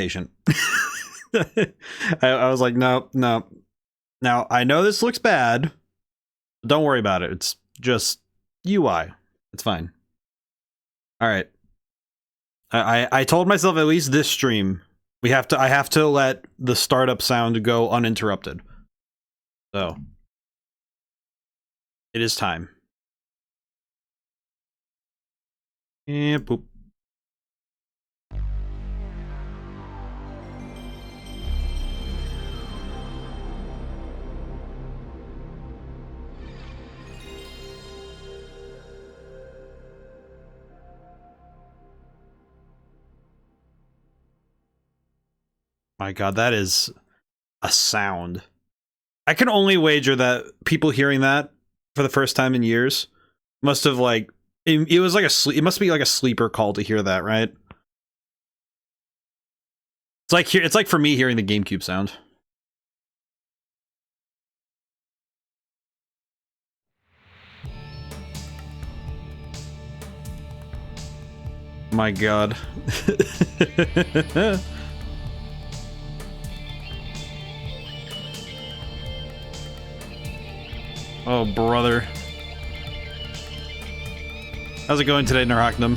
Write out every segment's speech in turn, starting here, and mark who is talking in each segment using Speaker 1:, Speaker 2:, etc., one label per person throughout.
Speaker 1: patient. I was like, no. Now, I know this looks bad. But don't worry about it. It's just UI. It's fine. All right. I told myself at least this stream, I have to let the startup sound go uninterrupted. So, it is time. And boop. My God, that is a sound. I can only wager that people hearing that for the first time in years must have like it was like it must be like a sleeper call to hear that, right? It's like for me hearing the GameCube sound. My God. Oh, brother. How's it going today, Narachnim?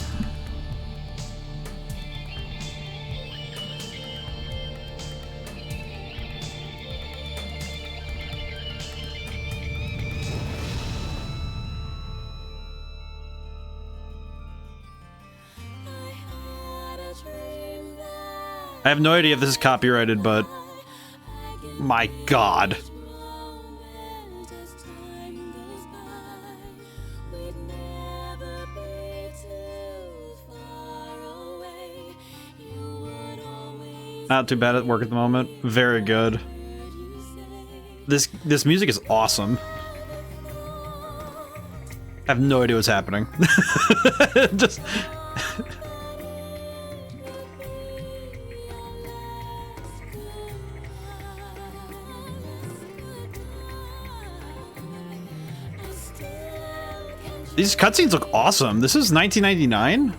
Speaker 1: I have no idea if this is copyrighted, but my God. Not too bad at work at the moment. Very good. This music is awesome. I have no idea what's happening. Just these cutscenes look awesome. This is 1999?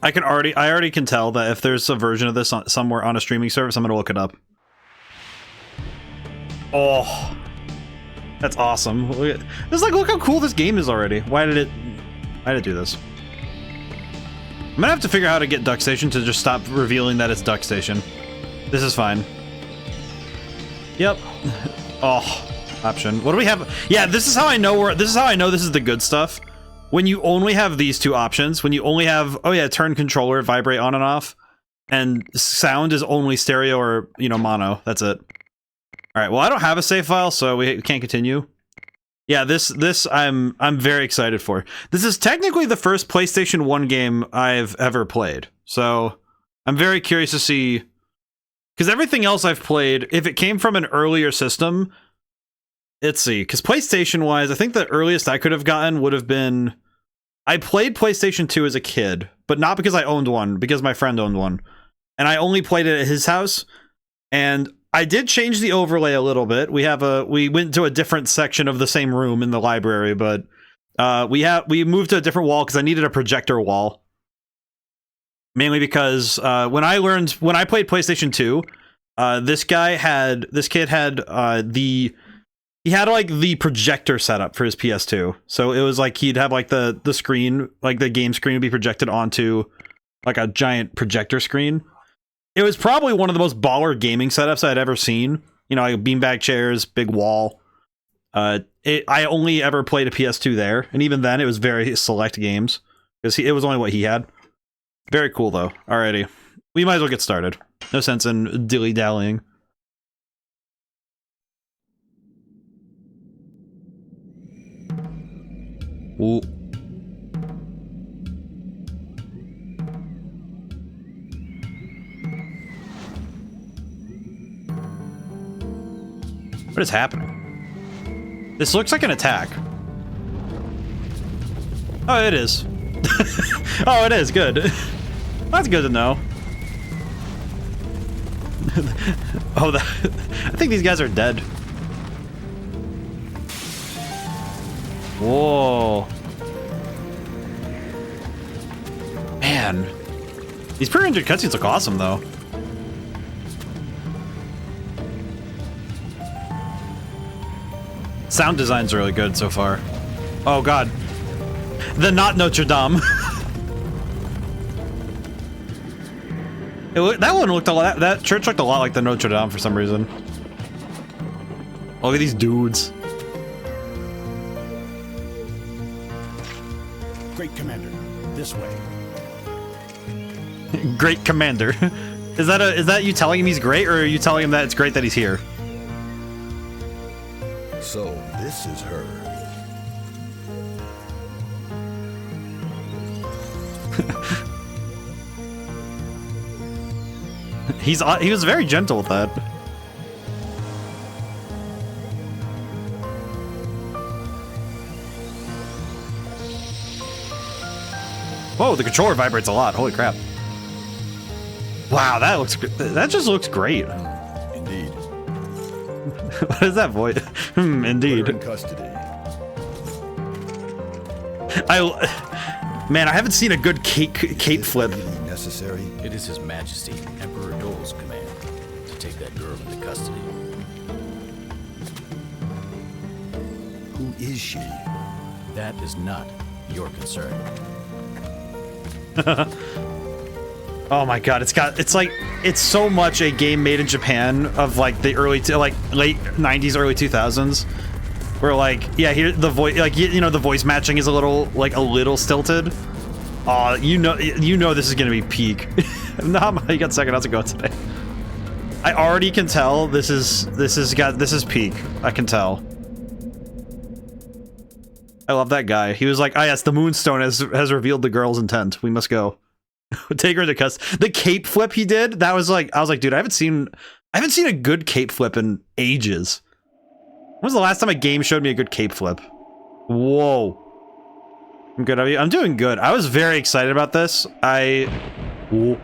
Speaker 1: I already can tell that if there's a version of this somewhere on a streaming service, I'm gonna look it up. Oh, that's awesome. It's like, look how cool this game is already. Why did it do this? I'm gonna have to figure out how to get Duck Station to just stop revealing that it's Duck Station. This is fine. Yep. Oh, option. What do we have? Yeah, this is how I know this is the good stuff. When you only have these two options, when you only have, oh yeah, turn controller, vibrate on and off, and sound is only stereo or, you know, mono. That's it. All right, well, I don't have a save file, so we can't continue. Yeah, this I'm very excited for. This is technically the first PlayStation 1 game I've ever played. So I'm very curious to see, because everything else I've played, if it came from an earlier system, let's see, because PlayStation-wise, I think the earliest I could have gotten would have been, I played PlayStation 2 as a kid, but not because I owned one, because my friend owned one. And I only played it at his house, and I did change the overlay a little bit. We went to a different section of the same room in the library, but we moved to a different wall because I needed a projector wall. Mainly because when I played PlayStation 2, this kid had he had like the projector setup for his PS2. So it was like he'd have like the screen, like the game screen would be projected onto like a giant projector screen. It was probably one of the most baller gaming setups I'd ever seen. You know, like beanbag chairs, big wall. I only ever played a PS2 there, and even then it was very select games because it was only what he had. Very cool though. Alrighty, we might as well get started. No sense in dilly-dallying. Ooh. What is happening? This looks like an attack. Oh, it is. Oh, it is. Good. That's good to know. Oh, I think these guys are dead. Whoa. Man. These pre-rendered cutscenes look awesome, though. Sound design's really good so far. Oh, God. The not Notre Dame. That one looked a lot. That church looked a lot like the Notre Dame for some reason. Look at these dudes.
Speaker 2: Great Commander, this way.
Speaker 1: Great Commander. Is that you telling him he's great, or are you telling him that it's great that he's here?
Speaker 2: So this is her.
Speaker 1: He was very gentle with that. Whoa, the controller vibrates a lot. Holy crap. Wow, that just looks great.
Speaker 2: Indeed.
Speaker 1: What is that voice? Indeed.
Speaker 2: Put her in custody.
Speaker 1: Man, I haven't seen a good cape flip.
Speaker 2: Really necessary?
Speaker 3: It is His Majesty, Emperor Eidole's command to take that girl into custody.
Speaker 2: Who is she?
Speaker 3: That is not your concern.
Speaker 1: Oh my god, it's so much a game made in Japan of like the late 90s, early 2000s, where like, yeah, here the voice, like, you know, the voice matching is a little stilted. Oh, you know this is gonna be peak. You got second, how's it going today? I already can tell this is peak. I can tell. I love that guy. He was like, "Ah, yes, the Moonstone has revealed the girl's intent. We must go." Take her into custody. The cape flip he did, that was like, I was like, dude, I haven't seen a good cape flip in ages. When was the last time a game showed me a good cape flip? Whoa. I'm good. I'm doing good. I was very excited about this. Whoa.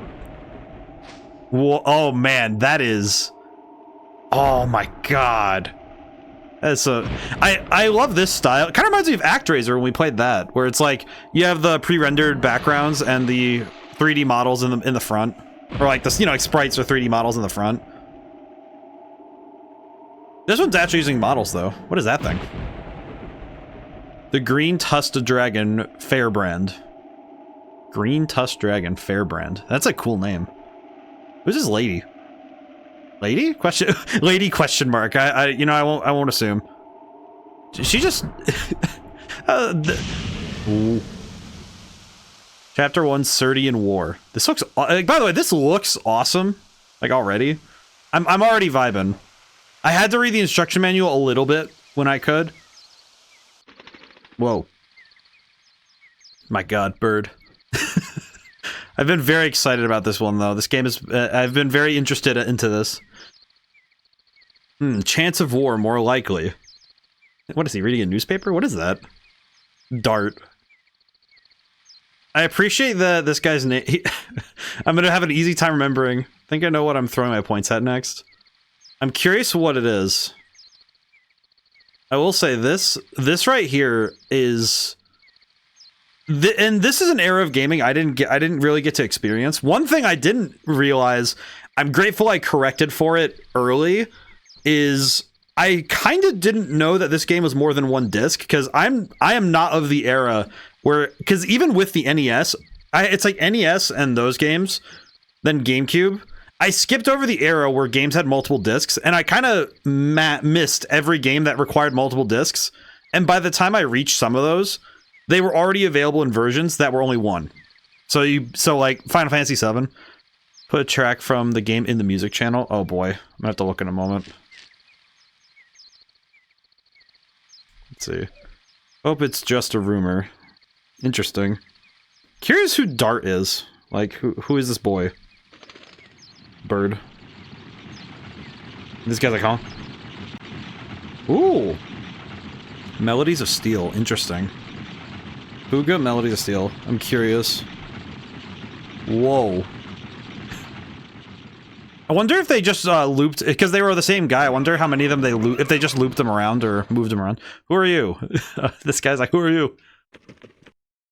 Speaker 1: Oh man, that is. Oh my god. That's I love this style. It kind of reminds me of ActRaiser when we played that, where it's like you have the pre-rendered backgrounds and the 3D models in the front, or like this, you know, like sprites or 3D models in the front. This one's actually using models though. What is that thing? The Green Tusked Dragon Fairbrand. Green Tusked Dragon Fairbrand. That's a cool name. Who's this lady? Lady? Lady question mark. I won't assume. She just Ooh. Chapter 1, Serdian War. This looks by the way, this looks awesome. Like already. I'm already vibing. I had to read the instruction manual a little bit when I could. Whoa. My god, bird. I've been very excited about this one though. This game is I've been very interested into this. Chance of war more likely. What is he reading, a newspaper? What is that? Dart. I appreciate that this guy's name. I'm gonna have an easy time remembering. I think I know what I'm throwing my points at next. I'm curious what it is. I will say this right here is and this is an era of gaming I didn't really get to experience. One thing I didn't realize, I'm grateful I corrected for it early, is I kind of didn't know that this game was more than one disc, because I am not of the era where, because even with the NES, it's like NES and those games, then GameCube, I skipped over the era where games had multiple discs, and I kind of missed every game that required multiple discs. And by the time I reached some of those, they were already available in versions that were only one. So like Final Fantasy VII, put a track from the game in the music channel. Oh boy, I'm gonna have to look in a moment. Let's see. Hope it's just a rumor. Interesting. Curious who Dart is. Like, who is this boy? Bird. This guy's like, huh? Ooh. Melodies of Steel. Interesting. Booga, Melodies of Steel. I'm curious. Whoa. I wonder if they just looped, because they were the same guy. I wonder how many of them if they just looped them around or moved them around. Who are you? This guy's like, who are you?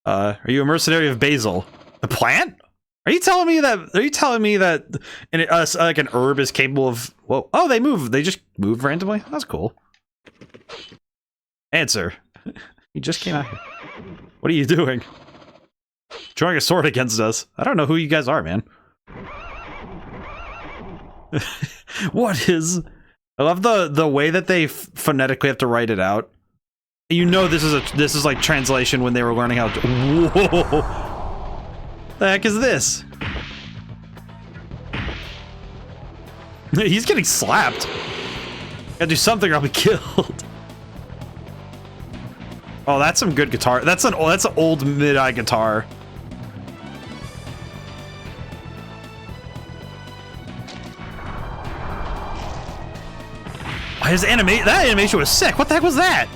Speaker 1: Are you a mercenary of Basil? The plant? Are you telling me that? Are you telling me that like an herb is capable of? Whoa! Oh, they move. They just move randomly. That's cool. Answer. You just came out here. What are you doing? Drawing a sword against us. I don't know who you guys are, man. What is? I love the way that they phonetically have to write it out. You know, this is like translation when they were learning how to. Whoa! The heck is this? He's getting slapped. Gotta do something or I'll be killed. Oh, that's some good guitar. That's an old mid-eye guitar. His that animation was sick. What the heck was that?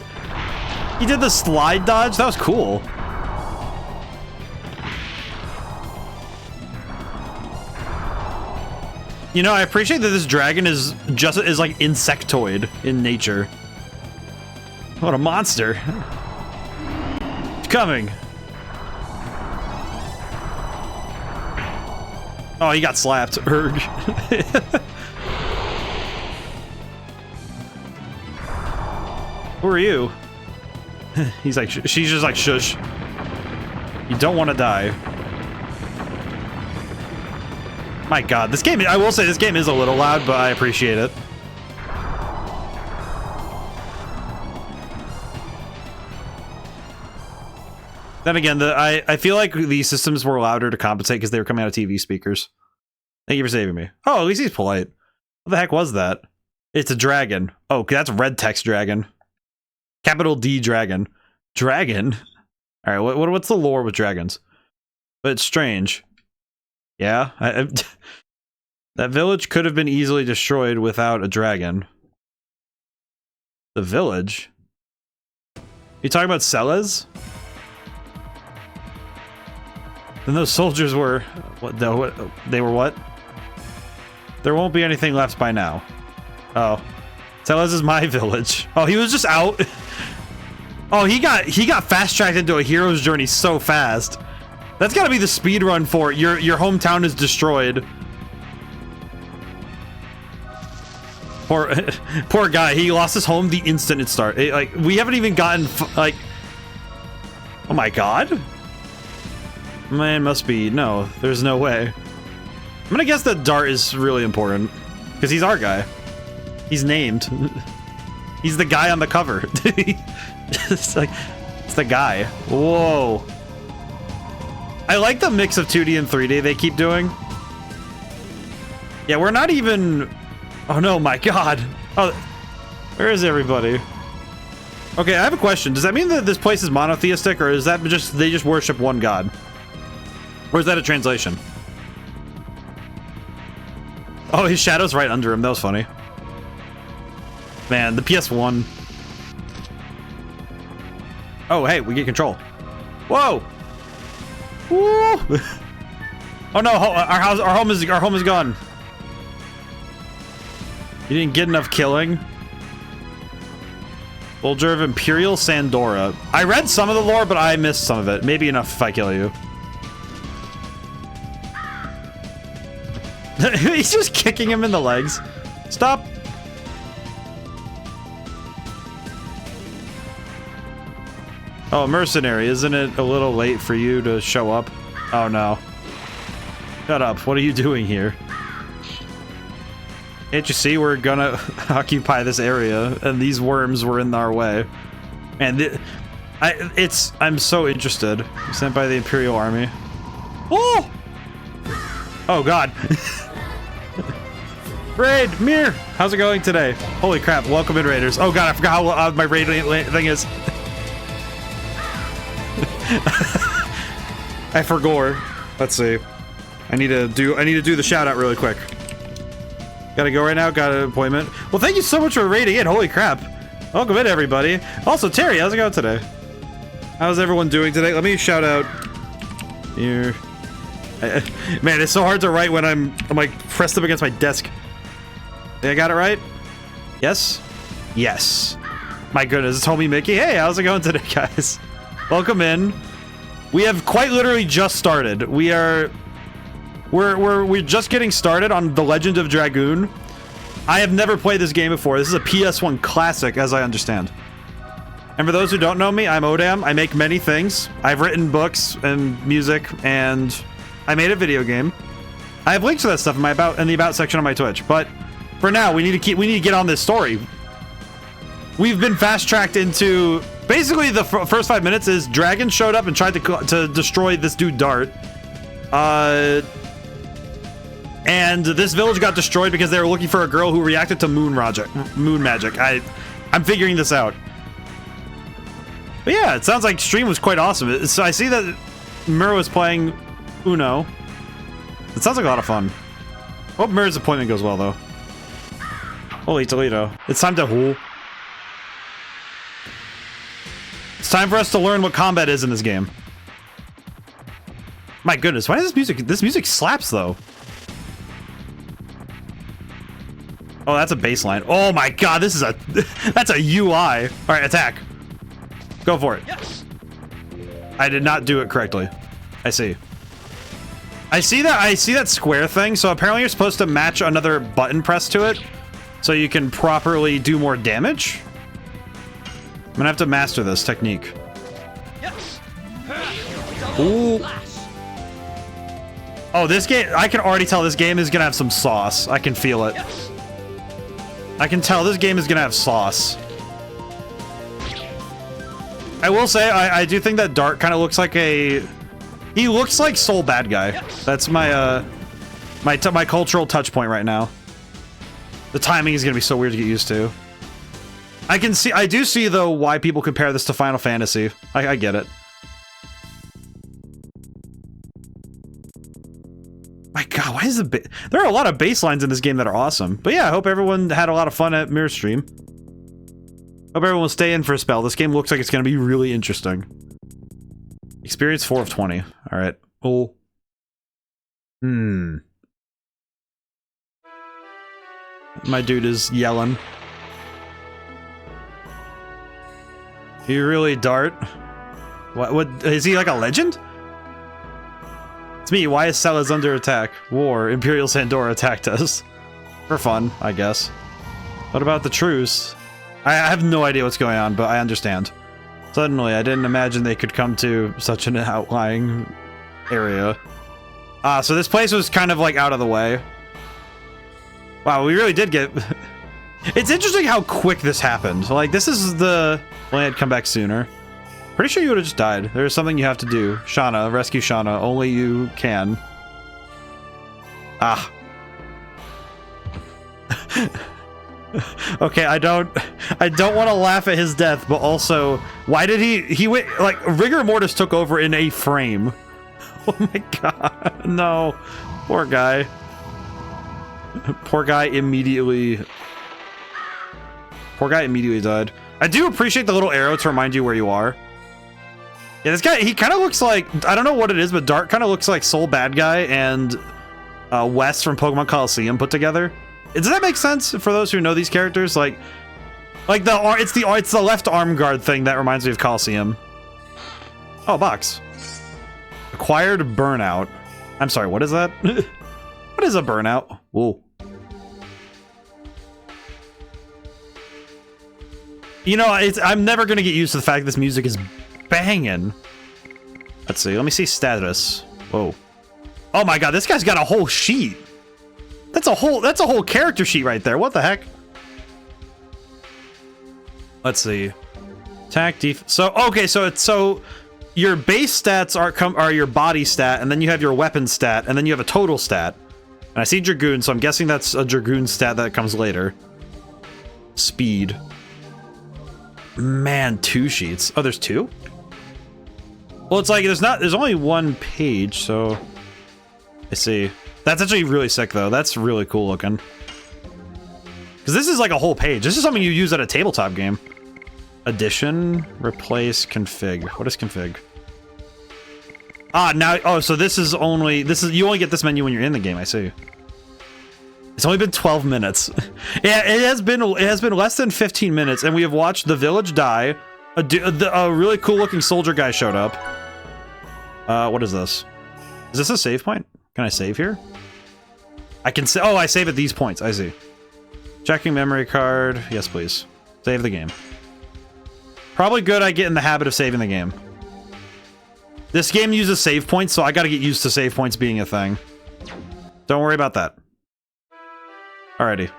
Speaker 1: He did the slide dodge. That was cool. You know, I appreciate that this dragon is like insectoid in nature. What a monster. It's coming. Oh, he got slapped. Erg. Who are you? He's like, she's just like, shush. You don't want to die. My god, this game, I will say this game is a little loud, but I appreciate it. Then again, I feel like these systems were louder to compensate because they were coming out of TV speakers. Thank you for saving me. Oh, at least he's polite. What the heck was that? It's a dragon. Oh, that's red text dragon. Capital D dragon. Dragon? Alright, what's the lore with dragons? But it's strange. Yeah, that village could have been easily destroyed without a dragon. The village? You talking about Celes? Then those soldiers were... What? They were what? There won't be anything left by now. Oh. Celes is my village. Oh, he was just out. Oh, he got fast-tracked into a hero's journey so fast. That's gotta be the speed run for it. Your hometown is destroyed. Poor guy. He lost his home the instant it started. Like, we haven't even gotten like. Oh my god. Man, must be no. There's no way. I'm gonna guess that Dart is really important because he's our guy. He's named. He's the guy on the cover. It's like it's the guy. Whoa. I like the mix of 2D and 3D they keep doing. Yeah, we're not even... Oh no, my god. Oh, where is everybody? Okay, I have a question. Does that mean that this place is monotheistic, or is that just they just worship one god? Or is that a translation? Oh, his shadow's right under him. That was funny. Man, the PS1. Oh, hey, we get control. Whoa! Woo! Oh no, our home is gone. You didn't get enough killing. Soldier of Imperial Sandora. I read some of the lore, but I missed some of it. Maybe enough if I kill you. He's just kicking him in the legs. Stop. Oh, mercenary, isn't it a little late for you to show up? Oh no. Shut up, what are you doing here? Can't you see we're gonna occupy this area and these worms were in our way? And I'm so interested. Sent by the Imperial Army. Oh! Oh god. Raid, Mir! How's it going today? Holy crap, welcome in Raiders. Oh god, I forgot how my raid thing is. I forgot. Let's see. I need to do the shout out really quick. Gotta go right now, got an appointment. Well, thank you so much for raiding in. Holy crap. Welcome in, everybody. Also, Terry, how's it going today? How's everyone doing today? Let me shout out here. Man, it's so hard to write when I'm like pressed up against my desk. Think I got it right? Yes? Yes. My goodness, it's homie Mickey. Hey, how's it going today, guys? Welcome in. We have quite literally just started. We're just getting started on The Legend of Dragoon. I have never played this game before. This is a PS1 classic, as I understand. And for those who don't know me, I'm ODaM. I make many things. I've written books and music, and I made a video game. I have links to that stuff in the about section on my Twitch. But for now, we need to get on this story. We've been fast-tracked into basically the first 5 minutes is Dragon showed up and tried to destroy this dude Dart. And this village got destroyed because they were looking for a girl who reacted to moon magic. I'm figuring this out. But yeah, it sounds like stream was quite awesome. So I see that Mur was playing Uno. It sounds like a lot of fun. Hope Mur's appointment goes well, though. Holy Toledo. It's time to Hul. It's time for us to learn what combat is in this game. My goodness, why is this music slaps, though? Oh, that's a baseline. Oh my god, this is that's a UI. All right, attack. Go for it. Yes. I did not do it correctly. I see. I see that square thing. So apparently you're supposed to match another button press to it, so you can properly do more damage. I'm gonna have to master this technique. Yes. Ooh. Oh, this game, I can already tell this game is gonna have some sauce. I can feel it. Yes. I can tell this game is gonna have sauce. I will say, I do think that Dart kind of looks like he looks like Soul Bad Guy. Yes. That's my my cultural touch point right now. The timing is gonna be so weird to get used to. I do see though why people compare this to Final Fantasy. I get it. My god, why is there are a lot of bass lines in this game that are awesome. But yeah, I hope everyone had a lot of fun at Mirror Stream. Hope everyone will stay in for a spell. This game looks like it's going to be really interesting. Experience 4 of 20. All right. Oh. My dude is yelling. You really Dart? What is he like a legend? It's me. Why is Cella's under attack? War. Imperial Sandora attacked us. For fun, I guess. What about the truce? I have no idea what's going on, but I understand. Suddenly, I didn't imagine they could come to such an outlying area. So this place was kind of like out of the way. Wow, we really did get... It's interesting how quick this happened. Like, this is the... Well, I had come back sooner. Pretty sure you would have just died. There's something you have to do. Shauna, rescue Shauna. Only you can. Ah. Okay, I don't want to laugh at his death, but also, why did he went, like, rigor mortis took over in a frame. Oh my god, no. Poor guy. Poor guy immediately died. I do appreciate the little arrow to remind you where you are. Yeah, this guy, he kind of looks like, I don't know what it is, but Dart kind of looks like Soul Bad Guy and Wes from Pokemon Coliseum put together. Does that make sense for those who know these characters? Like it's the left arm guard thing that reminds me of Coliseum. Oh, box. Acquired burnout. I'm sorry, what is that? What is a burnout? Whoa. You know, I'm never gonna get used to the fact this music is banging. Let's see. Let me see status. Whoa. Oh my god, this guy's got a whole sheet. That's a whole character sheet right there. What the heck? Let's see. Attack, def. So okay, so your base stats are your body stat, and then you have your weapon stat, and then you have a total stat. And I see Dragoon, so I'm guessing that's a Dragoon stat that comes later. Speed. Man, 2 sheets. Oh, there's 2? Well, it's like there's only 1 page, so I see. That's actually really sick though. That's really cool looking. Because this is like a whole page. This is something you use at a tabletop game. Addition, replace, config. What is config? Ah, now, oh, so you only get this menu when you're in the game, I see. It's only been 12 minutes. Yeah, it has been less than 15 minutes, and we have watched the village die. A really cool looking soldier guy showed up. What is this? Is this a save point? Can I save here? I can say, oh, I save at these points. I see. Checking memory card. Yes, please. Save the game. Probably good I get in the habit of saving the game. This game uses save points, so I gotta get used to save points being a thing. Don't worry about that. Alrighty.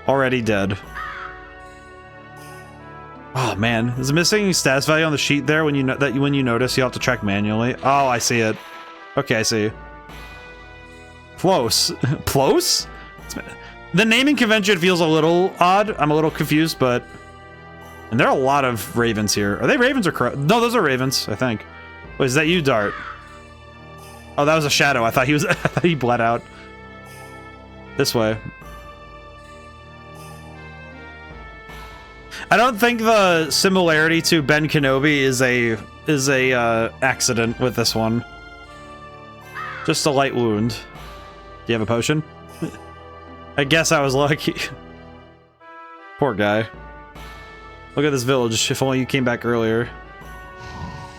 Speaker 1: Already dead. Oh man, is missing status value on the sheet there when you notice you have to check manually? Oh, I see it. Okay, I see. Close. Close? The naming convention feels a little odd. I'm a little confused, but... And there are a lot of ravens here. Are they ravens or crows? No, those are ravens, I think. Wait, is that you, Dart? Oh, that was a shadow. I thought he was... I thought he bled out. This way. I don't think the similarity to Ben Kenobi is a accident with this one. Just a light wound. Do you have a potion? I guess I was lucky. Poor guy. Look at this village. If only you came back earlier.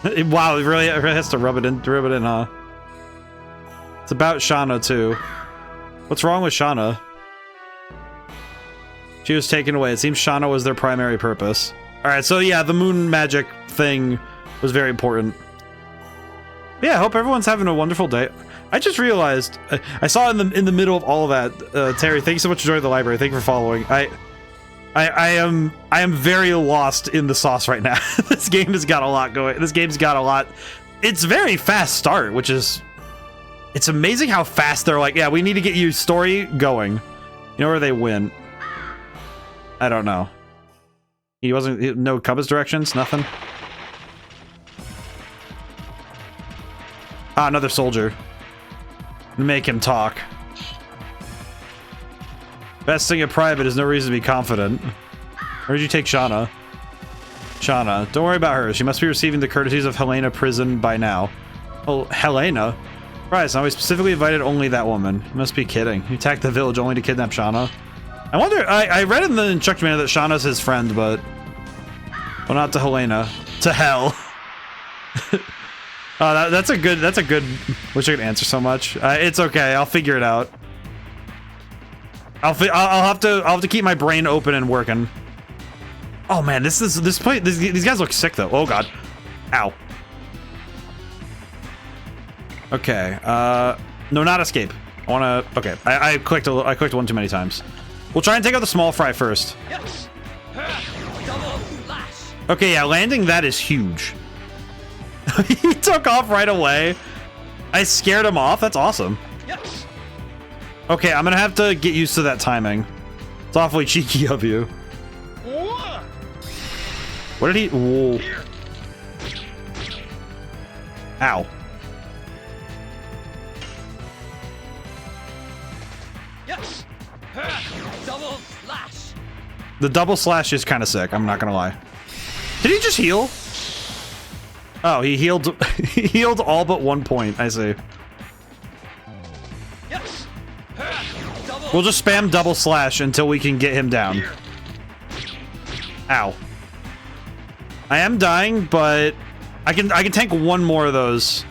Speaker 1: Wow, it really has to rub it in, huh? It's about Shauna too. What's wrong with Shauna? She was taken away. It seems Shauna was their primary purpose. Alright, so yeah, the moon magic thing was very important. Yeah, I hope everyone's having a wonderful day. I just realized, I saw in the middle of all of that, Terry, thank you so much for joining the library. Thank you for following. I am very lost in the sauce right now. This game has got a lot going. This game's got a lot. It's very fast start, which is, it's amazing how fast they're like, yeah, we need to get you story going. You know where they went? I don't know. He wasn't, no compass directions, nothing. Ah, another soldier. Make him talk. Best thing in private is no reason to be confident. Where'd you take Shauna? Shauna, don't worry about her. She must be receiving the courtesies of Helena prison by now. Oh, Helena? Right, so we specifically invited only that woman. You must be kidding. You attacked the village only to kidnap Shauna? I wonder, I read in the instruction manual that Shauna's his friend, but... Well, not to Helena. To hell. Oh, that's a good, wish I could answer so much. It's okay, I'll figure it out. I'll have to keep my brain open and working. Oh man, these guys look sick though. Oh god. Ow. Okay, no, not escape. I wanna, okay, I clicked one too many times. We'll try and take out the small fry first. Okay, yeah, landing that is huge. He took off right away. I scared him off. That's awesome. Okay, I'm gonna have to get used to that timing. It's awfully cheeky of you. What did he? Whoa. Ow.
Speaker 4: Double slash.
Speaker 1: The double slash is kind of sick. I'm not gonna lie. Did he just heal? Oh, he healed. He healed all but 1 point. I see. We'll just spam double slash until we can get him down. Ow. I am dying, but I can tank one more of those.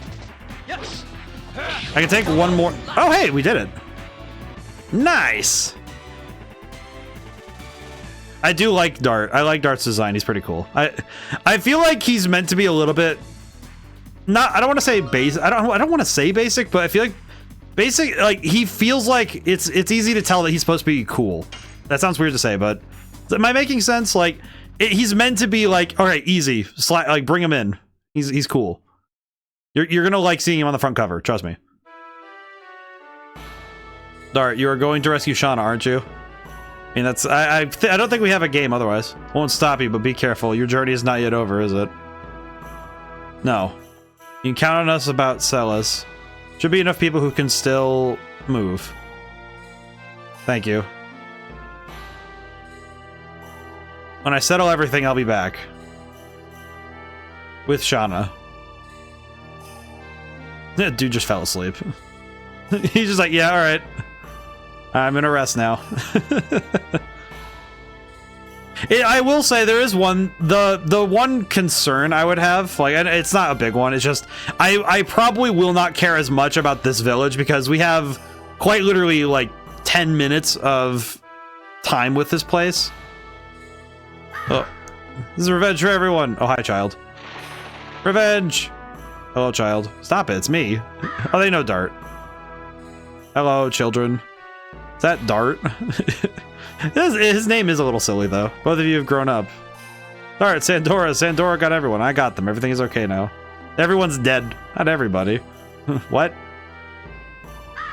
Speaker 1: I can take one more. Oh, hey, we did it. Nice. I do like Dart. I like Dart's design. He's pretty cool. I feel like he's meant to be a little bit not, I don't want to say basic. I don't want to say basic, but I feel like basic, like he feels like it's easy to tell that he's supposed to be cool. That sounds weird to say, but am I making sense? Like he's meant to be like, all right, easy, like bring him in. He's cool. You're gonna like seeing him on the front cover. Trust me. Dart, you are going to rescue Shauna, aren't you? I mean, that's I don't think we have a game otherwise. Won't stop you, but be careful. Your journey is not yet over, is it? No. You can count on us about Celas. Should be enough people who can still move. Thank you. When I settle everything, I'll be back. With Shauna. That dude just fell asleep. He's just like, yeah, all right. I'm gonna rest now. I will say there is the one concern I would have, like, and it's not a big one, it's just I probably will not care as much about this village because we have quite literally like 10 minutes of time with this place. Oh, this is revenge for everyone. Oh, hi, child. Revenge. Hello, child. Stop it, it's me. Oh, they know Dart. Hello, children. Is that Dart? His name is a little silly, though. Both of you have grown up. Dart, Sandora. Sandora got everyone. I got them. Everything is okay now. Everyone's dead. Not everybody. What?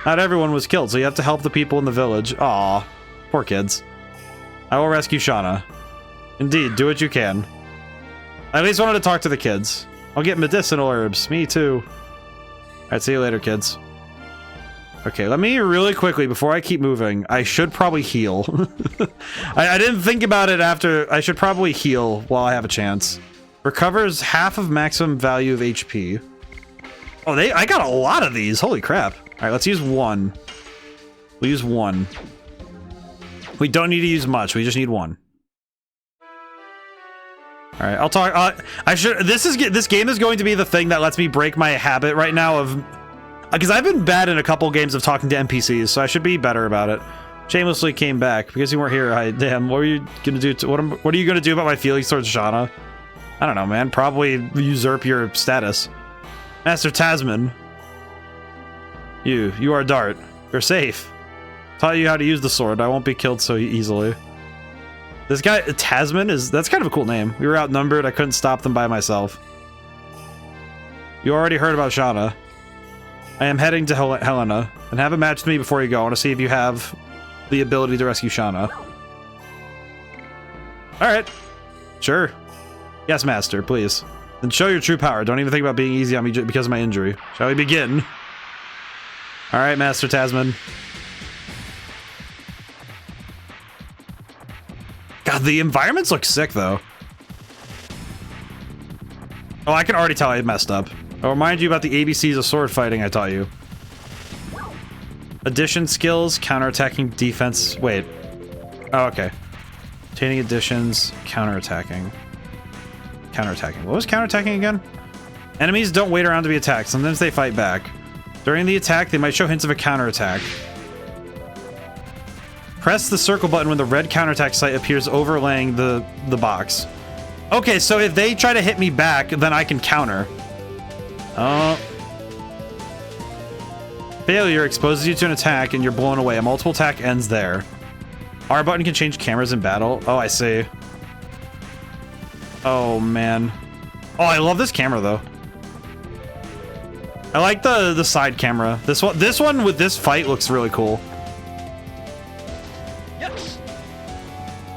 Speaker 1: Not everyone was killed, so you have to help the people in the village. Aw. Poor kids. I will rescue Shauna. Indeed, do what you can. I at least wanted to talk to the kids. I'll get medicinal herbs. Me too. Alright, see you later, kids. Okay, let me really quickly, before I keep moving, I should probably heal. I didn't think about it after. I should probably heal while I have a chance. Recovers half of maximum value of HP. Oh, I got a lot of these. Holy crap. Alright, let's use one. We'll use one. We don't need to use much. We just need one. All right, I'll talk. I should. This game is going to be the thing that lets me break my habit right now of, because I've been bad in a couple games of talking to NPCs, so I should be better about it. Shamelessly came back because you weren't here. Damn. What are you gonna do? What are you gonna do about my feelings towards Shauna? I don't know, man. Probably usurp your status, Master Tasman. You are Dart. You're safe. Taught you how to use the sword. I won't be killed so easily. This guy, Tasman, that's kind of a cool name. We were outnumbered. I couldn't stop them by myself. You already heard about Shauna. I am heading to Helena, and have a match with me before you go. I want to see if you have the ability to rescue Shauna. Alright. Sure. Yes, master, please. Then show your true power. Don't even think about being easy on me because of my injury. Shall we begin? Alright, Master Tasman. God, the environments look sick, though. Oh, I can already tell I messed up. I'll remind you about the ABCs of sword fighting I taught you. Addition skills, counterattacking, defense. Wait. Oh, okay. Obtaining additions, counterattacking. Counterattacking. What was counterattacking again? Enemies don't wait around to be attacked. Sometimes they fight back. During the attack, they might show hints of a counterattack. Press the circle button when the red counterattack sight appears overlaying the box. Okay, so if they try to hit me back, then I can counter. Failure exposes you to an attack and you're blown away. A multiple attack ends there. R button can change cameras in battle. Oh, I see. Oh, man. Oh, I love this camera, though. I like the side camera. This one with this fight looks really cool.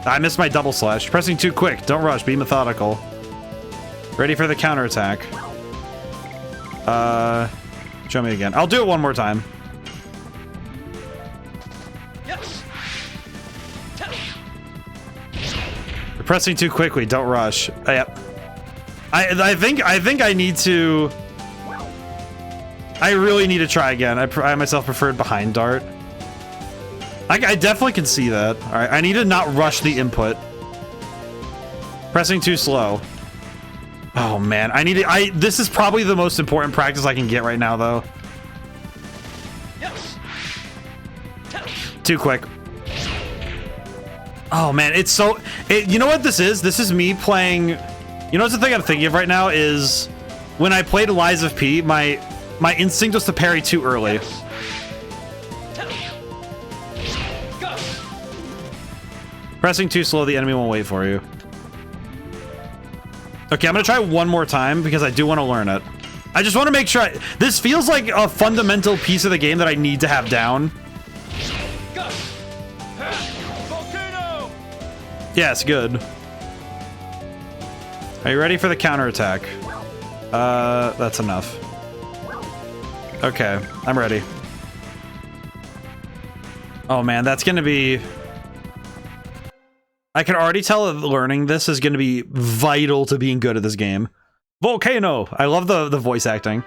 Speaker 1: I missed my double slash. Pressing too quick. Don't rush. Be methodical. Ready for the counterattack. Show me again. I'll do it one more time. You're pressing too quickly. Don't rush. Yep. I think I need to. I really need to try again. I myself preferred behind Dart. I definitely can see that. All right, I need to not rush the input. Pressing too slow. Oh man, I need to. This is probably the most important practice I can get right now, though. Too quick. Oh man, it's so. You know what this is? This is me playing. You know what's the thing I'm thinking of right now is when I played Lies of P, my instinct was to parry too early. Pressing too slow, the enemy won't wait for you. Okay, I'm gonna try one more time because I do want to learn it. I just want to make sure this feels like a fundamental piece of the game that I need to have down. Yes, good. Are you ready for the counterattack? That's enough. Okay, I'm ready. Oh man, that's gonna be... I can already tell that learning this is gonna be vital to being good at this game. Volcano! I love the voice acting.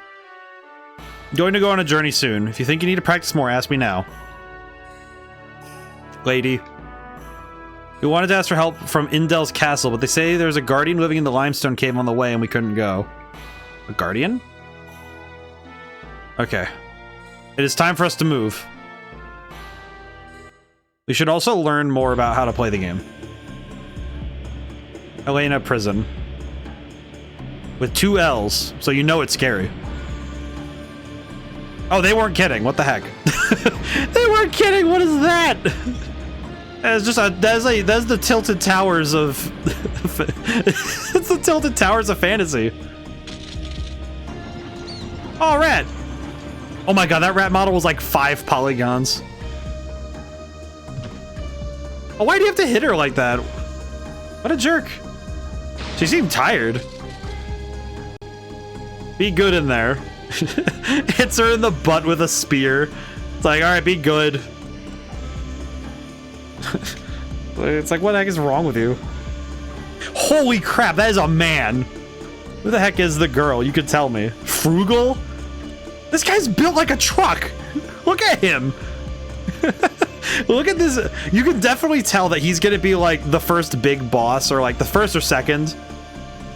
Speaker 1: Going to go on a journey soon. If you think you need to practice more, ask me now. Lady. We wanted to ask for help from Indel's castle, but they say there's a guardian living in the limestone cave on the way and we couldn't go. A guardian? Okay. It is time for us to move. We should also learn more about how to play the game. Elena Prison. With 2 L's, so you know it's scary. Oh, they weren't kidding. What the heck? They weren't kidding. What is that? That's just that's the Tilted Towers of it's the Tilted Towers of fantasy. Oh, rat. Oh my god, that rat model was like 5 polygons. Oh, why do you have to hit her like that? What a jerk. She seemed tired. Be good in there. Hits her in the butt with a spear. It's like, alright, be good. It's like, what the heck is wrong with you? Holy crap, that is a man. Who the heck is the girl? You could tell me. Frugal? This guy's built like a truck. Look at him. Look at this. You can definitely tell that he's gonna be like the first big boss, or like the first or second.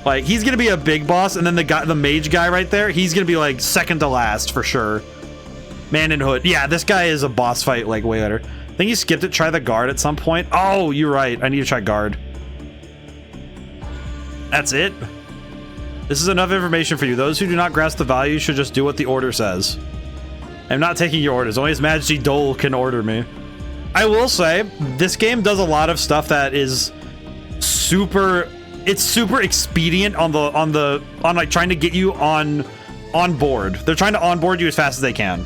Speaker 1: Like, he's gonna be a big boss, and then the mage guy right there, he's gonna be like second to last for sure. Man in Hood. Yeah, this guy is a boss fight like way later. I think you skipped it. Try the guard at some point. Oh, you're right. I need to try guard. That's it. This is enough information for you. Those who do not grasp the value should just do what the order says. I'm not taking your orders. Only His Majesty Dole can order me. I will say, this game does a lot of stuff that is super... It's super expedient on like trying to get you on board. They're trying to onboard you as fast as they can.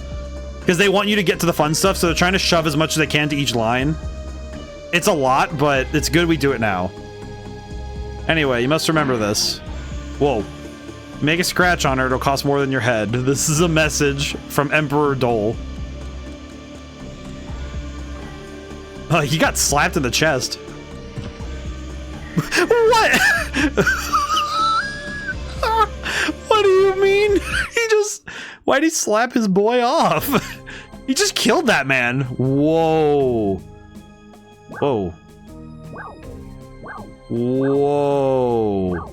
Speaker 1: Because they want you to get to the fun stuff, so they're trying to shove as much as they can to each line. It's a lot, but it's good we do it now. Anyway, you must remember this. Whoa. Make a scratch on her, it'll cost more than your head. This is a message from Emperor Dole. Oh, he got slapped in the chest. What? What do you mean? Why'd he slap his boy off? He just killed that man. Whoa. Whoa. Whoa.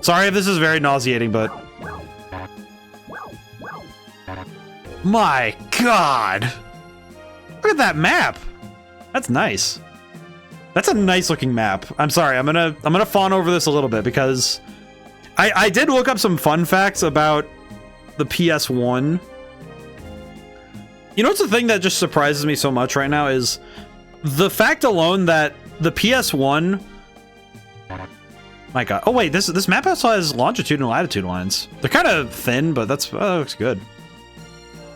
Speaker 1: Sorry if this is very nauseating, but... My God. Look at that map. That's nice. That's a nice looking map. I'm sorry, I'm gonna fawn over this a little bit because I did look up some fun facts about the PS1. You know what's the thing that just surprises me so much right now is the fact alone that the PS1. My God. Oh wait, this map also has longitude and latitude lines. They're kind of thin, but that looks good.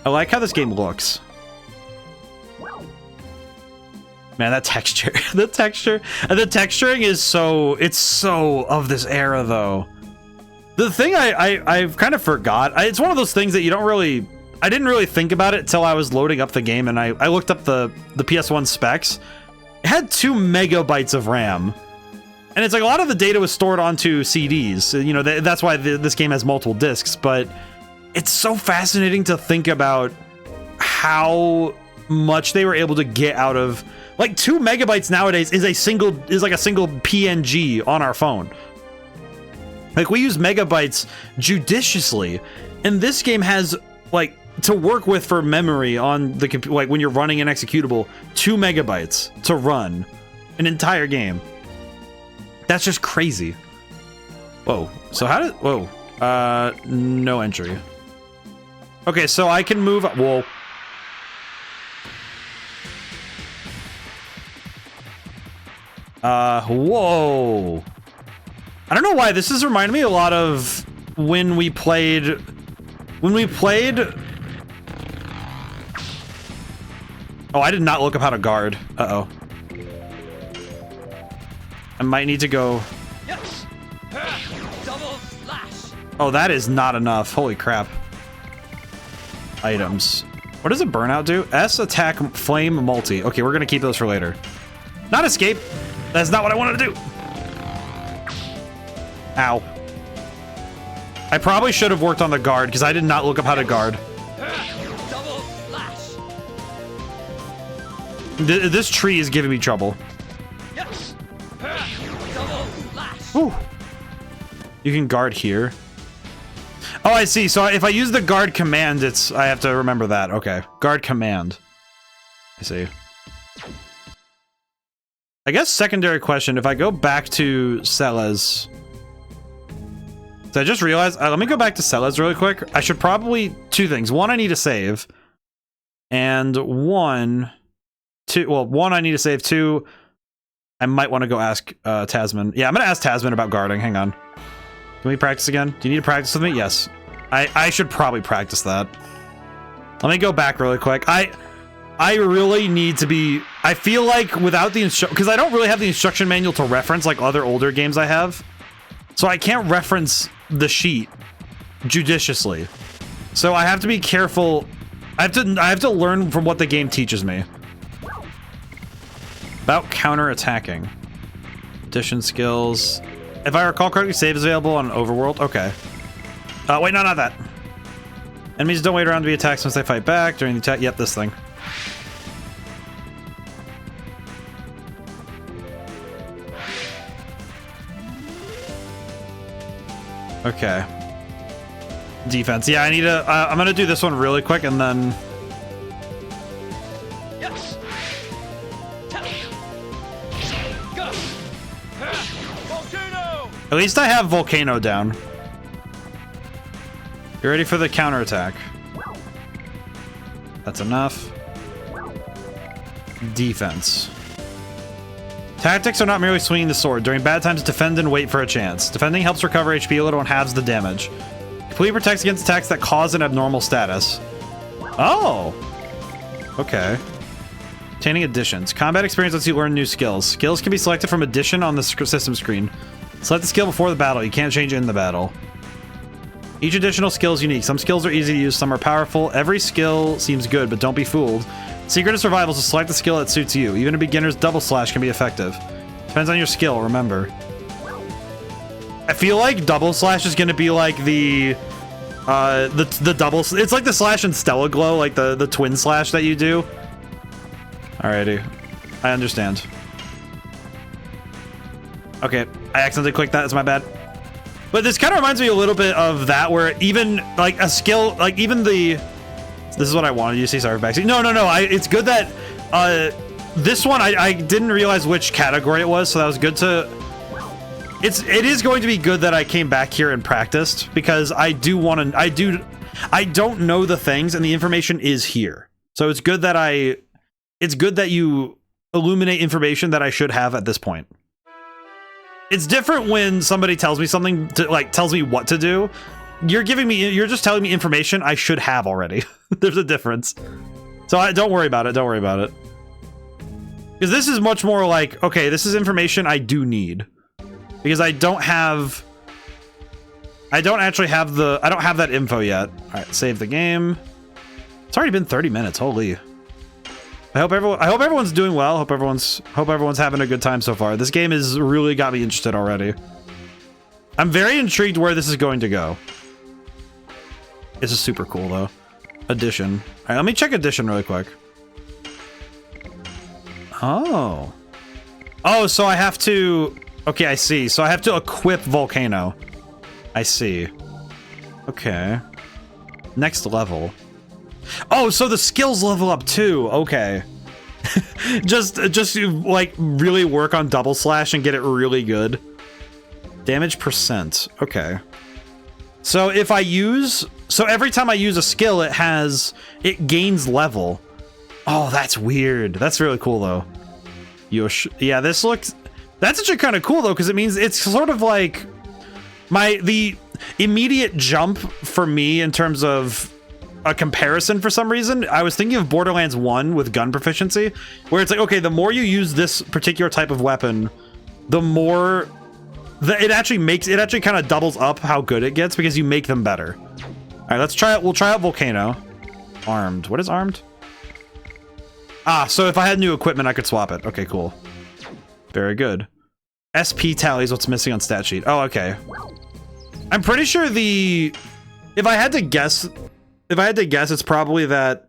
Speaker 1: I like how this game looks. Man, that texture, the texturing is it's so of this era though. The thing I've kind of forgot, it's one of those things that I didn't really think about it till I was loading up the game and I looked up the PS1 specs. It had 2 megabytes of RAM. And it's like a lot of the data was stored onto CDs. You know, that's why this game has multiple discs, but it's so fascinating to think about how much they were able to get out of. Like 2 megabytes nowadays is like a single PNG on our phone. Like we use megabytes judiciously, and this game has like to work with for memory on the like when you're running an executable 2 megabytes to run an entire game. That's just crazy. Whoa. So how did whoa? No entry. Okay, so I can move. Whoa. Whoa. I don't know why this is reminding me a lot of when we played. Oh, I did not look up how to guard. Uh-oh. I might need to go.
Speaker 4: Yes. Double slash.
Speaker 1: Oh, that is not enough. Holy crap. Items. What does a burnout do? S attack flame multi. Okay, we're gonna keep those for later. Not escape. That's not what I wanted to do. Ow. I probably should have worked on the guard because I did not look up how to guard.
Speaker 4: Double slash.
Speaker 1: This tree is giving me trouble.
Speaker 4: Yes. Double slash.
Speaker 1: Whew. You can guard here. Oh, I see. So if I use the guard command, I have to remember that. Okay. Guard command. I see. I guess secondary question, if I go back to Celes... So I just realized... let me go back to Celes really quick. I should probably... Two things. One, I need to save. And one... Well, one, I need to save. Two, I might want to go ask Tasman. Yeah, I'm going to ask Tasman about guarding. Hang on. Can we practice again? Do you need to practice with me? Yes. I should probably practice that. Let me go back really quick. I really need to be... I feel like without the instruction... Because I don't really have the instruction manual to reference like other older games I have. So I can't reference the sheet judiciously. So I have to be careful. I have to learn from what the game teaches me. About counter-attacking. Addition skills. If I recall correctly, save is available on Overworld. Okay. Wait, no, not that. Enemies don't wait around to be attacked once they fight back during the attack. Yep, this thing. Okay. Defense. Yeah, I need to... I'm gonna do this one really quick and then...
Speaker 4: Yes. Go. Volcano.
Speaker 1: At least I have Volcano down. You ready for the counterattack? That's enough. Defense. Tactics are not merely swinging the sword. During bad times, defend and wait for a chance. Defending helps recover HP a little and halves the damage. Completely protects against attacks that cause an abnormal status. Oh! Okay. Obtaining additions. Combat experience lets you learn new skills. Skills can be selected from addition on the system screen. Select the skill before the battle. You can't change it in the battle. Each additional skill is unique. Some skills are easy to use, some are powerful. Every skill seems good, but don't be fooled. Secret of survival is to select the skill that suits you. Even a beginner's double slash can be effective. Depends on your skill, remember. I feel like double slash is gonna be like the double... It's like the slash in Stella Glow, like the twin slash that you do. Alrighty. I understand. Okay, I accidentally clicked that, that's my bad. But this kind of reminds me a little bit of that, where even like a skill, like even the... This is what I wanted you to see, sorry for backseat. No, it's good that this one, I didn't realize which category it was, so that was good to... It is going to be good that I came back here and practiced, because I do want to... I don't know the things, and the information is here. So it's good that it's good that you illuminate information that I should have at this point. It's different when somebody tells me something, tells me what to do. You're just telling me information I should have already. There's a difference. So don't worry about it. Don't worry about it. Because this is much more like, okay, this is information I do need. Because I don't have that info yet. All right, save the game. It's already been 30 minutes. Holy. I hope everyone's doing well. Hope everyone's having a good time so far. This game has really got me interested already. I'm very intrigued where this is going to go. This is super cool though. Addition. All right, let me check addition really quick. Oh. Oh, so I have to... Okay, I see. So I have to equip Volcano. I see. Okay. Next level. Oh, so the skills level up too. Okay. just like really work on double slash and get it really good. Damage percent. Okay. So if I use... So every time I use a skill, it gains level. Oh, that's weird. That's really cool though. Yosh. Yeah, that's actually kind of cool though, because it means it's sort of like the immediate jump for me in terms of a comparison. For some reason, I was thinking of Borderlands 1 with gun proficiency, where it's like, okay, the more you use this particular type of weapon, the more it actually kind of doubles up how good it gets because you make them better. All right, let's try it. We'll try out Volcano. Armed. What is armed? Ah, so if I had new equipment, I could swap it. Okay, cool. Very good. SP tally is what's missing on stat sheet. Oh, okay. I'm pretty sure the... If I had to guess, it's probably that...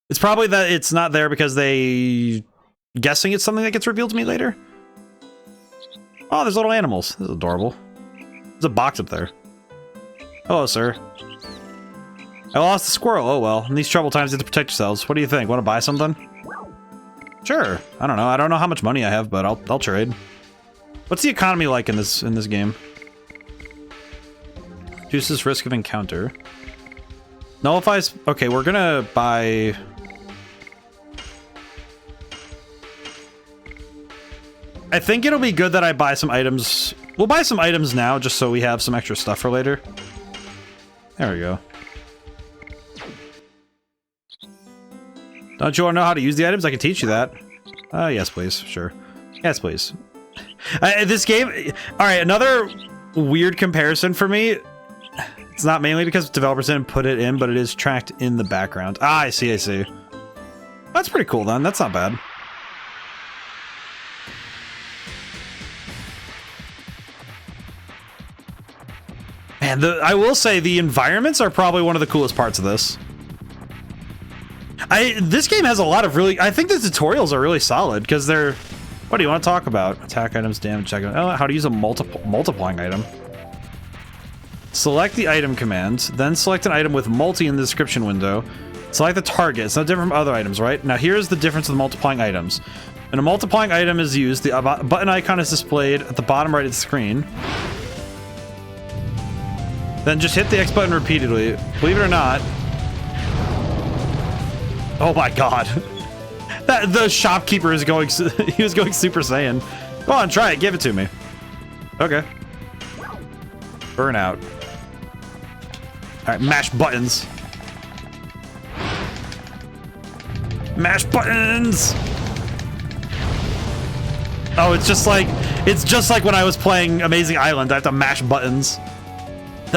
Speaker 1: It's probably that it's not there because they... Guessing it's something that gets revealed to me later. Oh, there's little animals. This is adorable. There's a box up there. Hello, sir. I lost the squirrel. Oh, well. In these troubled times, you have to protect yourselves. What do you think? Want to buy something? Sure. I don't know. I don't know how much money I have, but I'll trade. What's the economy like in this game? Reduces risk of encounter. Nullifies... Okay, we're gonna buy... I think it'll be good that I buy some items. We'll buy some items now, just so we have some extra stuff for later. There we go. Don't you want to know how to use the items? I can teach you that. Yes, please. Sure. Yes, please. This game... Alright, another weird comparison for me. It's not mainly because developers didn't put it in, but it is tracked in the background. Ah, I see, I see. That's pretty cool, then. That's not bad. Man, I will say the environments are probably one of the coolest parts of this. This game has a lot of really... I think the tutorials are really solid because they're... What do you want to talk about? Attack items, damage, check. Oh, how to use a multiplying item. Select the item command, then select an item with multi in the description window. Select the target. It's no different from other items, right? Now here's the difference with multiplying items. When a multiplying item is used, the button icon is displayed at the bottom right of the screen. Then just hit the X button repeatedly. Believe it or not. Oh my god. The shopkeeper is going... He was going Super Saiyan. Go on, try it. Give it to me. Okay. Burnout. Alright, mash buttons. Mash buttons! Oh, it's just like when I was playing Amazing Island. I have to mash buttons.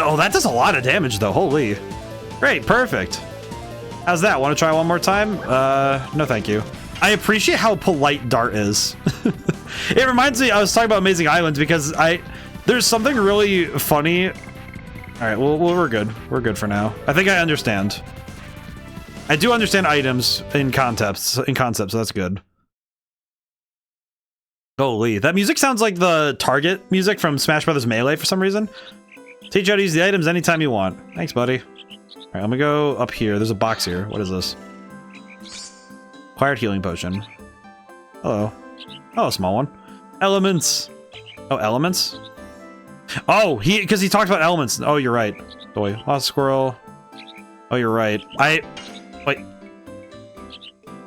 Speaker 1: Oh, that does a lot of damage, though. Holy. Great, perfect. How's that? Want to try one more time? No thank you. I appreciate how polite Dart is. It reminds me, I was talking about Amazing Island because there's something really funny. All right, well, we're good. We're good for now. I think I understand. I do understand items in concepts, so that's good. Holy, that music sounds like the Target music from Smash Brothers Melee for some reason. Teach you how to use the items anytime you want. Thanks, buddy. All right, let me go up here. There's a box here. What is this? Acquired healing potion. Hello. Oh, a small one. Elements. Oh, elements? Oh, because he talked about elements. Oh, you're right. Boy, lost squirrel. Oh, you're right. Wait.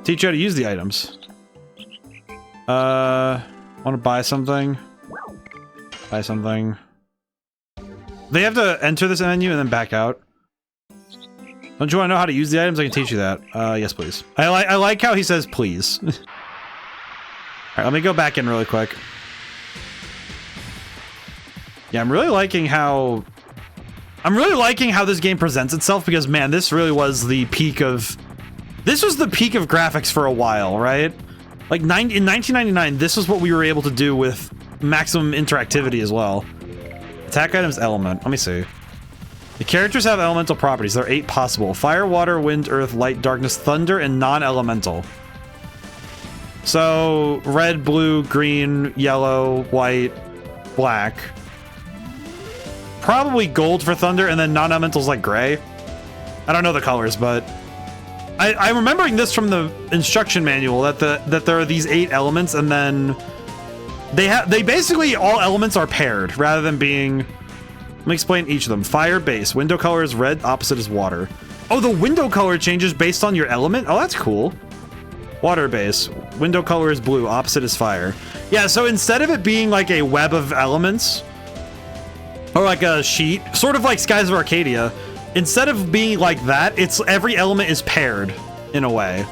Speaker 1: Teach you how to use the items. Want to buy something? Buy something. They have to enter this menu and then back out. Don't you want to know how to use the items? I can teach you that. Yes, please. I like how he says please. All right, let me go back in really quick. Yeah, I'm really liking how this game presents itself because, man, this really was the peak of... This was the peak of graphics for a while, right? Like, in 1999, this was what we were able to do with maximum interactivity as well. Attack items element. Let me see. The characters have elemental properties. There are 8 possible. Fire, water, wind, earth, light, darkness, thunder, and non-elemental. So, red, blue, green, yellow, white, black. Probably gold for thunder, and then non-elemental's like gray. I don't know the colors, but... I'm remembering this from the instruction manual, that there are these 8 elements, and then... They basically, all elements are paired, rather than being... Let me explain each of them. Fire base. Window color is red, opposite is water. Oh, the window color changes based on your element? Oh, that's cool. Water base. Window color is blue, opposite is fire. Yeah, so instead of it being like a web of elements, or like a sheet, sort of like Skies of Arcadia, instead of being like that, it's every element is paired, in a way.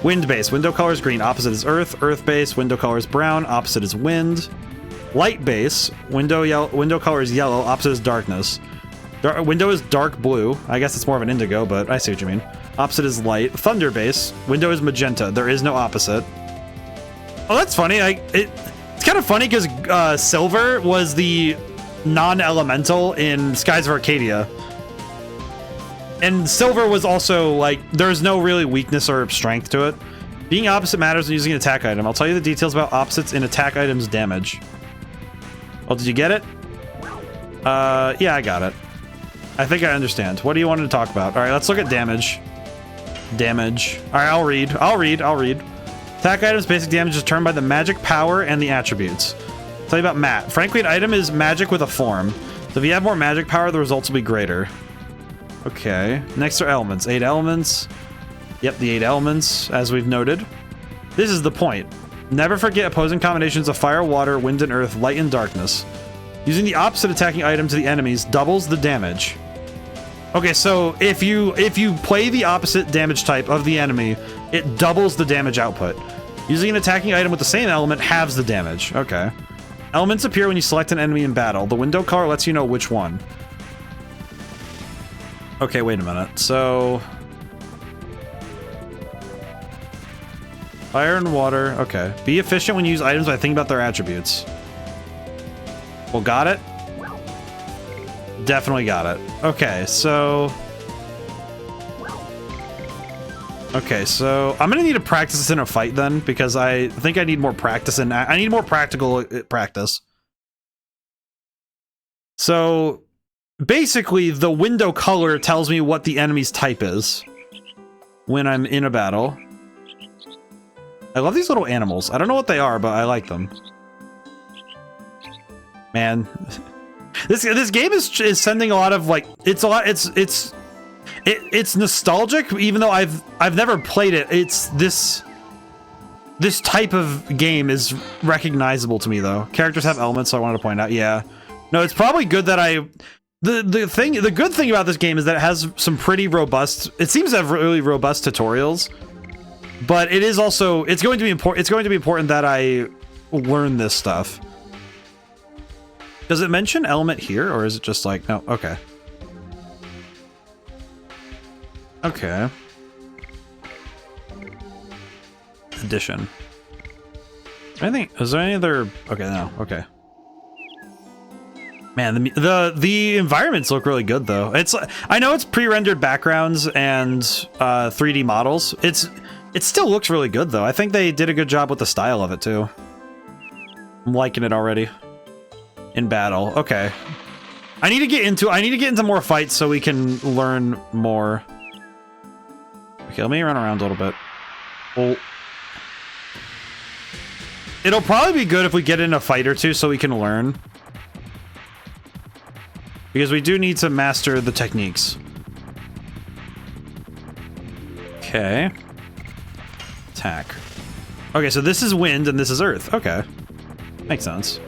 Speaker 1: Wind base. Window color is green, opposite is earth. Earth base. Window color is brown, opposite is wind. Light base, window color is yellow, opposite is darkness. Window is dark blue. I guess it's more of an indigo, but I see what you mean. Opposite is light. Thunder base, window is magenta. There is no opposite. Oh, that's funny. It's kind of funny because silver was the non-elemental in Skies of Arcadia. And silver was also like, there's no really weakness or strength to it. Being opposite matters when using an attack item. I'll tell you the details about opposites in attack items damage. Oh, did you get it? Yeah, I got it. I think I understand. What do you want to talk about? All right, let's look at damage. Damage. All right, I'll read. Attack items basic damage is determined by the magic power and the attributes. I'll tell you about Matt. Frankly, an item is magic with a form. So if you have more magic power, the results will be greater. Okay. Next are elements. 8 elements. Yep, the 8 elements, as we've noted. This is the point. Never forget opposing combinations of fire, water, wind, and earth, light, and darkness. Using the opposite attacking item to the enemies doubles the damage. Okay, so if you play the opposite damage type of the enemy, it doubles the damage output. Using an attacking item with the same element halves the damage. Okay. Elements appear when you select an enemy in battle. The window color lets you know which one. Okay, wait a minute. So... fire and water. Okay. Be efficient when you use items by thinking about their attributes. Well, got it. Definitely got it. Okay, so... okay, so I'm gonna need to practice this in a fight then, because I think I need more practice and I need more practical practice. So basically, the window color tells me what the enemy's type is when I'm in a battle. I love these little animals. I don't know what they are, but I like them. Man, this game is sending a lot of like it's nostalgic, even though I've never played it. It's this type of game is recognizable to me though. Characters have elements, so I wanted to point out. Yeah, no, it's probably good that the good thing about this game is that it has some pretty robust. It seems to have really robust tutorials, but it is also it's going to be important. It's going to be important that I learn this stuff. Does it mention element here, or is it just like, no, okay. Okay. Addition. Is there any other, okay, no, okay. Man, the environments look really good though. I know it's pre-rendered backgrounds and 3D models. It still looks really good though. I think they did a good job with the style of it too. I'm liking it already. In battle. Okay. I need to get into more fights so we can learn more. Okay, let me run around a little bit. Well, it'll probably be good if we get in a fight or two so we can learn. Because we do need to master the techniques. Okay. Attack. Okay, so this is wind and this is earth. Okay. Makes sense.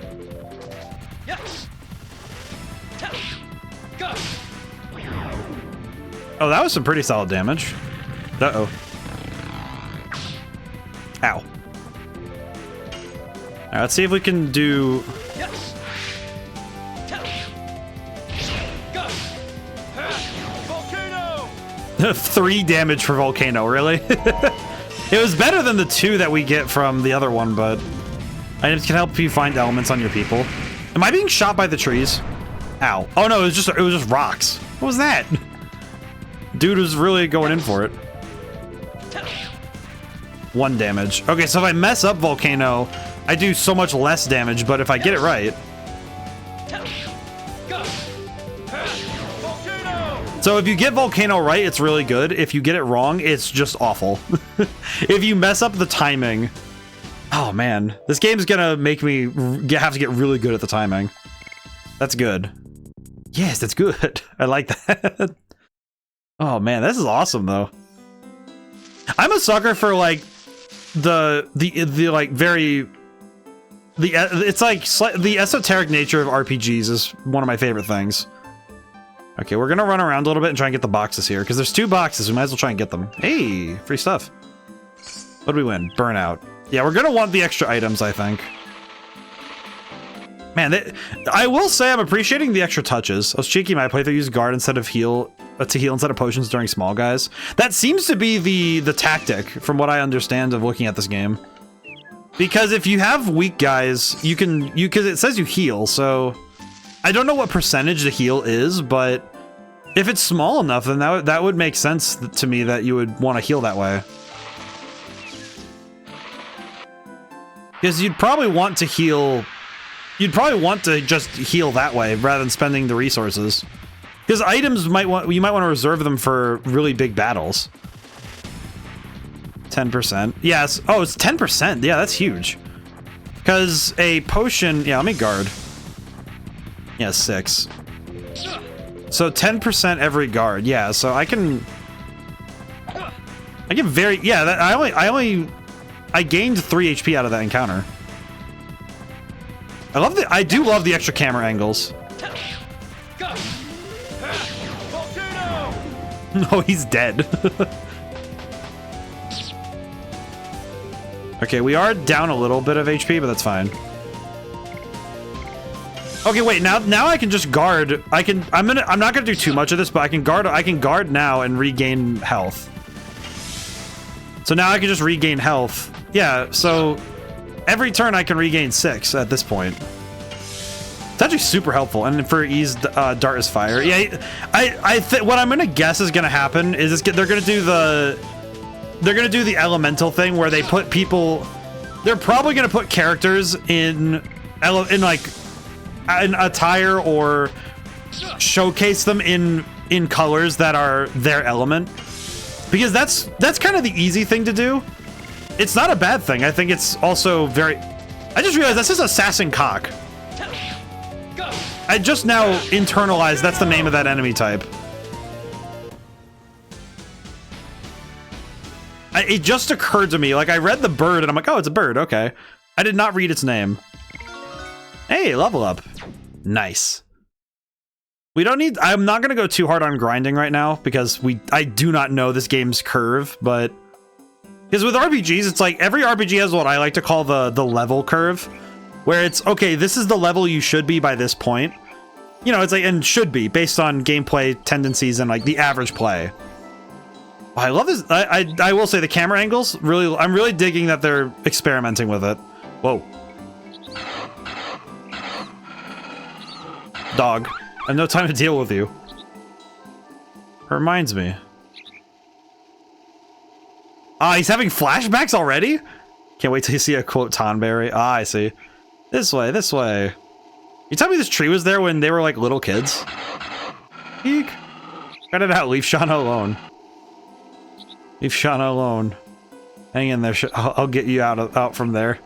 Speaker 1: Oh, that was some pretty solid damage. Uh-oh. Ow. Alright, let's see if we can do... 3 damage for Volcano, really? It was better than the 2 that we get from the other one, but... items can help you find elements on your people. Am I being shot by the trees? Ow. Oh no, it was just rocks. What was that? Dude was really going in for it. 1 damage. Okay, so if I mess up Volcano, I do so much less damage, but if I get it right... so if you get Volcano right, it's really good. If you get it wrong, it's just awful. If you mess up the timing... oh man, this game's gonna make me have to get really good at the timing. That's good. Yes, that's good. I like that. Oh man, this is awesome though. I'm a sucker for like it's like the esoteric nature of RPGs is one of my favorite things. Okay, we're gonna run around a little bit and try and get the boxes here because there's 2 boxes. We might as well try and get them. Hey, free stuff. What do we win? Burnout. Yeah, we're gonna want the extra items, I think. Man, I will say I'm appreciating the extra touches. I was cheeky my playthrough used guard instead of heal instead of potions during small guys. That seems to be the tactic from what I understand of looking at this game. Because if you have weak guys, because it says you heal, so I don't know what percentage the heal is, but if it's small enough, then that would make sense to me that you would want to heal that way. Because you'd probably want to heal... You'd probably want to just heal that way rather than spending the resources. Because items you might want to reserve them for really big battles. 10%. Yes. Oh, it's 10%. Yeah, that's huge. Because a potion... Yeah, let me guard. Yeah, 6. So 10% every guard. Yeah, so I can very... Yeah, that, I gained 3 HP out of that encounter. I do love the extra camera angles. No, he's dead. Okay, we are down a little bit of HP, but that's fine. Okay, wait, now I can just guard. I'm not gonna do too much of this, but I can guard now and regain health. So now I can just regain health. Yeah, so every turn I can regain 6 at this point. It's actually super helpful, and for ease, dart is fire. Yeah, what I'm gonna guess is gonna happen is they're gonna do the elemental thing where they put people. They're probably gonna put characters in like an attire or showcase them in colors that are their element, because that's kind of the easy thing to do. It's not a bad thing. I think it's also very... I just realized this is Assassin Cock. I just now internalized that's the name of that enemy type. It just occurred to me, like I read the bird and I'm like, oh, it's a bird, okay. I did not read its name. Hey, level up. Nice. We don't need... I'm not gonna go too hard on grinding right now because I do not know this game's curve, but... Because with RPGs, it's like every RPG has what I like to call the level curve, where it's, okay, this is the level you should be by this point. You know, it's like, and should be, based on gameplay tendencies and like the average play. I love this. I will say the camera angles, really, I'm really digging that they're experimenting with it. Whoa. Dog. I have no time to deal with you. Reminds me. Ah, he's having flashbacks already? Can't wait till you see a quote Tonberry. Ah, I see. This way, this way. You tell me this tree was there when they were like little kids? Eek. Cut it out, leave Shauna alone. Leave Shauna alone. Hang in there, I'll get you out from there.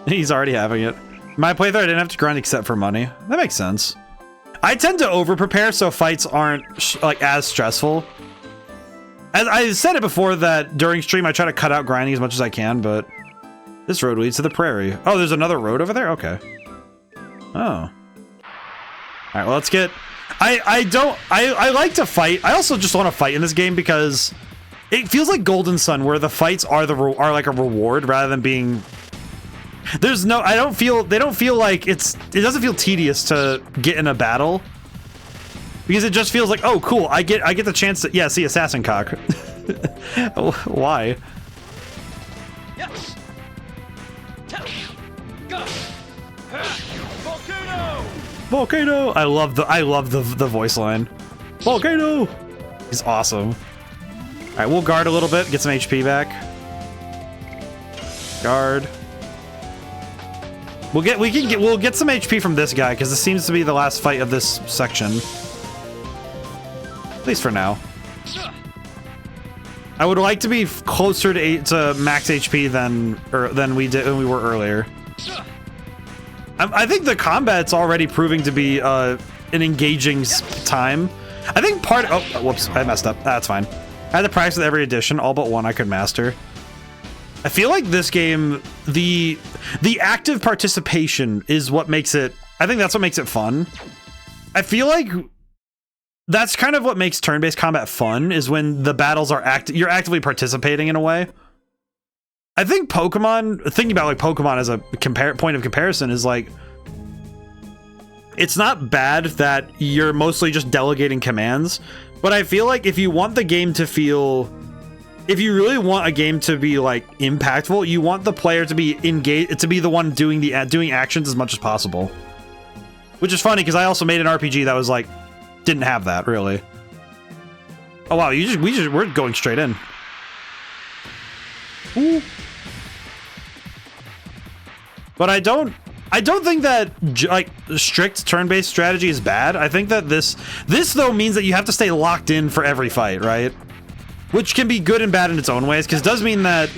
Speaker 1: He's already having it. My playthrough, I didn't have to grind except for money. That makes sense. I tend to over-prepare so fights aren't like as stressful. As I said it before that during stream I try to cut out grinding as much as I can, but this road leads to the prairie. Oh, there's another road over there? Okay. Oh. Alright, well, let's get... I like to fight. I also just want to fight in this game because it feels like Golden Sun, where the fights are like a reward rather than being... There's no... they don't feel like it doesn't feel tedious to get in a battle. Because it just feels like, oh, cool, I get the chance to... Yeah, see, Assassin Cock. Why?
Speaker 4: Yes. Go. Volcano.
Speaker 1: Volcano! I love the voice line. Volcano! He's awesome. Alright, we'll guard a little bit, get some HP back. Guard. We'll get some HP from this guy, because this seems to be the last fight of this section. At least for now. I would like to be closer to max HP than we were earlier. I think the combat's already proving to be an engaging time. I think oh, whoops, I messed up. That's fine. I had to practice with every edition, all but one I could master. I feel like this game, the active participation is what makes it... I think that's what makes it fun. I feel like that's kind of what makes turn-based combat fun, is when the battles are you're actively participating in a way. I think Pokemon, thinking about like Pokemon as a point of comparison, is like, it's not bad that you're mostly just delegating commands, but I feel like if you want the game to feel... If you really want a game to be like impactful, you want the player to be engaged, to be the one doing actions as much as possible. Which is funny because I also made an RPG that was like didn't have that really. Oh wow, we're going straight in. Ooh. But I don't think that like strict turn-based strategy is bad. I think that this though means that you have to stay locked in for every fight, right? Which can be good and bad in its own ways, because it does mean that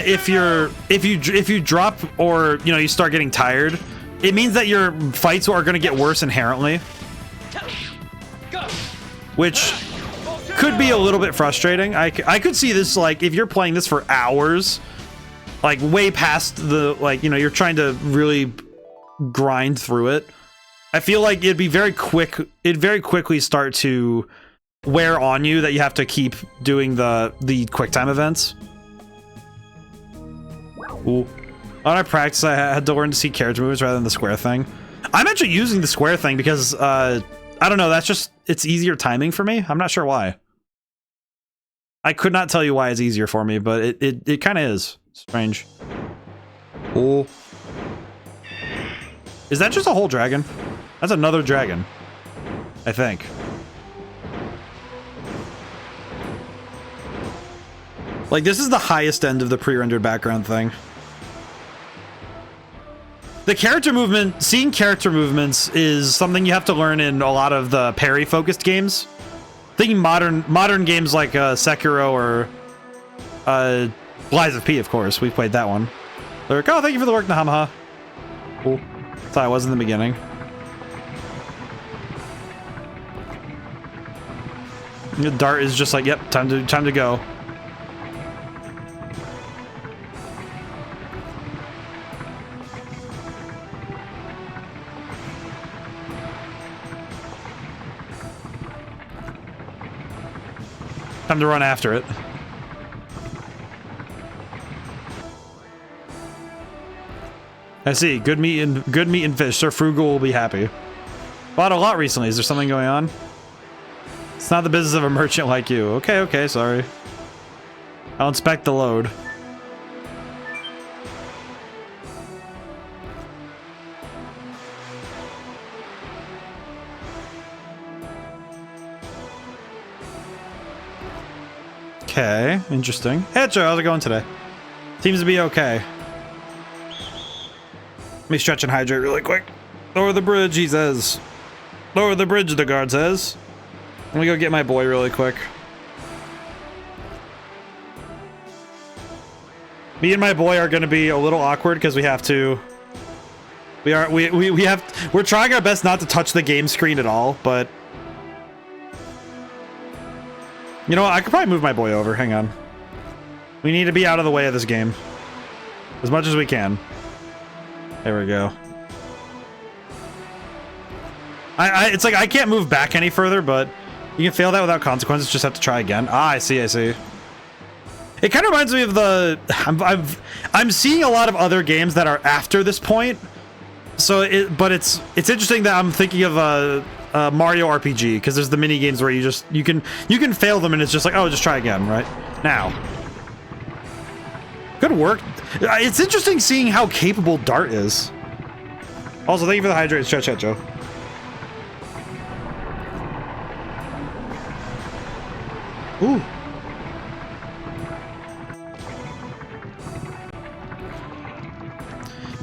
Speaker 1: if you drop or you start getting tired, it means that your fights are going to get worse inherently, which could be a little bit frustrating. I could see this, like, if you're playing this for hours, like way past the, like, you're trying to really grind through it. I feel like it'd very quickly start to wear on you that you have to keep doing the quick time events. Ooh. When I practice, I had to learn to see character movements rather than the square thing. I'm actually using the square thing because I don't know, it's easier timing for me. I'm not sure why. I could not tell you why it's easier for me, but it kind of is. Strange. Oh. Is that just a whole dragon? That's another dragon, I think. Like, this is the highest end of the pre-rendered background thing. The character movement, seeing character movements is something you have to learn in a lot of the parry-focused games. Thinking modern games like Sekiro or Lies of P, of course. We've played that one. They're like, oh, thank you for the work, Nahamaha. Cool. Thought I was in the beginning. The dart is just like, yep, time to go. Time to run after it. I see. Good meat and fish. Sir Frugal will be happy. Bought a lot recently. Is there something going on? It's not the business of a merchant like you. Okay, sorry. I'll inspect the load. Okay, interesting. Hey, Joe, how's it going today? Seems to be okay. Let me stretch and hydrate really quick. Lower the bridge, he says. Lower the bridge, the guard says. Let me go get my boy really quick. Me and my boy are going to be a little awkward because we have to. We're trying our best not to touch the game screen at all, but. You know what? I could probably move my boy over. Hang on. We need to be out of the way of this game. As much as we can. There we go. It's like I can't move back any further, but you can fail that without consequences. Just have to try again. Ah, I see. It kind of reminds me of the... I'm seeing a lot of other games that are after this point. So but it's interesting that I'm thinking of a Mario RPG, because there's the mini games where you can fail them and it's just like, oh, just try again, right? Now. Good work. It's interesting seeing how capable Dart is. Also, thank you for the hydrate stretch, Joe. Ooh.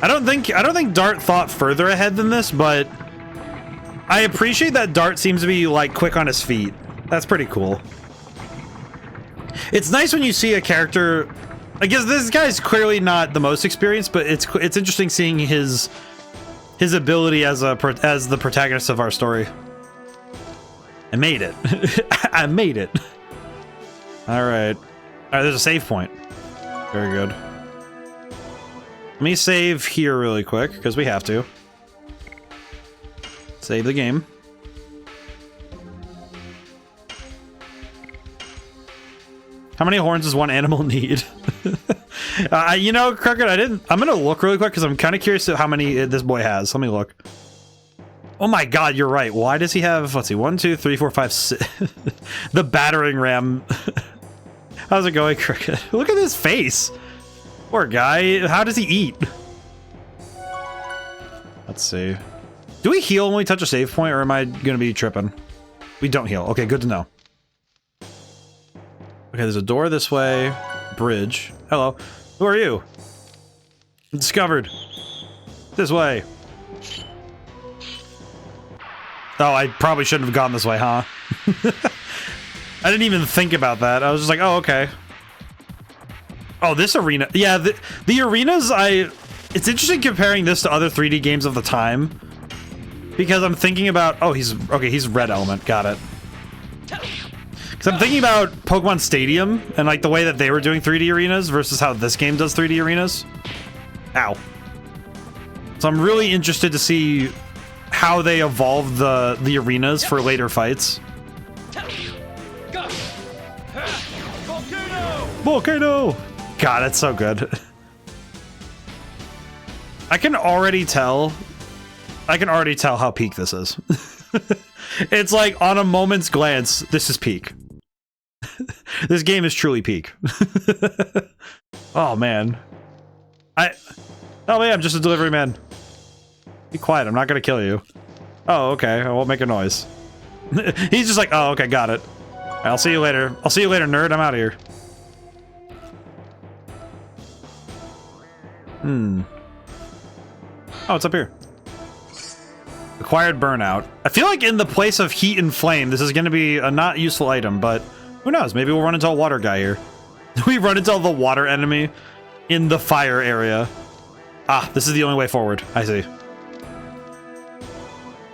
Speaker 1: I don't think Dart thought further ahead than this, but I appreciate that Dart seems to be like quick on his feet. That's pretty cool. It's nice when you see a character. I guess this guy's clearly not the most experienced, but it's interesting seeing his ability as the protagonist of our story. I made it. I made it. All right. There's a save point. Very good. Let me save here really quick because we have to. Save the game. How many horns does one animal need? You know, Crooked, I'm gonna look really quick because I'm kind of curious how many this boy has. Let me look. Oh my god, you're right. Why does he have, let's see, 1, 2, 3, 4, 5, 6. The battering ram. How's it going, Crooked? Look at his face. Poor guy. How does he eat? Let's see. Do we heal when we touch a save point, or am I gonna be tripping? We don't heal. Okay, good to know. Okay, there's a door this way. Bridge. Hello. Who are you? Discovered. This way. Oh, I probably shouldn't have gone this way, huh? I didn't even think about that. I was just like, oh, okay. Oh, this arena. Yeah, the arenas, it's interesting comparing this to other 3D games of the time. Because I'm thinking about... Oh, he's red element. Got it. Because I'm thinking about Pokemon Stadium and like the way that they were doing 3D arenas versus how this game does 3D arenas. Ow. So I'm really interested to see how they evolve the arenas for later fights. Volcano! God, that's so good. I can already tell how peak this is. It's like, on a moment's glance, this is peak. This game is truly peak. Oh, man. Oh, yeah, I'm just a delivery man. Be quiet, I'm not gonna kill you. Oh, okay, I won't make a noise. He's just like, oh, okay, got it. I'll see you later. I'll see you later, nerd. I'm out of here. Oh, it's up here. Acquired burnout. I feel like in the place of heat and flame, this is going to be a not useful item, but who knows? Maybe we'll run into a water guy here. We run into the water enemy in the fire area. Ah, this is the only way forward. I see.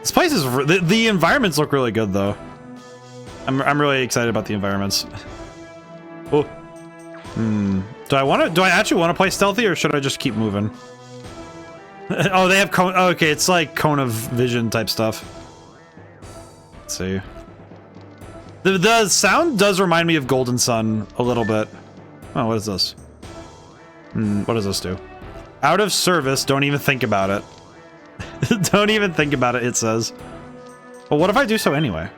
Speaker 1: This place is... The environments look really good, though. I'm really excited about the environments. Oh. Do I actually want to play stealthy, or should I just keep moving? Oh, they have cone... Oh, okay, it's like cone of vision type stuff. Let's see. The sound does remind me of Golden Sun a little bit. Oh, what is this? What does this do? Out of service, don't even think about it. Don't even think about it, it says. Well, what if I do so anyway?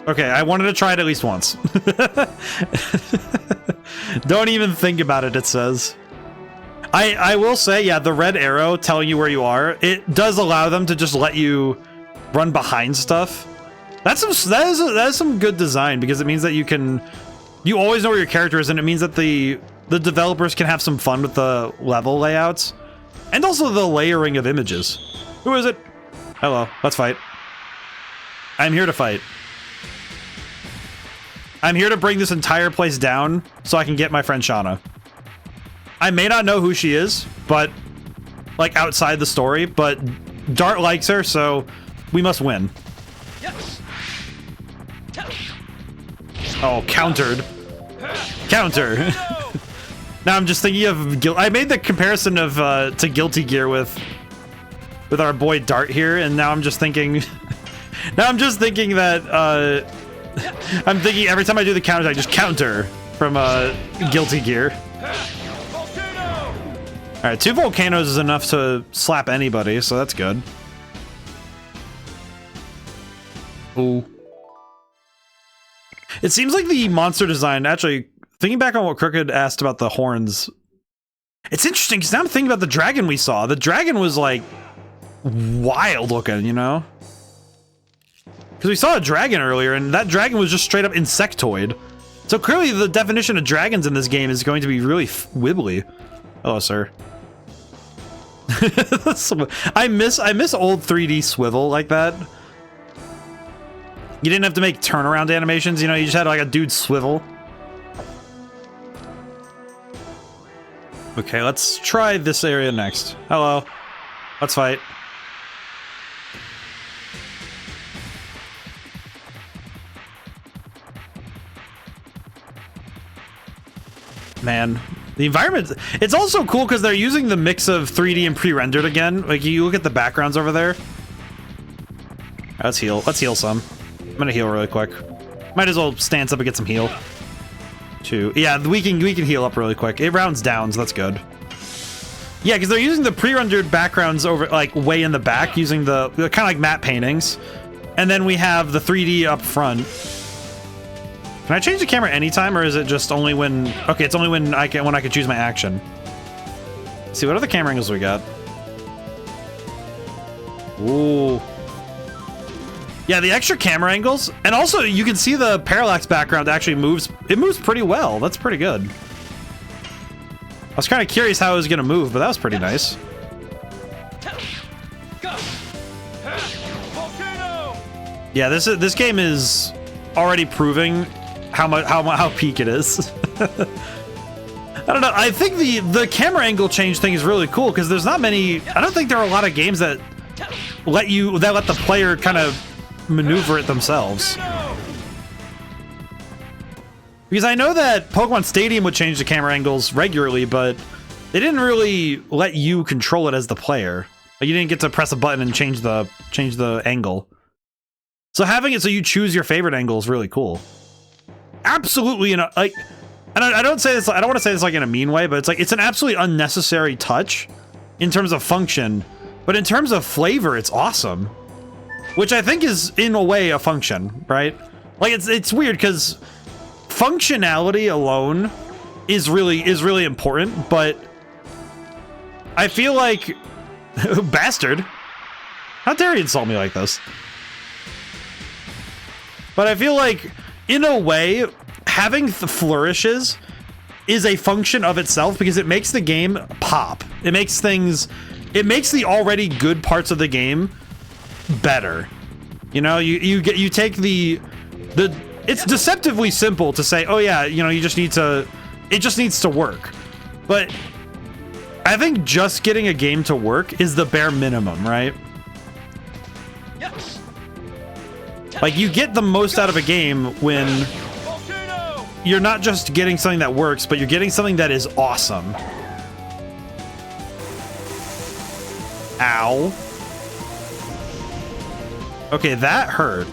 Speaker 1: Okay, I wanted to try it at least once. Don't even think about it, it says. I will say, yeah, the red arrow telling you where you are, it does allow them to just let you run behind stuff. That is some good design, because it means that you always know where your character is, and it means that the developers can have some fun with the level layouts and also the layering of images. Who is it? Hello, let's fight. I'm here to fight. I'm here to bring this entire place down so I can get my friend Shauna. I may not know who she is, but like outside the story, but Dart likes her, so we must win.
Speaker 4: Yes.
Speaker 1: Oh, countered. Counter. Now I'm just thinking of I made the comparison of to Guilty Gear with our boy Dart here, and now I'm just thinking that I'm thinking every time I do the counter, I just counter from Guilty Gear. Alright, 2 volcanoes is enough to slap anybody, so that's good. Ooh. It seems like the monster design, actually, thinking back on what Crooked asked about the horns, it's interesting, because now I'm thinking about the dragon we saw. The dragon was, like, wild looking, you know? Because we saw a dragon earlier, and that dragon was just straight up insectoid. So clearly the definition of dragons in this game is going to be really wibbly. Hello, sir. I miss old 3D swivel like that. You didn't have to make turnaround animations, you know, you just had like a dude swivel. Okay, let's try this area next. Hello. Let's fight. Man, the environment, it's also cool because they're using the mix of 3D and pre-rendered again. Like, you look at the backgrounds over there. Let's heal some. I'm gonna heal really quick. Might as well stance up and get some heal. 2. Yeah, we can heal up really quick. It rounds down, so that's good. Yeah, because they're using the pre-rendered backgrounds over, like, way in the back, using the kind of like matte paintings. And then we have the 3D up front. Can I change the camera anytime, or is it just only when... Okay, it's only when I can choose my action. Let's see, what other camera angles we got? Ooh. Yeah, the extra camera angles, and also you can see the parallax background actually moves. It moves pretty well. That's pretty good. I was kind of curious how it was going to move, but that was pretty nice. Yeah, this game is already proving how peak it is. I don't know. I think the camera angle change thing is really cool because there's not many. I don't think there are a lot of games that let the player kind of maneuver it themselves. Because I know that Pokemon Stadium would change the camera angles regularly, but they didn't really let you control it as the player. Like, you didn't get to press a button and change the angle. So having it so you choose your favorite angle is really cool. Absolutely, like, and I don't say this. I don't want to say this like in a mean way, but it's an absolutely unnecessary touch in terms of function, but in terms of flavor, it's awesome. Which I think is in a way a function, right? Like it's weird because functionality alone is really important, but I feel like bastard. How dare you insult me like this? But I feel like in a way having the flourishes is a function of itself because it makes the game pop. It makes the already good parts of the game better. You know, you take the it's deceptively simple to say, oh yeah, you know, it just needs to work. But I think just getting a game to work is the bare minimum, right?
Speaker 4: Yes.
Speaker 1: Like, you get the most out of a game when you're not just getting something that works, but you're getting something that is awesome. Ow. Okay, that hurt.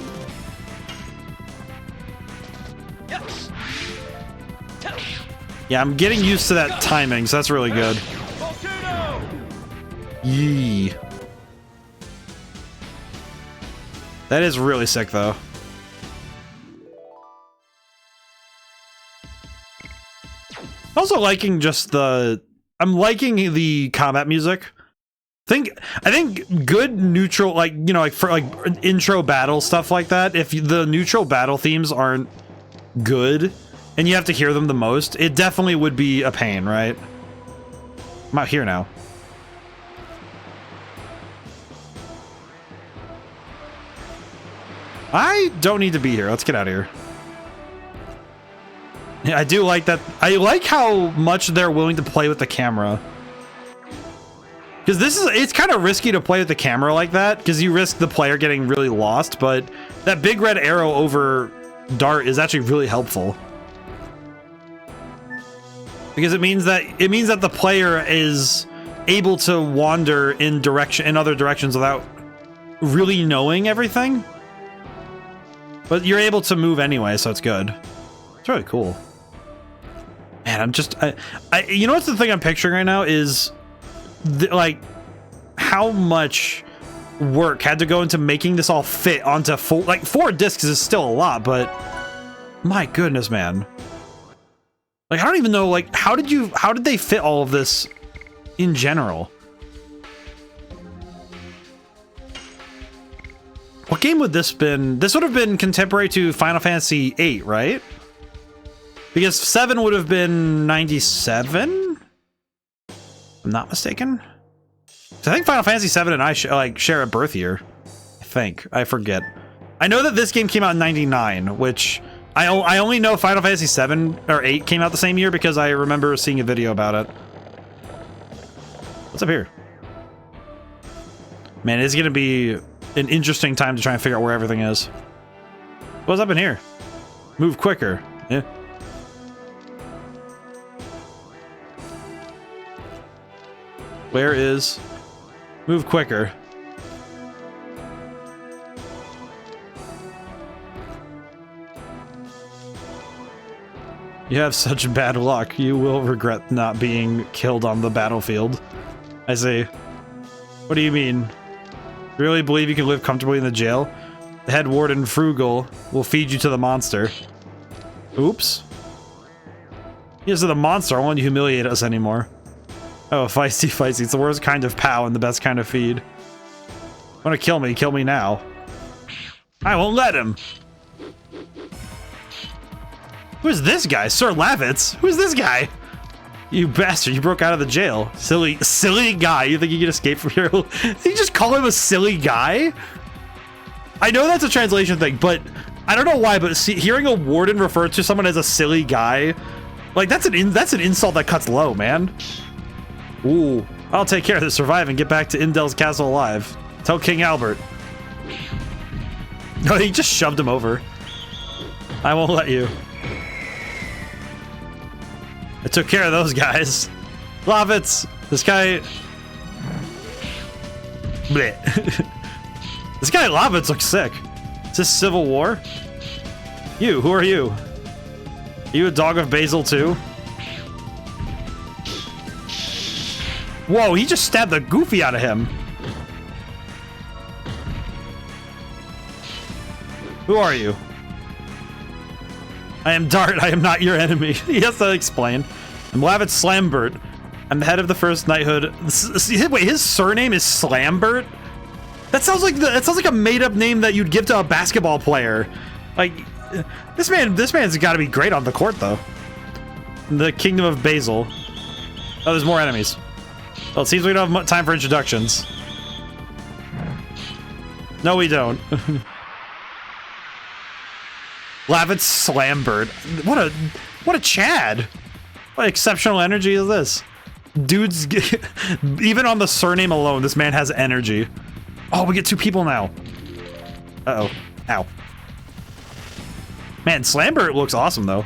Speaker 4: Yes.
Speaker 1: Yeah, I'm getting used to that timing, so that's really good. Yee. That is really sick, though. Also liking just I'm liking the combat music. I think good neutral, like, you know, like for like intro battle stuff like that, if the neutral battle themes aren't good and you have to hear them the most, it definitely would be a pain, right? I'm out here now. I don't need to be here. Let's get out of here. Yeah, I do like that. I like how much they're willing to play with the camera. Because it's kind of risky to play with the camera like that, because you risk the player getting really lost, but that big red arrow over dart is actually really helpful. Because it means that the player is able to wander in other directions without really knowing everything. But you're able to move anyway, so it's good. It's really cool. Man, you know what's the thing I'm picturing right now is like how much work had to go into making this all fit onto 4 discs is still a lot, but my goodness, man. Like, I don't even know, like, how did they fit all of this in general? What game would this been? This would have been contemporary to Final Fantasy VIII, right? Because 7 would have been 97? If I'm not mistaken. So I think Final Fantasy 7 and I share a birth year. I think. I forget. I know that this game came out in 99, which I only know Final Fantasy 7 or 8 came out the same year because I remember seeing a video about it. What's up here? Man, it's gonna be an interesting time to try and figure out where everything is. What's up in here? Move quicker. Yeah. Where is... Move quicker. You have such bad luck. You will regret not being killed on the battlefield. I see. What do you mean? Really believe you can live comfortably in the jail? The head warden, Frugal, will feed you to the monster. Oops. Yes, the monster. I won't humiliate us anymore. Oh, feisty, feisty. It's the worst kind of pow and the best kind of feed. Want to kill me? Kill me now. I won't let him. Who's this guy? Sir Lavitz? Who's this guy? You bastard, you broke out of the jail. Silly guy. You think you can escape from here? Did you just call him a silly guy? I know that's a translation thing, but I don't know why, but hearing a warden refer to someone as a silly guy, like that's an insult that cuts low, man. Ooh, I'll take care of this, survive and get back to Indel's castle alive. Tell King Albert. Oh, he just shoved him over. I won't let you. I took care of those guys. Lavitz, this guy. Bleh. This guy Lavitz looks sick. Is this Civil War? You, who are you? Are you a dog of Basil too? Whoa, he just stabbed the goofy out of him. Who are you? I am Dart, I am not your enemy. He has to explain. I'm Lavitz Slambert. I'm the head of the First Knighthood. Wait, his surname is Slambert? That sounds like a made-up name that you'd give to a basketball player. Like, this man's got to be great on the court, though. The Kingdom of Basil. Oh, there's more enemies. Well, it seems we don't have time for introductions. No, we don't. Lavitz Slambert. What a Chad. What exceptional energy is this? Dude's even on the surname alone, this man has energy. Oh, we get 2 people now. Uh-oh. Ow. Man, Slambert looks awesome though.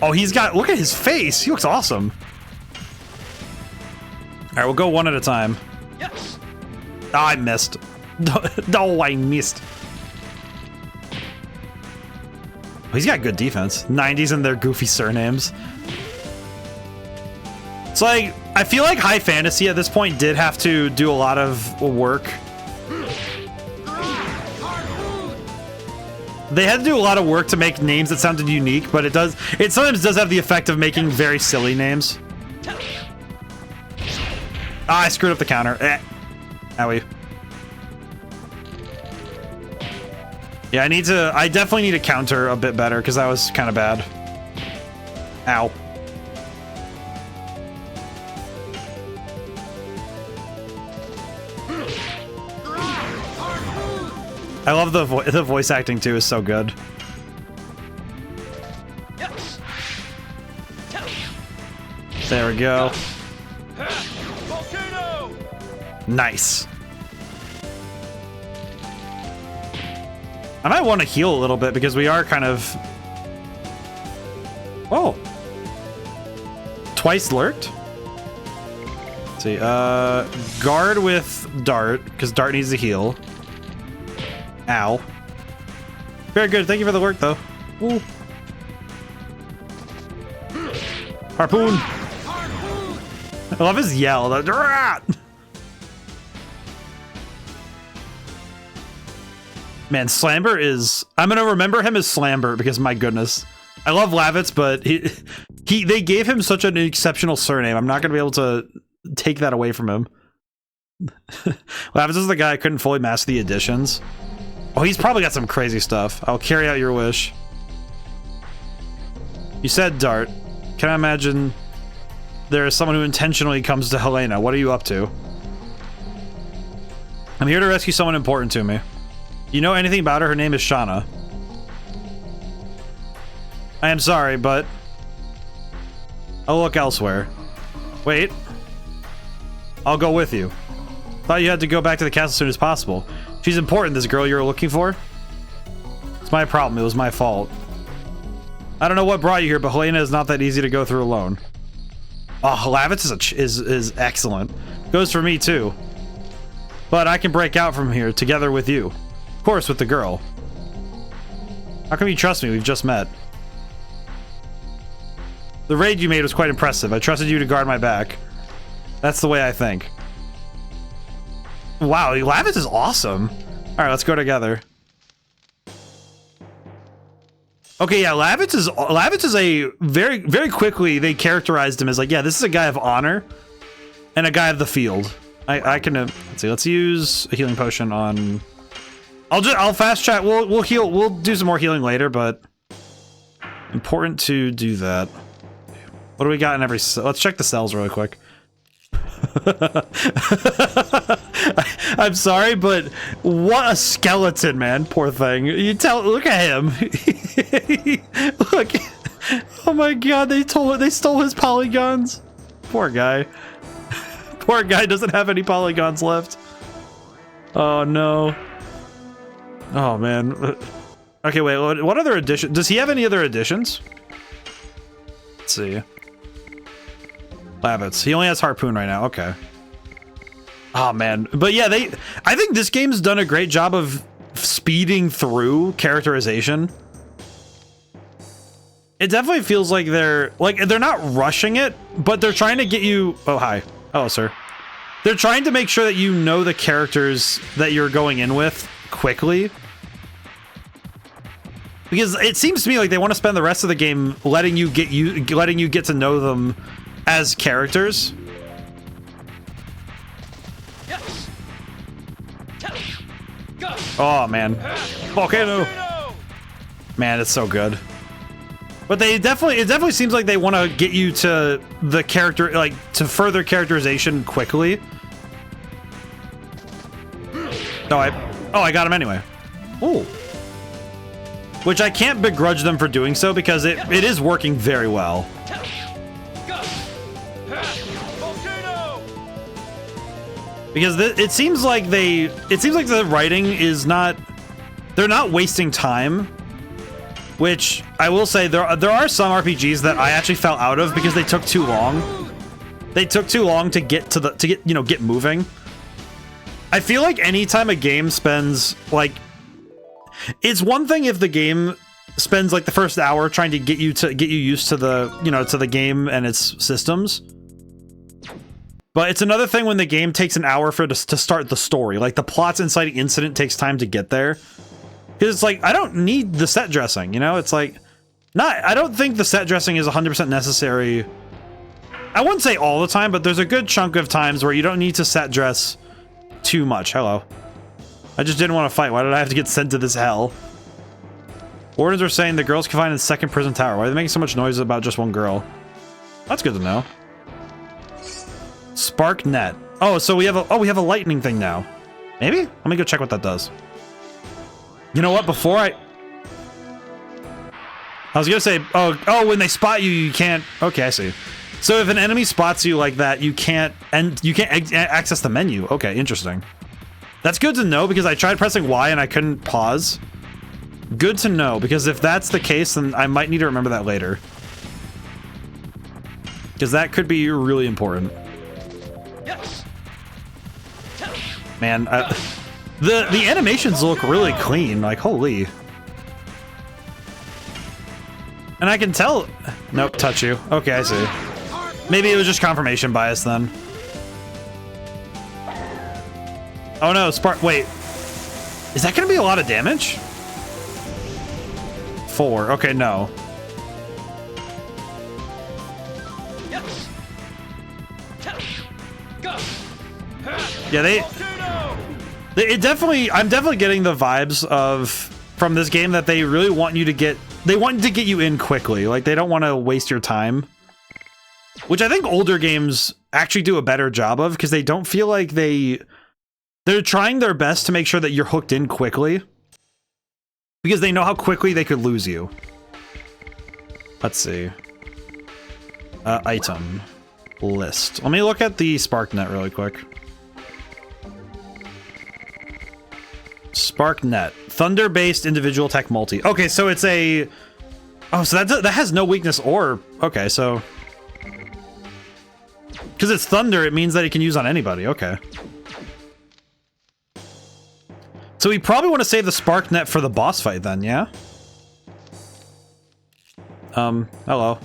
Speaker 1: Oh, look at his face. He looks awesome. All right, we'll go one at a time.
Speaker 4: Yes.
Speaker 1: Oh, I missed. No, I missed. Oh, he's got good defense. 90s and their goofy surnames. It's like, I feel like High Fantasy at this point did have to do a lot of work. They had to do a lot of work to make names that sounded unique, but it sometimes does have the effect of making very silly names. Ah, I screwed up the counter. Owie. Yeah, I definitely need to counter a bit better because that was kind of bad. Ow. I love the voice acting too is so good.
Speaker 4: Yes.
Speaker 1: There we go.
Speaker 4: Volcano.
Speaker 1: Nice. I might want to heal a little bit because we are kind of... Oh. Twice lurked? Let's see. Guard with Dart, because Dart needs to heal. Ow. Very good. Thank you for the work, though. Ooh. Harpoon. I love his yell. Man, Slambert is... I'm gonna remember him as Slambert because my goodness. I love Lavitz, but they gave him such an exceptional surname. I'm not gonna be able to take that away from him. Lavitz is the guy I couldn't fully master the additions. Oh, he's probably got some crazy stuff. I'll carry out your wish. You said Dart. Can I imagine there is someone who intentionally comes to Helena? What are you up to? I'm here to rescue someone important to me. You know anything about her? Her name is Shauna. I am sorry, but I'll look elsewhere. Wait. I'll go with you. Thought you had to go back to the castle as soon as possible. She's important, this girl you're looking for. It's my problem. It was my fault. I don't know what brought you here, but Helena is not that easy to go through alone. Oh, Lavitz is excellent. Goes for me too. But I can break out from here together with you. Of course, with the girl. How come you trust me? We've just met. The raid you made was quite impressive. I trusted you to guard my back. That's the way I think. Wow, Lavitz is awesome. All right, let's go together. Okay, yeah, Lavitz is a very quickly they characterized him as like, yeah, this is a guy of honor and a guy of the field. I can let's see, let's use a healing potion on. I'll fast chat. We'll heal. We'll do some more healing later, but important to do that. What do we got in every? Let's check the cells really quick. I'm sorry, but what a skeleton, man. Poor thing. Look at him. Look. Oh my god, they stole his polygons. Poor guy. Poor guy doesn't have any polygons left. Oh no. Oh man. Okay, wait, what other addition? Does he have any other additions? Let's see. Lavitz. He only has Harpoon right now. Okay. Oh man. But yeah, I think this game's done a great job of speeding through characterization. It definitely feels like they're not rushing it, but they're trying to get you. Oh, hi. Hello, sir. They're trying to make sure that you know the characters that you're going in with quickly. Because it seems to me like they want to spend the rest of the game letting you get to know them as characters. Oh man. Volcano. Man, it's so good. But it definitely seems like they want to get you to the character, like to further characterization quickly. Oh, I got him anyway. Ooh. Which I can't begrudge them for doing so because it is working very well. Because it seems like the writing is not, they're not wasting time, which I will say there are some RPGs that I actually fell out of because they took too long. They took too long to get moving. I feel like anytime a game spends like, it's one thing if the game spends like the first hour trying to get you used to the, to the game and its systems. But it's another thing when the game takes an hour to start the story. Like the plot's inciting incident takes time to get there. Because it's like, I don't need the set dressing, It's like, I don't think the set dressing is 100% necessary. I wouldn't say all the time, but there's a good chunk of times where you don't need to set dress too much. Hello. I just didn't want to fight. Why did I have to get sent to this hell? Wardens are saying the girls confined in the second prison tower. Why are they making so much noise about just one girl? That's good to know. Spark net. Oh, so we have a lightning thing now. Maybe? Let me go check what that does. You know what? Before I was gonna say, oh, when they spot you, you can't. Okay, I see. So if an enemy spots you like that, you can't access the menu. Okay, interesting. That's good to know because I tried pressing Y and I couldn't pause. Good to know because if that's the case, then I might need to remember that later. Because that could be really important. Man, the animations look really clean. Like, holy. And I can tell. Nope, touch you. Okay, I see. Maybe it was just confirmation bias then. Oh no, spark. Wait. Is that going to be a lot of damage? 4. Okay, no. Yeah, I'm definitely getting the vibes from this game that they really want you to get, they want to get you in quickly. Like, they don't want to waste your time. Which I think older games actually do a better job of, because they don't feel like they're trying their best to make sure that you're hooked in quickly. Because they know how quickly they could lose you. Let's see. Item. List. Let me look at the SparkNet really quick. SparkNet. Thunder-based individual tech multi. Okay, so it's a... Oh, so that has no weakness or... Okay, so... Because it's thunder, it means that it can use on anybody. Okay. So we probably want to save the SparkNet for the boss fight then, yeah? Hello.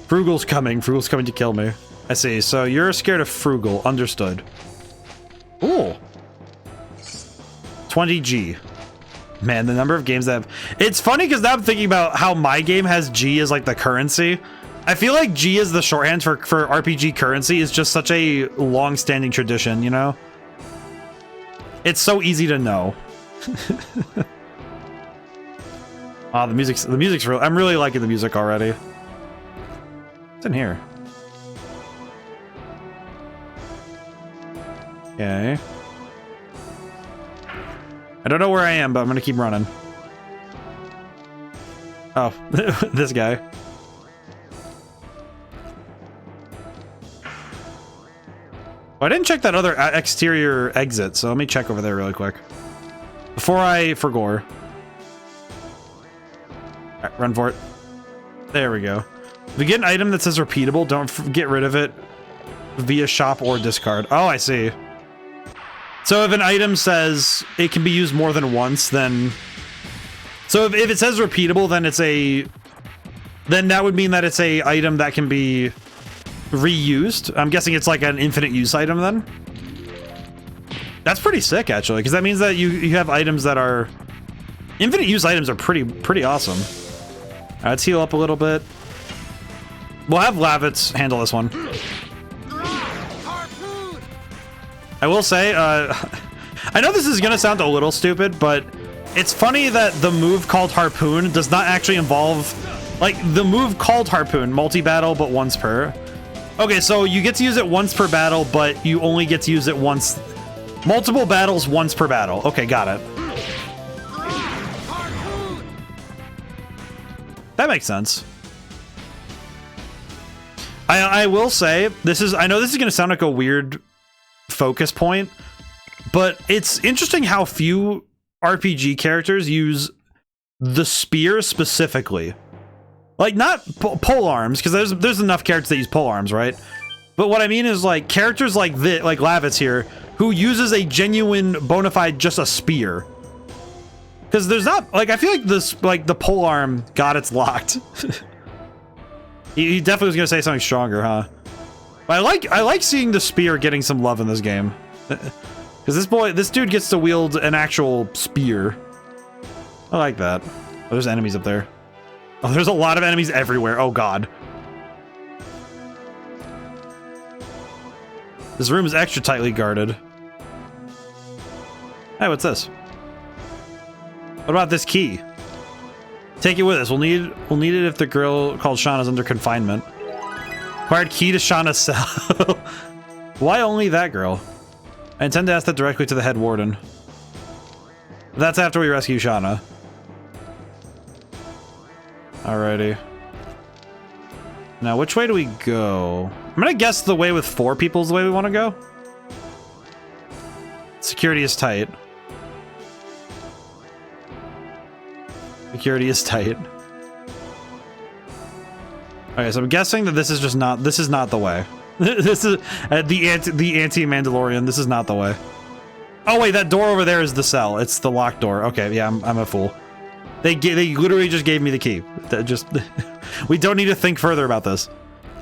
Speaker 1: Frugal's coming. Frugal's coming to kill me. I see. So you're scared of Frugal. Understood. Ooh. 20G. Man, the number of games that have... It's funny because now I'm thinking about how my game has G as like the currency. I feel like G is the shorthand for RPG currency is just such a long-standing tradition, you know? It's so easy to know. Oh, the music's real. I'm really liking the music already. What's in here? Okay. I don't know where I am, but I'm gonna keep running. Oh, this guy. Oh, I didn't check that other exterior exit, so let me check over there really quick. Before I forgore. Alright, run for it. There we go. If you get an item that says repeatable, don't get rid of it via shop or discard. Oh, I see. So if an item says it can be used more than once, then... So if it says repeatable, then it's a... Then that would mean that it's a item that can be reused. I'm guessing it's like an infinite use item then. That's pretty sick, actually, because that means that you have items that are... Infinite use items are pretty awesome. All right, let's heal up a little bit. We'll have Lavitz handle this one. I will say, I know this is gonna sound a little stupid, but it's funny that the move called Harpoon does not actually involve, like, the move called Harpoon, multi-battle, but once per. Okay, so you get to use it once per battle, but you only get to use it once, multiple battles once per battle. Okay, got it. That makes sense. I will say, I know this is gonna sound like a weird focus point, but it's interesting how few RPG characters use the spear specifically. Like, not pole arms, because there's enough characters that use pole arms, right? But what I mean is, like, characters like this, like Lavitz here, who uses a genuine bona fide just a spear. Because there's not, like, I feel like this, like, the pole arm, God, it's locked. He definitely was gonna say something stronger, huh? But I like seeing the spear getting some love in this game. Because this dude gets to wield an actual spear. I like that. Oh, there's enemies up there. Oh, there's a lot of enemies everywhere. Oh, God. This room is extra tightly guarded. Hey, what's this? What about this key? Take it with us. We'll need it if the girl called Shauna's under confinement. Acquired key to Shauna's cell. Why only that girl? I intend to ask that directly to the head warden. That's after we rescue Shauna. Alrighty. Now, which way do we go? I'm gonna guess the way with 4 people is the way we want to go. Security is tight. Security is tight. Okay, so I'm guessing that this is just not. This is not the way. This is the anti-Mandalorian. This is not the way. Oh wait, that door over there is the cell. It's the locked door. Okay, yeah, I'm a fool. They literally just gave me the key. That just we don't need to think further about this.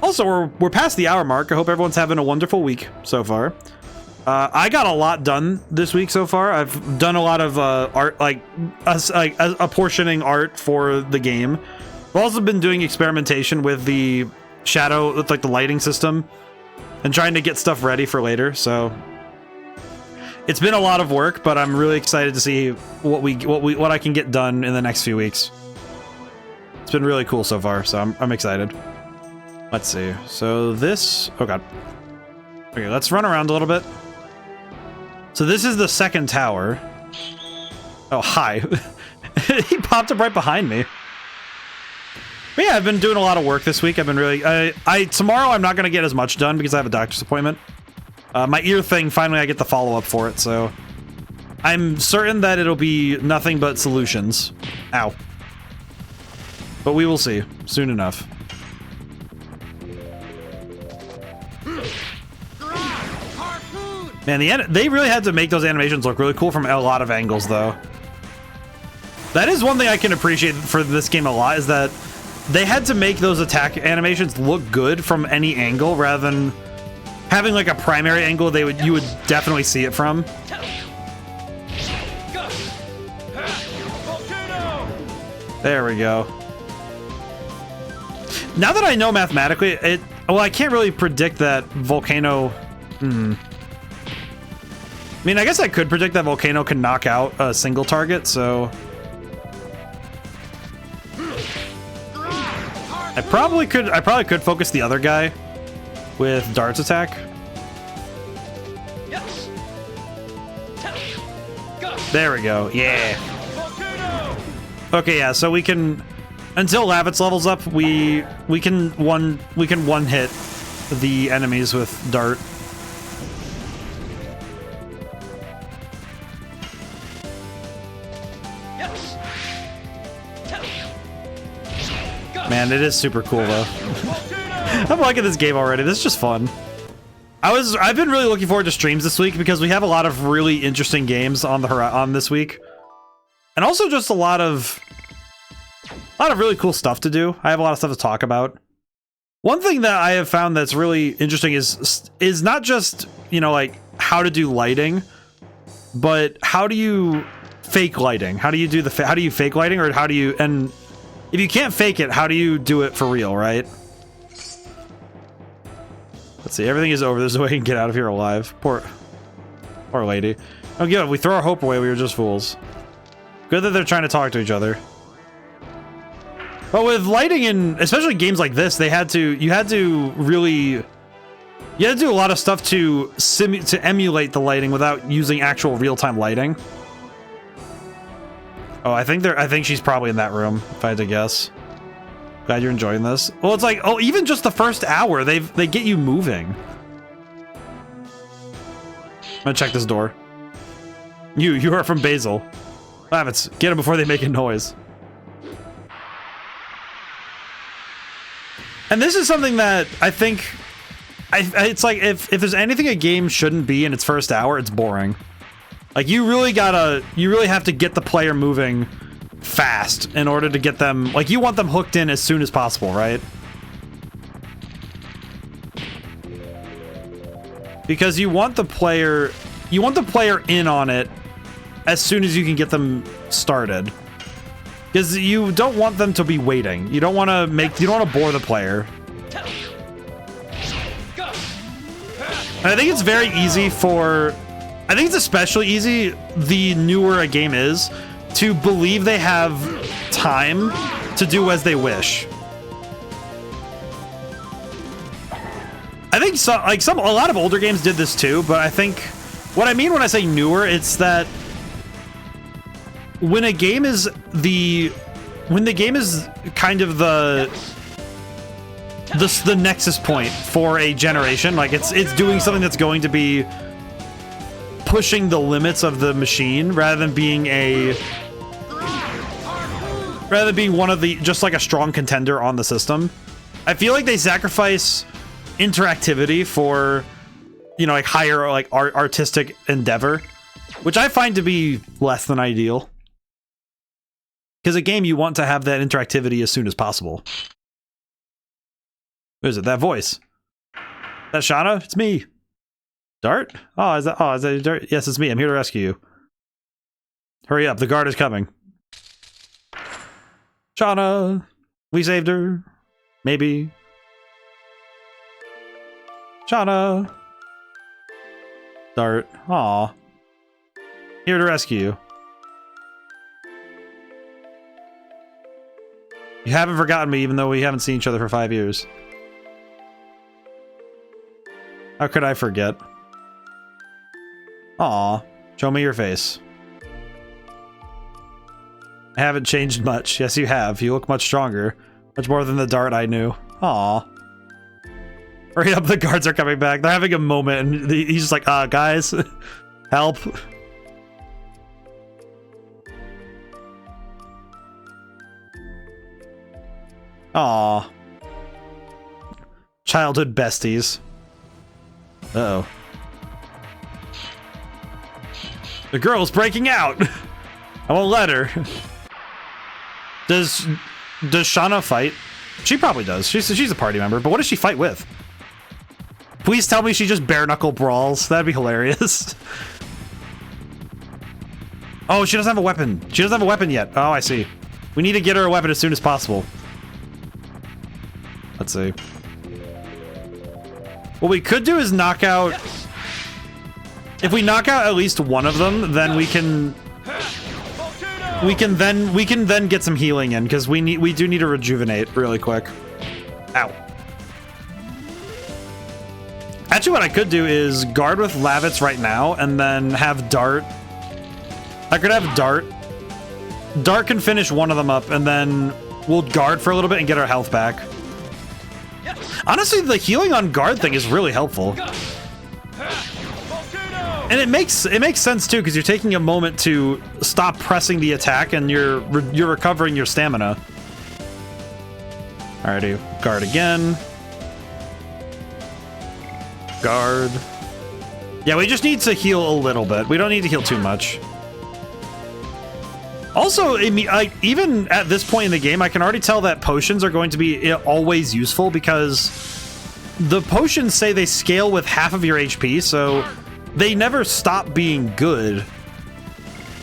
Speaker 1: Also, we're past the hour mark. I hope everyone's having a wonderful week so far. I got a lot done this week so far. I've done a lot of art, like apportioning art for the game. I've also been doing experimentation with the shadow, with like the lighting system, and trying to get stuff ready for later. So it's been a lot of work, but I'm really excited to see what I can get done in the next few weeks. It's been really cool so far, so I'm excited. Let's see. So this, oh god. Okay, let's run around a little bit. So this is the second tower. Oh, hi. He popped up right behind me. But yeah, I've been doing a lot of work this week. I've been really... tomorrow I'm not going to get as much done because I have a doctor's appointment. My ear thing, finally I get the follow-up for it, so... I'm certain that it'll be nothing but solutions. Ow. But we will see. Soon enough. Man, they really had to make those animations look really cool from a lot of angles, though. That is one thing I can appreciate for this game a lot, is that they had to make those attack animations look good from any angle, rather than having like a primary angle you would definitely see it from. There we go. Now that I know mathematically, well, I can't really predict that Volcano... I mean, I guess I could predict that Volcano can knock out a single target, so... I probably could focus the other guy with Dart's attack.
Speaker 4: Yes. Go.
Speaker 1: There we go. Yeah. Okay, yeah, so we can... Until Lavitz levels up, we can one hit the enemies with Dart.
Speaker 4: Yes.
Speaker 1: Man, it is super cool though. I'm liking this game already. This is just fun. I've been really looking forward to streams this week because we have a lot of really interesting games on this week, and also just a lot of really cool stuff to do. I have a lot of stuff to talk about. One thing that I have found that's really interesting is not just, you know, like how to do lighting, but how do you fake lighting? How do you do how do you fake lighting, or how do you, and if you can't fake it, how do you do it for real, right? Let's see, everything is over. There's no way we can get out of here alive. Poor lady. Oh, yeah, we throw our hope away. We were just fools. Good that they're trying to talk to each other. But with lighting in, especially games like this, you had to do a lot of stuff to emulate the lighting without using actual real-time lighting. Oh, I think she's probably in that room, if I had to guess. Glad you're enjoying this. Well, it's like, oh, even just the first hour, they get you moving. I'm gonna check this door. You are from Basil. Lavitz, get them before they make a noise. And this is something that I think, it's like, if there's anything a game shouldn't be in its first hour, it's boring. Like, you really have to get the player moving fast in order to get them, like, you want them hooked in as soon as possible, right? Because you want the player in on it as soon as you can get them started. Because you don't want them to be waiting. You don't want to bore the player. And I think it's very easy I think it's especially easy, the newer a game is, to believe they have time to do as they wish. I think a lot of older games did this too, but I think what I mean when I say newer, it's that when a game is kind of the nexus point for a generation, like it's doing something that's going to be pushing the limits of the machine rather than being one of the, just like a strong contender on the system. I feel like they sacrifice interactivity for, you know, like higher, like artistic endeavor, which I find to be less than ideal. Because a game, you want to have that interactivity as soon as possible. Who is it? That voice? That Shauna? It's me. Dart? Is that Dart? Yes, it's me. I'm here to rescue you. Hurry up, the guard is coming. Shauna, we saved her. Maybe. Shauna. Dart. Aw. Here to rescue you. You haven't forgotten me, even though we haven't seen each other for 5 years. How could I forget? Aw, show me your face. I haven't changed much. Yes, you have. You look much stronger. Much more than the Dart I knew. Aw. Hurry up, the guards are coming back. They're having a moment, and he's just like, guys, help. Aw. Childhood besties. Uh-oh. The girl's breaking out! I won't let her. Does Shauna fight? She probably does. She's a party member, but what does she fight with? Please tell me she just bare-knuckle brawls. That'd be hilarious. Oh, she doesn't have a weapon. She doesn't have a weapon yet. Oh, I see. We need to get her a weapon as soon as possible. Let's see. What we could do is knock out... If we knock out at least one of them, then we can then get some healing in, because we do need to rejuvenate really quick. Ow. Actually, what I could do is guard with Lavitz right now, and then have Dart. I could have Dart. Dart can finish one of them up, and then we'll guard for a little bit and get our health back. Honestly, the healing on guard thing is really helpful. And it makes sense too, because you're taking a moment to stop pressing the attack and you're recovering your stamina. Alrighty, guard again. Guard. Yeah, we just need to heal a little bit. We don't need to heal too much. Also, even at this point in the game, I can already tell that potions are going to be always useful, because the potions say they scale with half of your HP, so they never stop being good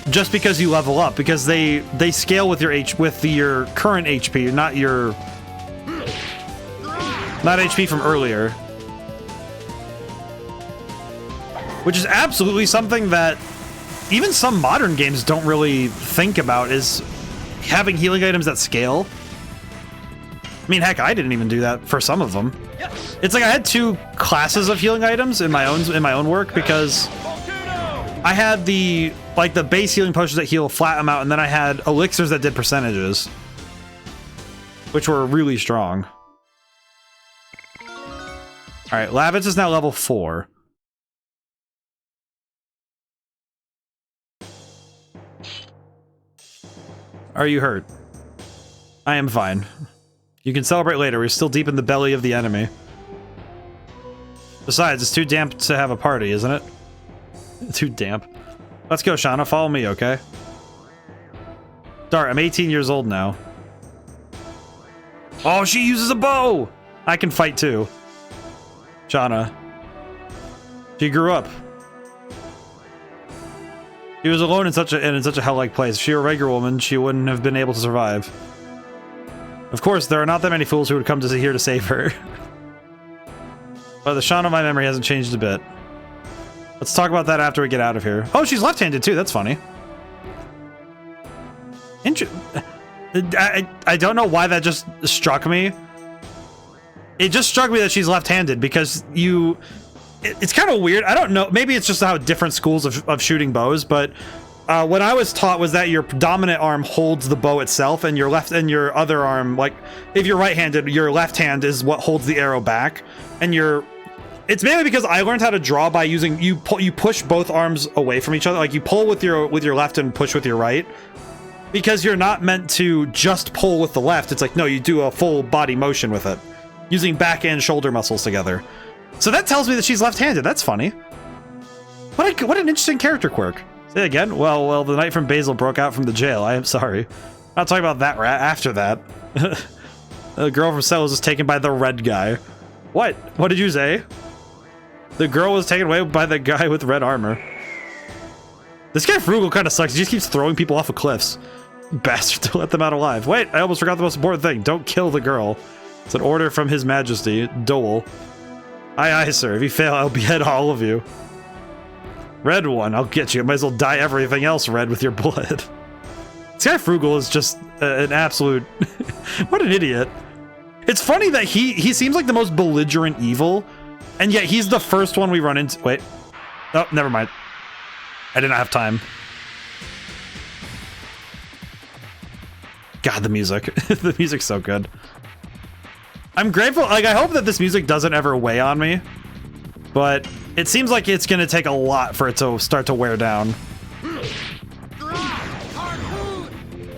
Speaker 1: just because you level up, because they scale with your your current HP, not HP from earlier. Which is absolutely something that even some modern games don't really think about, is having healing items that scale. I mean, heck, I didn't even do that for some of them. It's like I had 2 classes of healing items in my own work, because I had the base healing potions that heal a flat amount, and then I had elixirs that did percentages, which were really strong. All right, Lavitz is now level 4. Are you hurt? I am fine. You can celebrate later. We're still deep in the belly of the enemy. Besides, it's too damp to have a party, isn't it? Too damp. Let's go, Shauna. Follow me, okay? Dart, I'm 18 years old now. Oh, she uses a bow! I can fight too. Shauna. She grew up. She was alone in such a hell-like place. If she were a regular woman, she wouldn't have been able to survive. Of course, there are not that many fools who would come to here to save her. But the Shauna of my memory hasn't changed a bit. Let's talk about that after we get out of here. Oh, she's left-handed too. That's funny. I don't know why that just struck me. It just struck me that she's left-handed, because it's kind of weird. I don't know. Maybe it's just how different schools of shooting bows, but what I was taught was that your dominant arm holds the bow itself, and your other arm, like if you're right-handed, your left hand is what holds the arrow back, and it's mainly because I learned how to draw by using you push both arms away from each other, like you pull with your left and push with your right, because you're not meant to just pull with the left. It's like, no, you do a full body motion with it, using back and shoulder muscles together. So that tells me that she's left-handed. That's funny. What an interesting character quirk. Say it again. Well, the knight from Basil broke out from the jail. I am sorry. Not talking about that after that. The girl from Cell was just taken by the red guy. What? What did you say? The girl was taken away by the guy with red armor. This guy Frugal kind of sucks. He just keeps throwing people off of cliffs. Bastard, to let them out alive. Wait, I almost forgot the most important thing. Don't kill the girl. It's an order from His Majesty, Dole. Aye, aye, sir. If you fail, I'll behead all of you. Red one, I'll get you. Might as well dye everything else red with your blood. This guy Frugal is just an absolute... What an idiot. It's funny that he seems like the most belligerent evil, and yet he's the first one we run into. Wait. Oh, never mind. I did not have time. God, the music. The music's so good. I'm grateful. Like, I hope that this music doesn't ever weigh on me, but it seems like it's going to take a lot for it to start to wear down.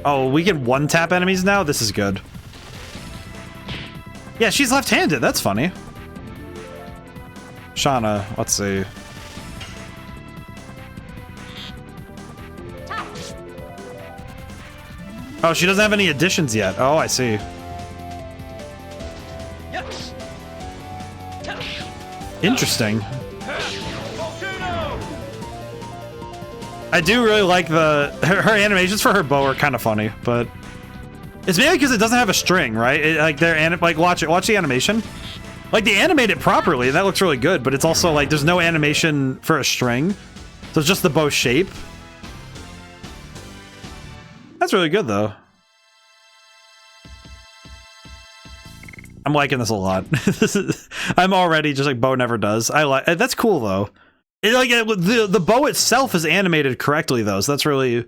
Speaker 1: Oh, we can one-tap enemies now? This is good. Yeah, she's left-handed. That's funny. Shauna, let's see. Oh, she doesn't have any additions yet. Oh, I see. Interesting. I do really like her animations for her bow are kind of funny, but It's mainly because it doesn't have a string, right? Like watch the animation. Like they animate it properly, and that looks really good. But it's also like there's no animation for a string, so it's just the bow shape. That's really good though. I'm liking this a lot. I'm already just like bow never does. I like that's cool though. The bow itself is animated correctly though, so that's really.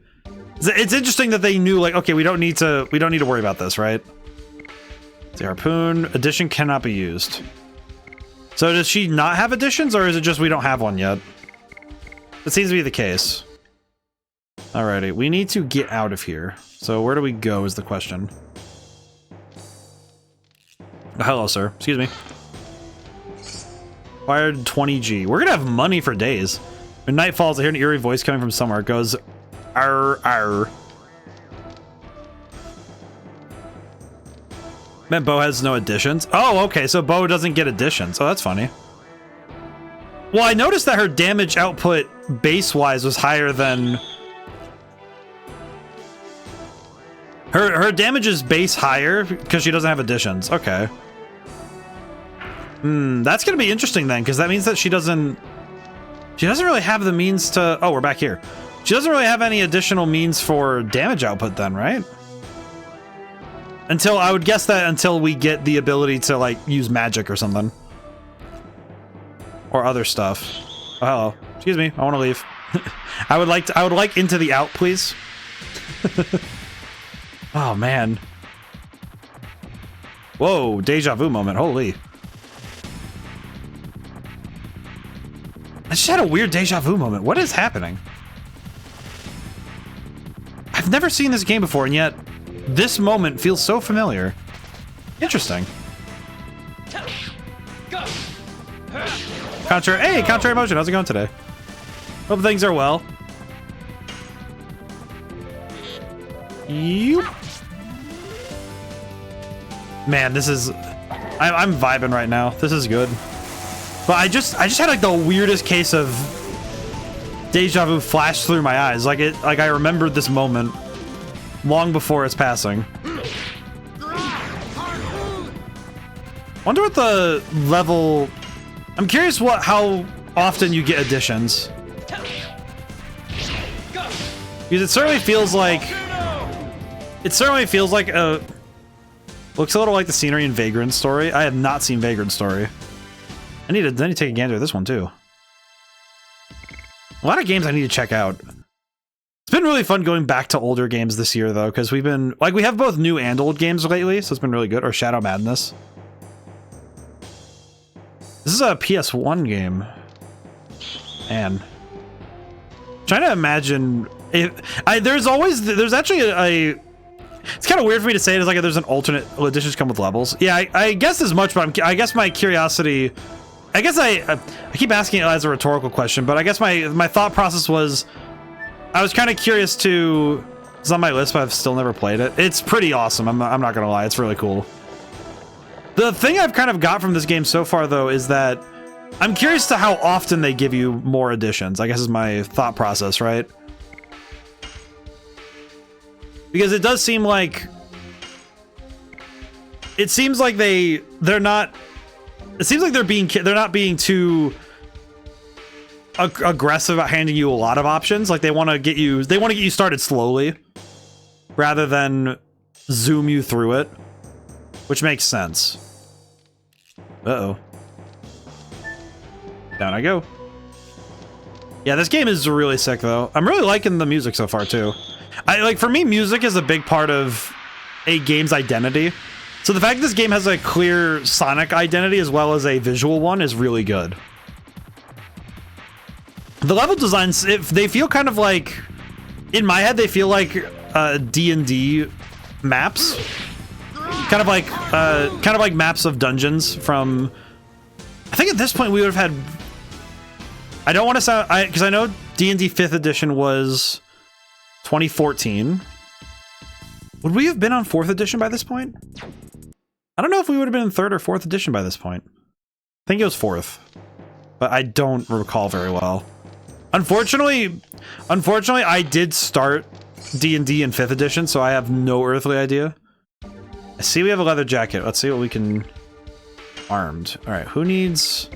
Speaker 1: It's interesting that they knew, like, okay, we don't need to worry about this, right? The harpoon addition cannot be used. So does she not have additions, or is it just we don't have one yet? It seems to be the case. Alrighty, we need to get out of here. So where do we go is the question. Oh, hello, sir. Excuse me. Acquired 20G. We're gonna have money for days. When night falls, I hear an eerie voice coming from somewhere. It goes, arr, arr. Man, Bo has no additions. Oh, okay, so Bo doesn't get additions. Oh, that's funny. Well, I noticed that her damage output base-wise was higher than... Her damage is base higher because she doesn't have additions. Okay. That's gonna be interesting then, because that means that she doesn't really have the means to... Oh, we're back here. She doesn't really have any additional means for damage output then, right? I would guess that until we get the ability to, like, use magic or something. Or other stuff. Oh, hello. Excuse me, I want to leave. I would like into the out, please. Oh, man. Whoa, deja vu moment, holy. I just had a weird deja vu moment. What is happening? I've never seen this game before, and yet this moment feels so familiar. Interesting. Hey, contrary motion. How's it going today? Hope things are well. Yoop. Man, this is... I'm vibing right now. This is good. But I just had like the weirdest case of deja vu flash through my eyes. Like I remembered this moment long before its passing. Wonder what the level... I'm curious how often you get additions. Because it certainly feels like a... Looks a little like the scenery in Vagrant Story. I have not seen Vagrant Story. I need to take a gander at this one too. A lot of games I need to check out. It's been really fun going back to older games this year though, because we have both new and old games lately, so it's been really good. Or Shadow Madness. This is a PS1 game. Man. Trying to imagine if there's actually a it's kind of weird for me to say it as like there's an alternate editions come with levels. Yeah, I guess as much, but I guess my curiosity, I guess I keep asking it as a rhetorical question, but I guess my thought process was I was kind of curious to... It's on my list, but I've still never played it. It's pretty awesome. I'm not gonna lie. It's really cool. The thing I've kind of got from this game so far, though, is that I'm curious to how often they give you more additions, I guess is my thought process, right? Because it does seem like... It seems like they're not... It seems like they're not being too aggressive about handing you a lot of options. Like they want to get you started slowly rather than zoom you through it, which makes sense. Uh-oh. Down I go. Yeah, this game is really sick though. I'm really liking the music so far too. For me, music is a big part of a game's identity. So the fact that this game has a clear sonic identity as well as a visual one is really good. The level designs, they feel kind of like, in my head, they feel like D&D maps. Kind of like maps of dungeons from... I think at this point we would have had... I don't want to sound... Because I know D&D 5th edition was 2014. Would we have been on 4th edition by this point? I don't know if we would have been in 3rd or 4th edition by this point. I think it was 4th. But I don't recall very well. Unfortunately, I did start D&D in 5th edition, so I have no earthly idea. I see we have a leather jacket. Let's see what we can... Armed. All right, who needs...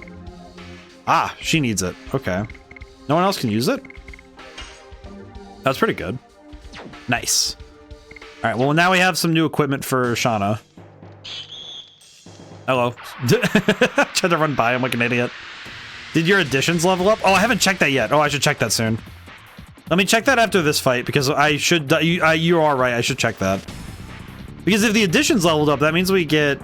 Speaker 1: Ah, she needs it. Okay. No one else can use it? That's pretty good. Nice. All right, well, now we have some new equipment for Shauna. Hello. Tried to run by him like an idiot. Did your additions level up? Oh, I haven't checked that yet. Oh, I should check that soon. Let me check that after this fight, because I should... You are right, I should check that. Because if the additions leveled up, that means we get...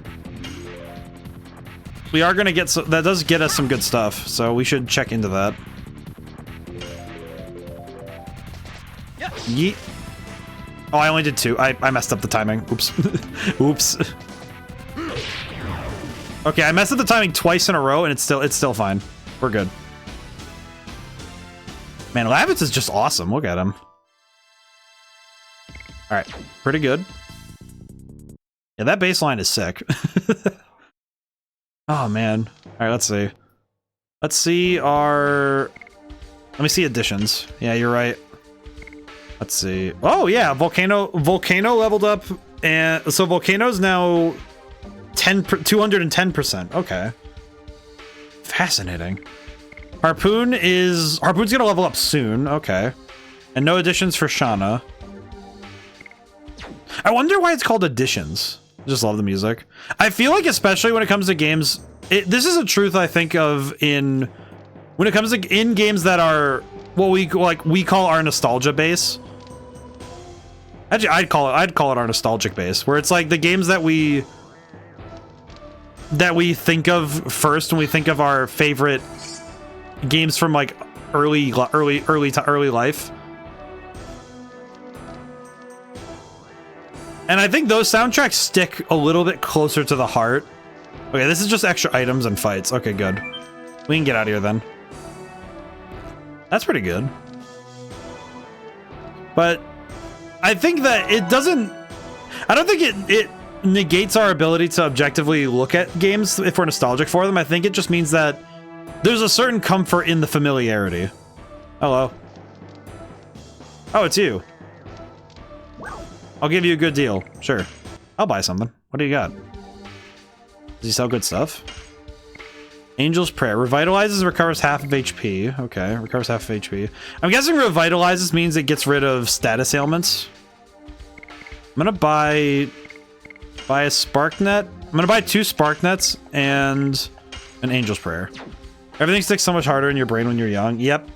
Speaker 1: We are going to get... that does get us some good stuff, so we should check into that. Yeet. Oh, I only did 2. I messed up the timing. Oops. Oops. Okay, I messed up the timing twice in a row, and it's still fine. We're good. Man, Lavitz is just awesome. Look at him. All right, pretty good. Yeah, that baseline is sick. Oh man. All right, let's see. Let's see our... Let me see additions. Yeah, you're right. Let's see. Oh yeah, Volcano leveled up, and so Volcano's now 210%. Okay. Fascinating. Harpoon's gonna level up soon. Okay. And no additions for Shauna. I wonder why it's called additions. Just love the music. I feel like, especially when it comes to games, this is a truth I think of when it comes to games that are what we call our nostalgia base. Actually, I'd call it our nostalgic base, where it's like the games that we think of first when we think of our favorite games from like early life. And I think those soundtracks stick a little bit closer to the heart. Okay, this is just extra items and fights. Okay, good. We can get out of here then. That's pretty good. But I think that it doesn't... I don't think it negates our ability to objectively look at games if we're nostalgic for them. I think it just means that there's a certain comfort in the familiarity. Hello. Oh, it's you. I'll give you a good deal. Sure. I'll buy something. What do you got? Does he sell good stuff? Angel's Prayer. Revitalizes, recovers half of HP. Okay, recovers half of HP. I'm guessing revitalizes means it gets rid of status ailments. I'm gonna buy a Spark Net. I'm gonna buy 2 Spark Nets and an Angel's Prayer. Everything sticks so much harder in your brain when you're young. Yep.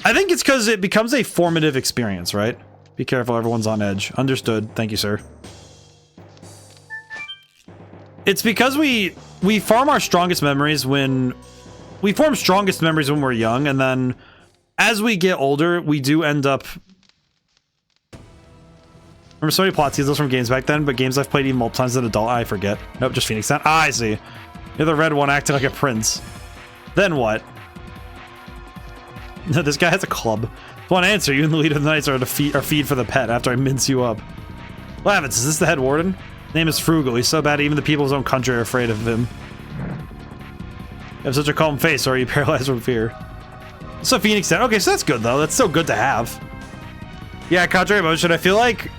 Speaker 1: I think it's because it becomes a formative experience, right? Be careful, everyone's on edge. Understood. Thank you, sir. It's because we form our strongest memories when... We form strongest memories when we're young, and then as we get older, we do end up... Remember so many plot teasers from games back then, but games I've played even multiple times as an adult, I forget. Nope, just Phoenix Town. Ah, I see. You're the red one acting like a prince. Then what? This guy has a club. One answer, you and the leader of the Knights are to feed for the pet after I mince you up. Lavitz, is this the head warden? Name is Frugal. He's so bad even the people of his own country are afraid of him. You have such a calm face, or are you paralyzed from fear? So Phoenix Town. Okay, so that's good though. That's so good to have. Yeah, contrary emotion. I feel like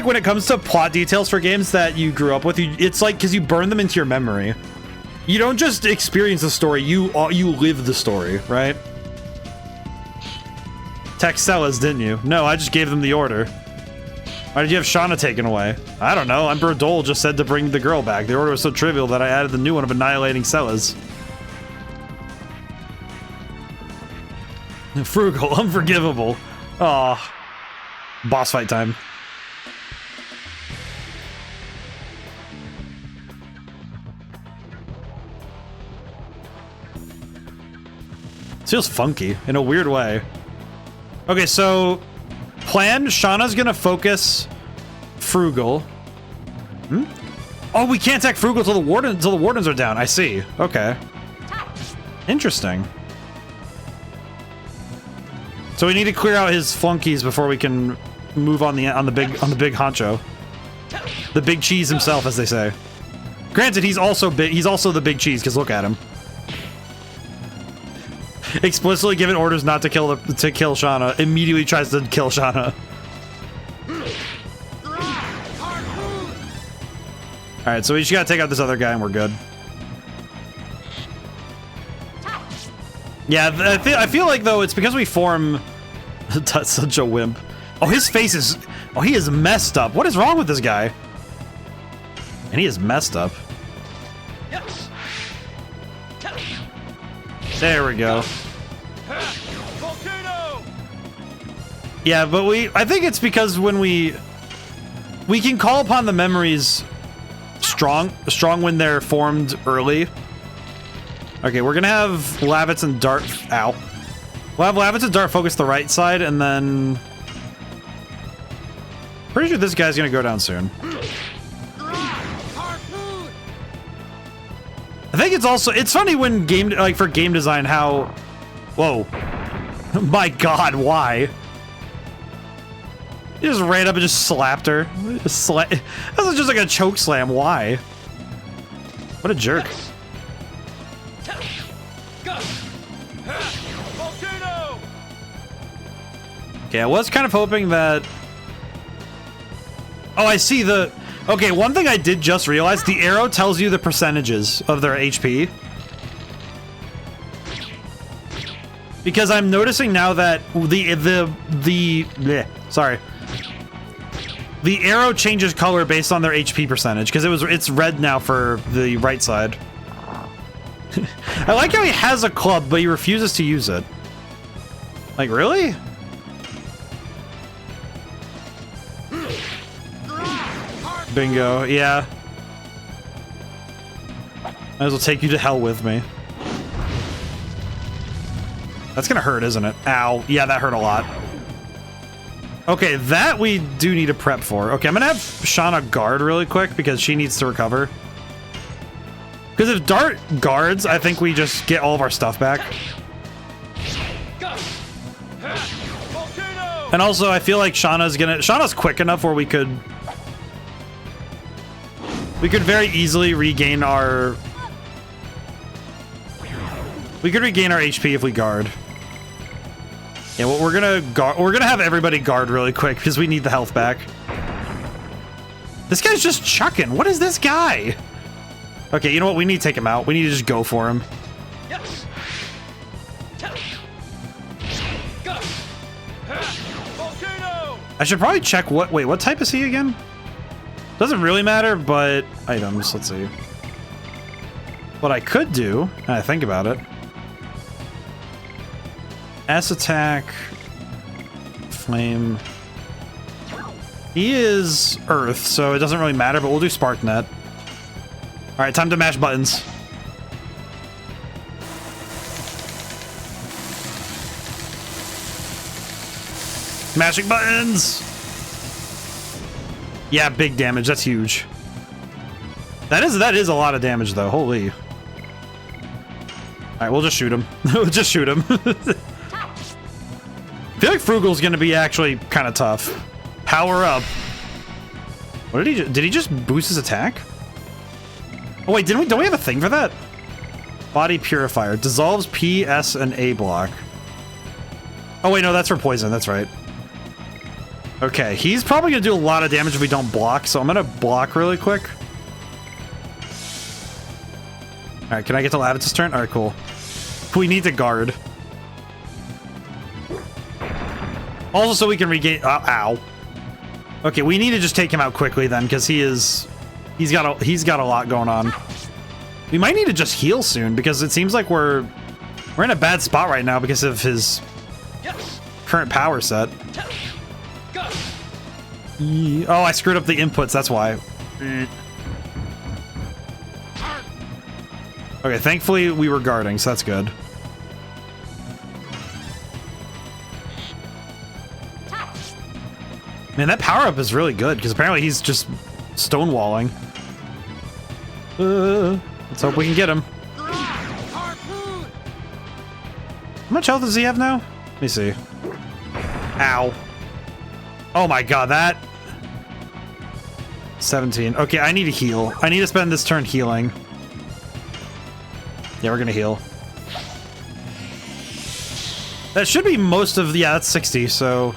Speaker 1: when it comes to plot details for games that you grew up with, it's like because you burn them into your memory. You don't just experience the story. You live the story, right? Texella's, didn't you? No, I just gave them the order. Why did you have Shauna taken away? I don't know. Emperor Dole just said to bring the girl back. The order was so trivial that I added the new one of annihilating Celas. Frugal, unforgivable. Aw. Boss fight time. This feels funky in a weird way. Okay, so plan, Shauna's gonna focus Frugal. Hmm? Oh, we can't attack Frugal till the wardens are down. I see. Okay. Interesting. So we need to clear out his flunkies before we can move on the big honcho. The big cheese himself, as they say. Granted, he's also big. He's also the big cheese, because look at him. Explicitly given orders not to kill Shauna, immediately tries to kill Shauna. Alright, so we just gotta take out this other guy and we're good. Yeah, I feel like, though, it's because we form... That's such a wimp. Oh, his face is... Oh, he is messed up. What is wrong with this guy? And he is messed up. There we go. Yeah, but I think it's because when we can call upon the memories strong when they're formed early. Okay, we're gonna have Lavitz and Dart. Ow. We'll have Lavitz and Dart focus the right side, and then pretty sure this guy's gonna go down soon. I think it's funny when for game design how, whoa, my God, why? He just ran up and just slapped her. That was just like a choke slam. Why? What a jerk. Okay, I was kind of hoping that... Oh, I see the... Okay, one thing I did just realize, the arrow tells you the percentages of their HP. Because I'm noticing now that the arrow changes color based on their HP percentage, because it's red now for the right side. I like how he has a club, but he refuses to use it. Like, really? Bingo, yeah. Might as well take you to hell with me. That's gonna hurt, isn't it? Ow. Yeah, that hurt a lot. Okay, that we do need to prep for. Okay, I'm gonna have Shauna guard really quick because she needs to recover. Because if Dart guards, I think we just get all of our stuff back. And also, I feel like Shauna's quick enough where we could very easily regain our... We could regain our HP if we guard. Yeah, well, we're gonna have everybody guard really quick because we need the health back. This guy's just chucking. What is this guy? Okay, you know what? We need to take him out. We need to just go for him. I should probably check what type is he again? Doesn't really matter, but items, let's see. What I could do, and I think about it. S attack, flame. He is earth, so it doesn't really matter, but we'll do spark net. All right, time to mash buttons. Mashing buttons. Yeah, big damage. That's huge. That is a lot of damage, though. Holy. All right, we'll just shoot him. We'll just shoot him. I feel like Frugal's gonna be actually kind of tough. Power up. What did he just boost his attack? Oh wait, don't we have a thing for that? Body Purifier dissolves P, S, and A block. Oh wait, no, that's for poison. That's right. Okay, he's probably gonna do a lot of damage if we don't block, so I'm gonna block really quick. All right, can I get to Lavitz's turn? All right, cool. We need to guard. Also, so we can regain. Ow. Okay, we need to just take him out quickly then, because he's got a lot going on. We might need to just heal soon because it seems like we're in a bad spot right now because of his current power set. Oh, I screwed up the inputs. That's why. Okay, thankfully we were guarding, so that's good. Man, that power-up is really good, because apparently he's just stonewalling. Let's hope we can get him. How much health does he have now? Let me see. Ow. Oh my god, that... 17. Okay, I need to heal. I need to spend this turn healing. Yeah, we're gonna heal. That should be most of... Yeah, that's 60, so...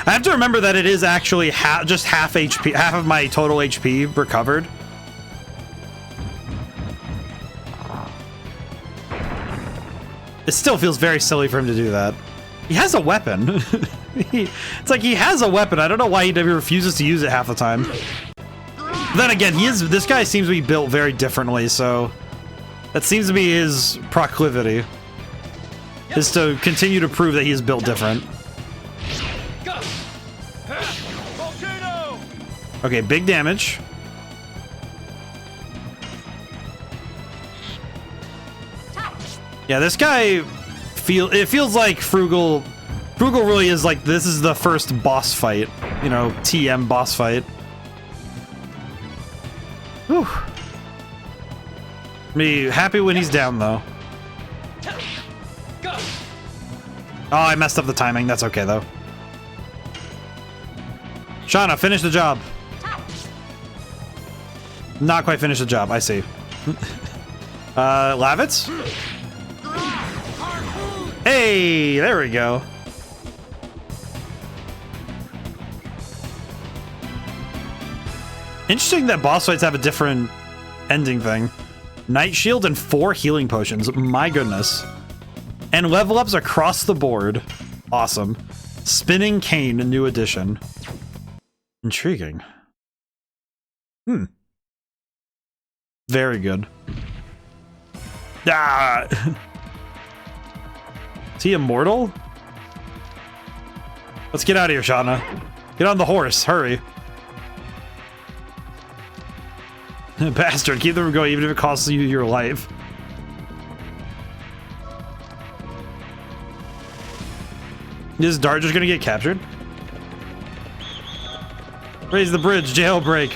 Speaker 1: I have to remember that it is actually just half HP, half of my total HP recovered. It still feels very silly for him to do that. He has a weapon. It's like he has a weapon. I don't know why he refuses to use it half the time. But then again, this guy seems to be built very differently, so that seems to be his proclivity. Is to continue to prove that he is built different. Okay, big damage. Yeah, this guy it feels like Frugal really is like, this is the first boss fight, you know, TM boss fight. Whew. Me happy when he's down though. Oh, I messed up the timing. That's okay though. Shauna, finish the job. Not quite finish the job, I see. Lavitz? Hey, there we go. Interesting that boss fights have a different ending thing. Night Shield and 4 healing potions. My goodness. And level ups across the board. Awesome. Spinning Cane, a new addition. Intriguing. Very good. Ah! Is he immortal? Let's get out of here, Shauna. Get on the horse, hurry. Bastard, keep them going even if it costs you your life. Is Dart just gonna get captured? Raise the bridge, jailbreak.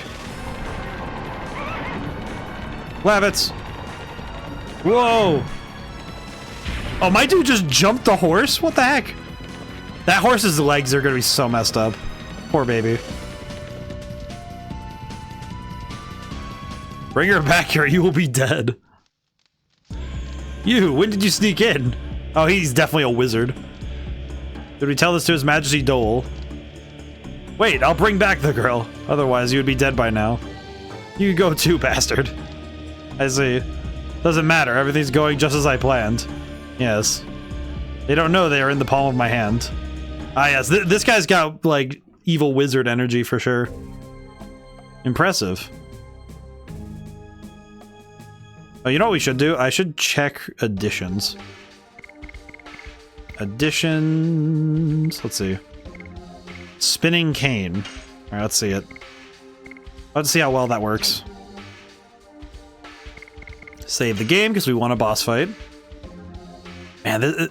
Speaker 1: Lavitz. Whoa. Oh, my dude just jumped the horse? What the heck? That horse's legs are gonna be so messed up. Poor baby. Bring her back here, you will be dead. You, when did you sneak in? Oh, he's definitely a wizard. Did we tell this to His Majesty Dole? Wait, I'll bring back the girl. Otherwise, you would be dead by now. You go too, bastard. I see. Doesn't matter, everything's going just as I planned. Yes. They don't know they are in the palm of my hand. Ah, yes, this guy's got, like, evil wizard energy for sure. Impressive. Oh, you know what we should do? I should check additions. Additions... Let's see. Spinning Cane. Alright, let's see it. Let's see how well that works. Save the game, because we want a boss fight. Man,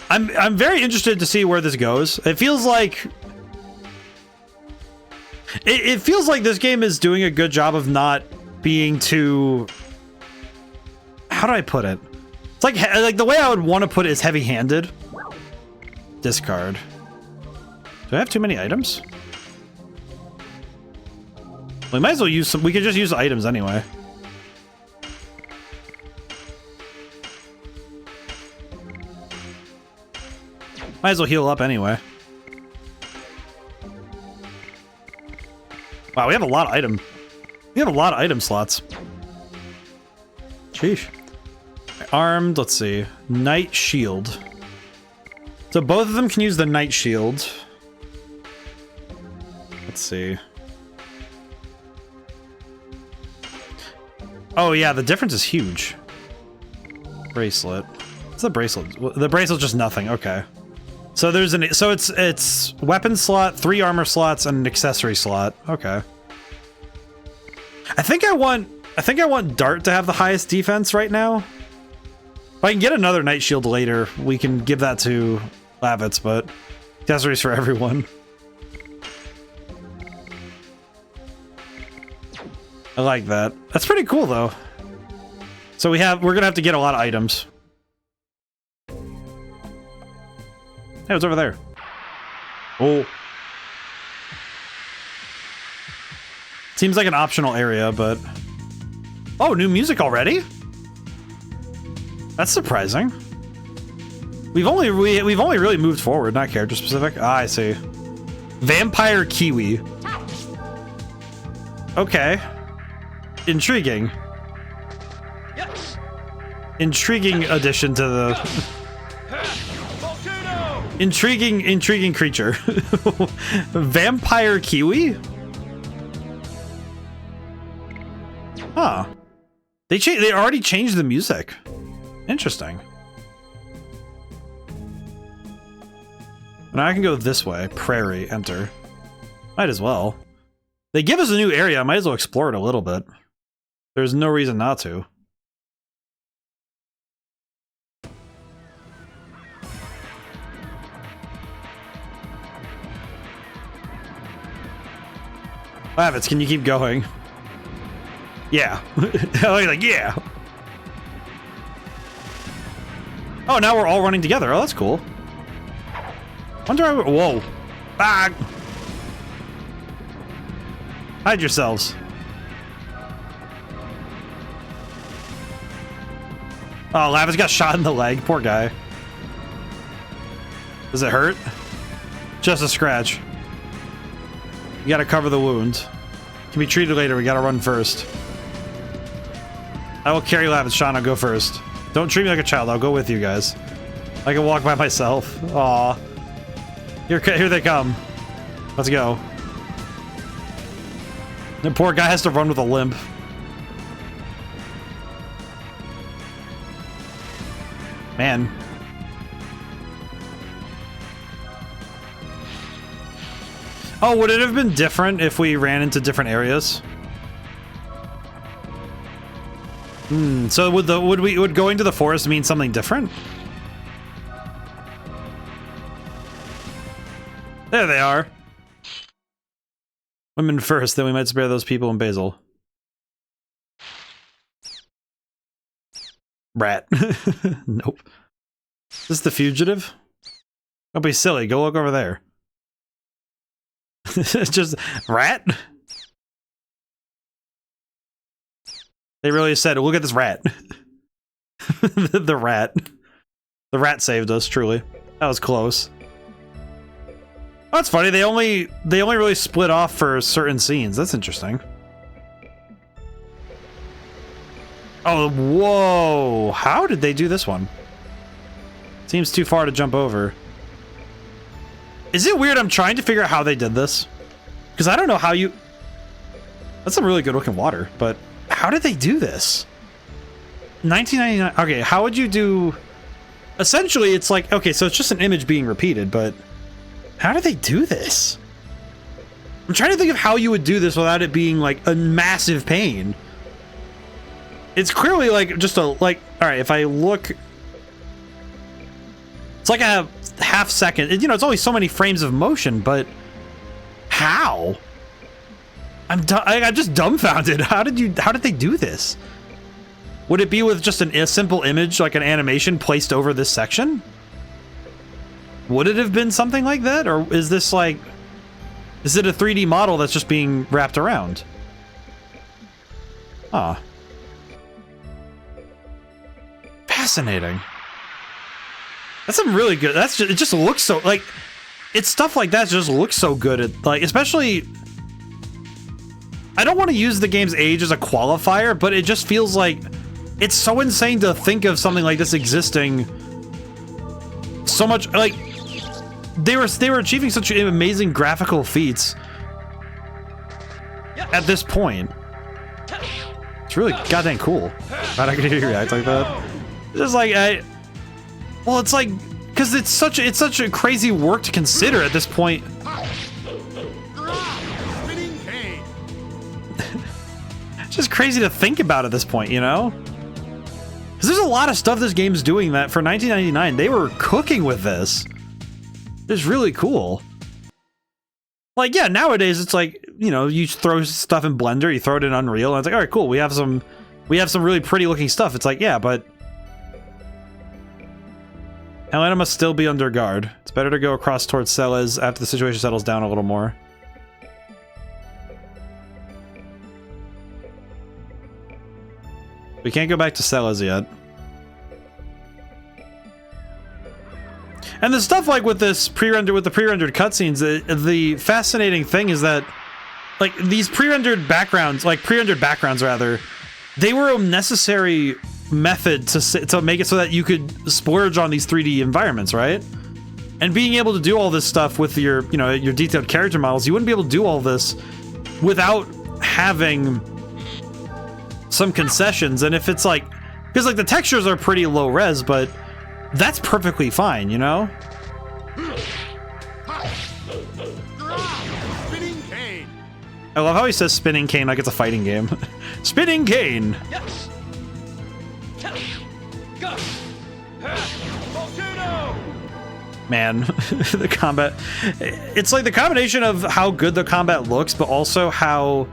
Speaker 1: I'm very interested to see where this goes. It feels like... It feels like this game is doing a good job of not being too... How do I put it? It's like the way I would want to put it is heavy-handed. Discard. Do I have too many items? We might as well use some. We could just use the items anyway. Might as well heal up anyway. Wow, we have a lot of item. We have a lot of item slots. Sheesh. Armed, let's see. Night Shield. So both of them can use the Night Shield. Let's see. Oh yeah, the difference is huge. Bracelet. What's the bracelet? The bracelet's just nothing. Okay. So there's an it's weapon slot, 3 armor slots, and an accessory slot. Okay. I think I want Dart to have the highest defense right now. If I can get another Night Shield later, we can give that to Lavitz, but accessories for everyone. I like that. That's pretty cool though. So we're gonna have to get a lot of items. Hey, what's over there? Oh. Seems like an optional area, but... Oh, new music already? That's surprising. We've only really moved forward, not character specific. Ah, I see. Vampire Kiwi. Okay. Intriguing.
Speaker 4: Yes.
Speaker 1: Intriguing addition to the...
Speaker 4: Volcano.
Speaker 1: Intriguing creature. Vampire Kiwi? Huh. They already changed the music. Interesting. Now I can go this way. Prairie, enter. Might as well. They give us a new area, I might as well explore it a little bit. There's no reason not to. Lavitz, can you keep going? Yeah. Oh, he's like, yeah. Oh, now we're all running together. Oh, that's cool. Wonder how... Whoa. Ah! Hide yourselves. Oh, Lavitz got shot in the leg. Poor guy. Does it hurt? Just a scratch. You gotta cover the wound. Can be treated later. We gotta run first. I will carry Lavitz. Sean, I'll go first. Don't treat me like a child. I'll go with you guys. I can walk by myself. Aw. Here they come. Let's go. The poor guy has to run with a limp. Man. Oh, would it have been different if we ran into different areas? So would going to the forest mean something different? There they are. Women first, then we might spare those people in Basil. Rat. Nope. Is this the fugitive? Don't be silly, go look over there. It's just rat? They really said, look at this rat. The rat. The rat saved us, truly. That was close. Oh, that's funny. They only really split off for certain scenes. That's interesting. Oh, whoa. How did they do this one? Seems too far to jump over. Is it weird? I'm trying to figure out how they did this. Because I don't know how you... That's some really good looking water, but how did they do this? 1999... Okay, how would you do... Essentially, it's like... Okay, so it's just an image being repeated, but... How do they do this? I'm trying to think of how you would do this without it being, like, a massive pain. It's clearly, like, just a... Like, alright, if I look... It's like a half second. You know, it's only so many frames of motion, but how? I'm just dumbfounded. How did they do this? Would it be with just a simple image, like an animation placed over this section? Would it have been something like that? Or is this like, is it a 3D model that's just being wrapped around? Huh. Fascinating. That's some really good. That's just, it just looks so like it's stuff like that just looks so good at like, especially I don't want to use the game's age as a qualifier, but it just feels like it's so insane to think of something like this existing so much like they were achieving such amazing graphical feats at this point. It's really goddamn cool. I can hear you react like that. It's just like well, it's like because it's such a crazy work to consider at this point. It's just crazy to think about at this point, you know? Because there's a lot of stuff this game's doing that for 1999 they were cooking with this. It's really cool. Like, yeah, nowadays it's like, you know, you throw stuff in Blender, you throw it in Unreal, and it's like, all right, cool, we have some really pretty looking stuff. It's like, yeah, but Helena must still be under guard. It's better to go across towards Celes after the situation settles down a little more. We can't go back to Celes yet. And the stuff like with this with the pre-rendered cutscenes, the fascinating thing is that like these pre-rendered backgrounds, rather, they were a necessary method to make it so that you could splurge on these 3D environments, right? And being able to do all this stuff with your, your detailed character models, you wouldn't be able to do all this without having some concessions. And if it's like, because like the textures are pretty low res, but that's perfectly fine, you know?
Speaker 5: Spinning cane.
Speaker 1: I love how he says spinning cane like it's a fighting game. Spinning cane!
Speaker 4: Yes. Go. Volcano.
Speaker 1: Man, the combat, it's like the combination of how good the combat looks, but also how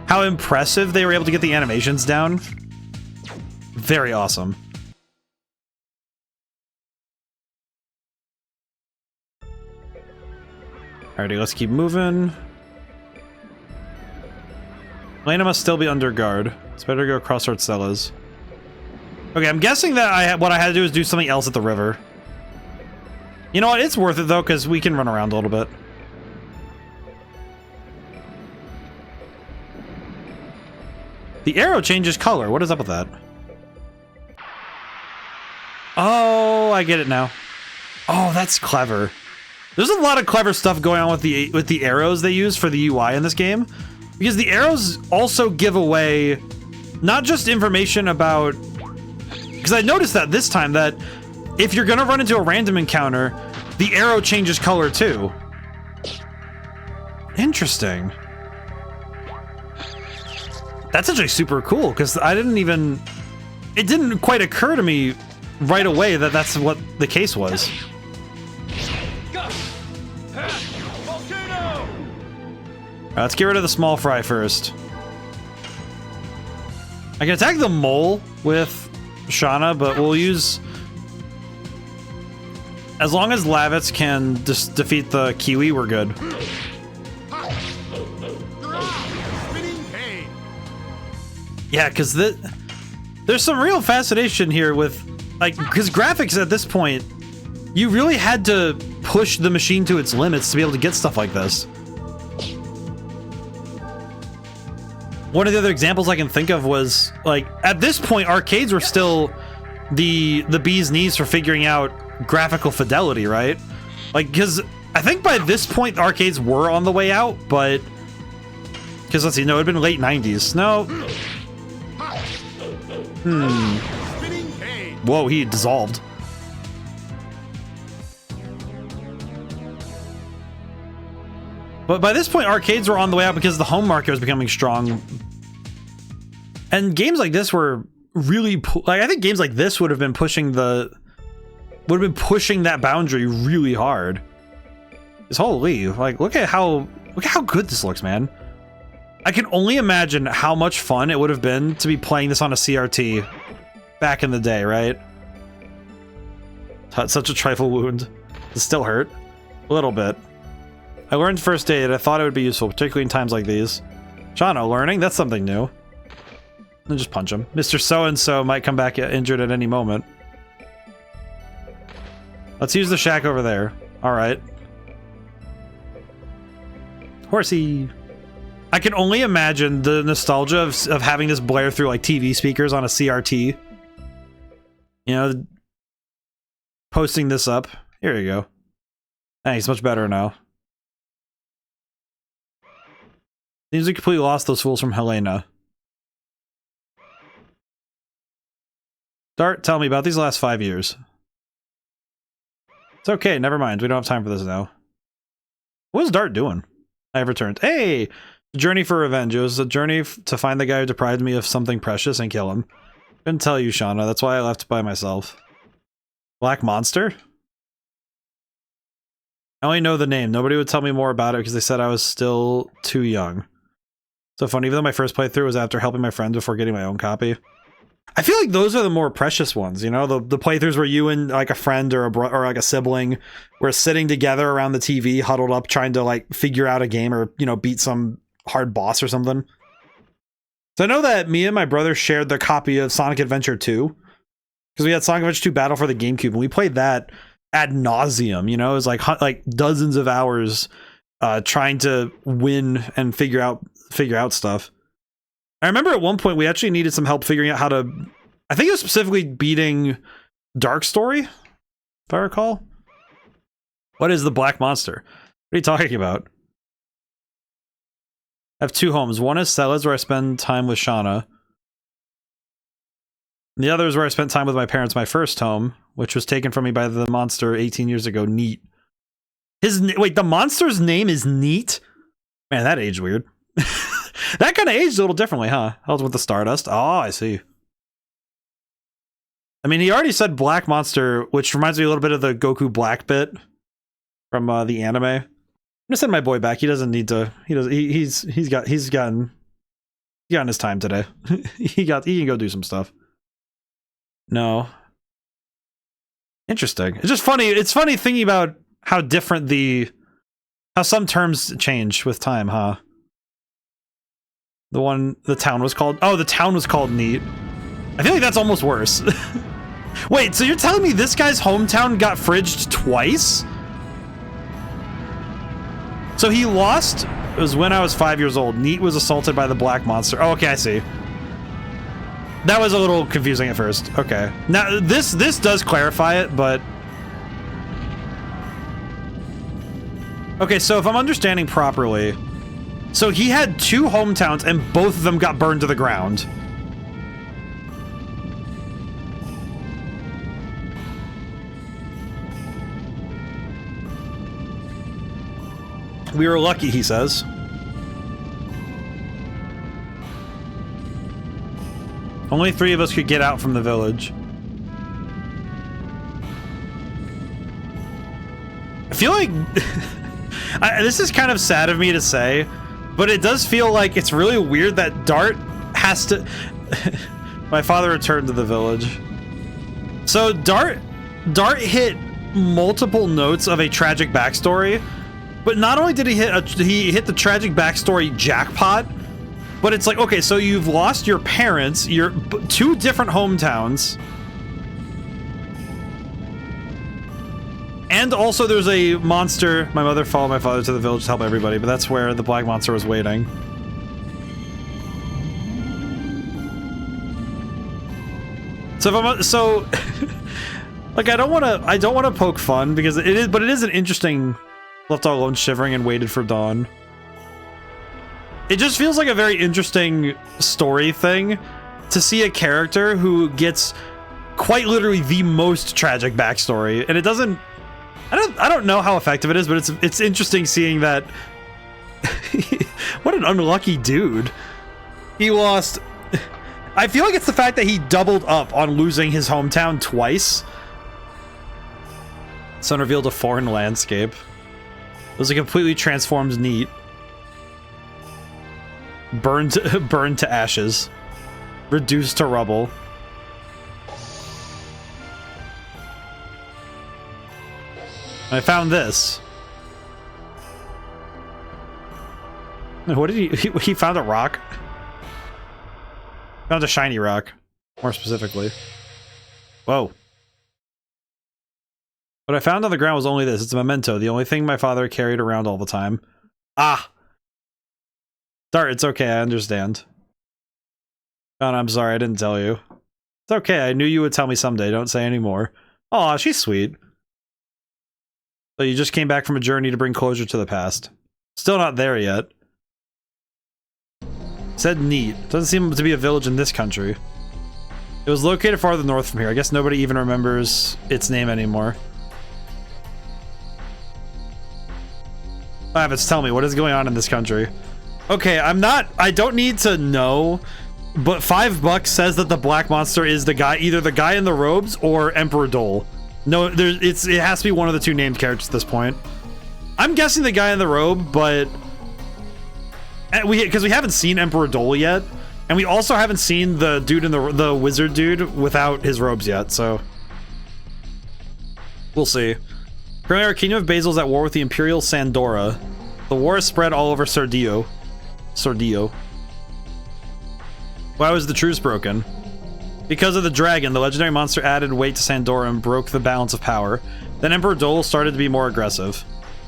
Speaker 1: impressive they were able to get the animations down. Very awesome. Alrighty, let's keep moving. Lena must still be under guard. It's better to go across towards Stella's. Okay, I'm guessing that what I had to do is do something else at the river. You know what? It's worth it, though, because we can run around a little bit. The arrow changes color. What is up with that? Oh, I get it now. Oh, that's clever. There's a lot of clever stuff going on with the arrows they use for the UI in this game, because the arrows also give away not just information about, because I noticed that this time that if you're gonna run into a random encounter, the arrow changes color too. Interesting. That's actually super cool, because it didn't quite occur to me right away that that's what the case was. Let's get rid of the small fry first. I can attack the mole with Shauna, but we'll use... As long as Lavitz can just defeat the Kiwi, we're good. Yeah, because there's some real fascination here with... Like, because graphics at this point, you really had to push the machine to its limits to be able to get stuff like this. One of the other examples I can think of was, like, at this point, arcades were still the bee's knees for figuring out graphical fidelity, right? Like, because I think by this point, arcades were on the way out, but... Because, let's see, no, it had been late 90s. No. Whoa, he dissolved. But by this point, arcades were on the way out because the home market was becoming strong. And games like this were really... Like, I think games like this would have been pushing that boundary really hard. It's holy. Like, look at how good this looks, man. I can only imagine how much fun it would have been to be playing this on a CRT back in the day, right? Such a trifle wound. Does it still hurt? A little bit. I learned first aid. I thought it would be useful, particularly in times like these. Shano, learning? That's something new. Then just punch him. Mr. So-and-so might come back injured at any moment. Let's use the shack over there. Alright. Horsey. I can only imagine the nostalgia of having this blare through like TV speakers on a CRT. You know, posting this up. Here you go. Thanks, much better now. Seems we completely lost those fools from Helena. Dart, tell me about these last 5 years. It's okay, never mind. We don't have time for this now. What is Dart doing? I have returned. Hey! Journey for revenge. It was a journey to find the guy who deprived me of something precious and kill him. Couldn't tell you, Shauna. That's why I left by myself. Black Monster? I only know the name. Nobody would tell me more about it because they said I was still too young. So funny, even though my first playthrough was after helping my friend before getting my own copy. I feel like those are the more precious ones, you know? The playthroughs where you and like a friend or like a sibling were sitting together around the TV, huddled up, trying to like figure out a game or, you know, beat some hard boss or something. So I know that me and my brother shared the copy of Sonic Adventure 2. Because we had Sonic Adventure 2 Battle for the GameCube, and we played that ad nauseum, you know? It was like dozens of hours trying to win and figure out stuff. I remember at one point we actually needed some help figuring out how to, I think it was specifically beating Dark Story, if I recall. What is the Black Monster? What are you talking about? I have two homes. One is Cella's, where I spend time with Shauna. And the other is where I spent time with my parents, my first home, which was taken from me by the monster 18 years ago, Neat. Wait, the monster's name is Neat? Man, that aged weird. That kind of aged a little differently, huh? How's with the Stardust? Oh, I see. I mean, he already said Black Monster, which reminds me a little bit of the Goku Black bit from the anime. I'm gonna send my boy back. He doesn't need to. He's gotten his time today. he can go do some stuff. No. Interesting. It's just funny. It's funny thinking about how different how some terms change with time, huh? The town was called Neat. I feel like that's almost worse. Wait, so you're telling me this guy's hometown got fridged twice? So he lost, it was when I was 5 years old. Neat was assaulted by the Black Monster. Oh, okay, I see. That was a little confusing at first. Okay. Now, this does clarify it, but... Okay, so if I'm understanding properly... So he had two hometowns, and both of them got burned to the ground. We were lucky, he says. Only 3 of us could get out from the village. I feel like... this is kind of sad of me to say, but it does feel like it's really weird that Dart has to... My father returned to the village. So Dart hit multiple notes of a tragic backstory, but not only did he hit the tragic backstory jackpot, but it's like, okay, so you've lost your parents, your 2 different hometowns, and also there's a monster. My mother followed my father to the village to help everybody, but that's where the Black Monster was waiting. So like I don't want to poke fun because it is an interesting left all alone shivering and waited for dawn. It just feels like a very interesting story thing to see a character who gets quite literally the most tragic backstory, and it doesn't. I don't know how effective it is, but it's interesting seeing that. What an unlucky dude. He lost. I feel like it's the fact that he doubled up on losing his hometown twice. Sun revealed a foreign landscape. It was a completely transformed Neat. Burned to ashes. Reduced to rubble. I found this. What did he found a rock? Found a shiny rock, more specifically. Whoa. What I found on the ground was only this. It's a memento, the only thing my father carried around all the time. Ah! Dart, it's okay, I understand. Oh, no, I'm sorry, I didn't tell you. It's okay, I knew you would tell me someday, don't say any more. Aw, she's sweet. So you just came back from a journey to bring closure to the past. Still not there yet. Said Neat. Doesn't seem to be a village in this country. It was located farther north from here. I guess nobody even remembers its name anymore. Rabbits, tell me, what is going on in this country? Okay, I don't need to know, but $5 says that the Black Monster is the guy, either the guy in the robes or Emperor Dole. No, it has to be one of the 2 named characters at this point. I'm guessing the guy in the robe, but because we haven't seen Emperor Dole yet, and we also haven't seen the dude in the wizard dude without his robes yet, so we'll see. Currently, our Kingdom of Basil is at war with the Imperial Sandora. The war has spread all over Sordillo. Why was the truce broken? Because of the dragon, the legendary monster added weight to Sandora and broke the balance of power. Then Emperor Dole started to be more aggressive.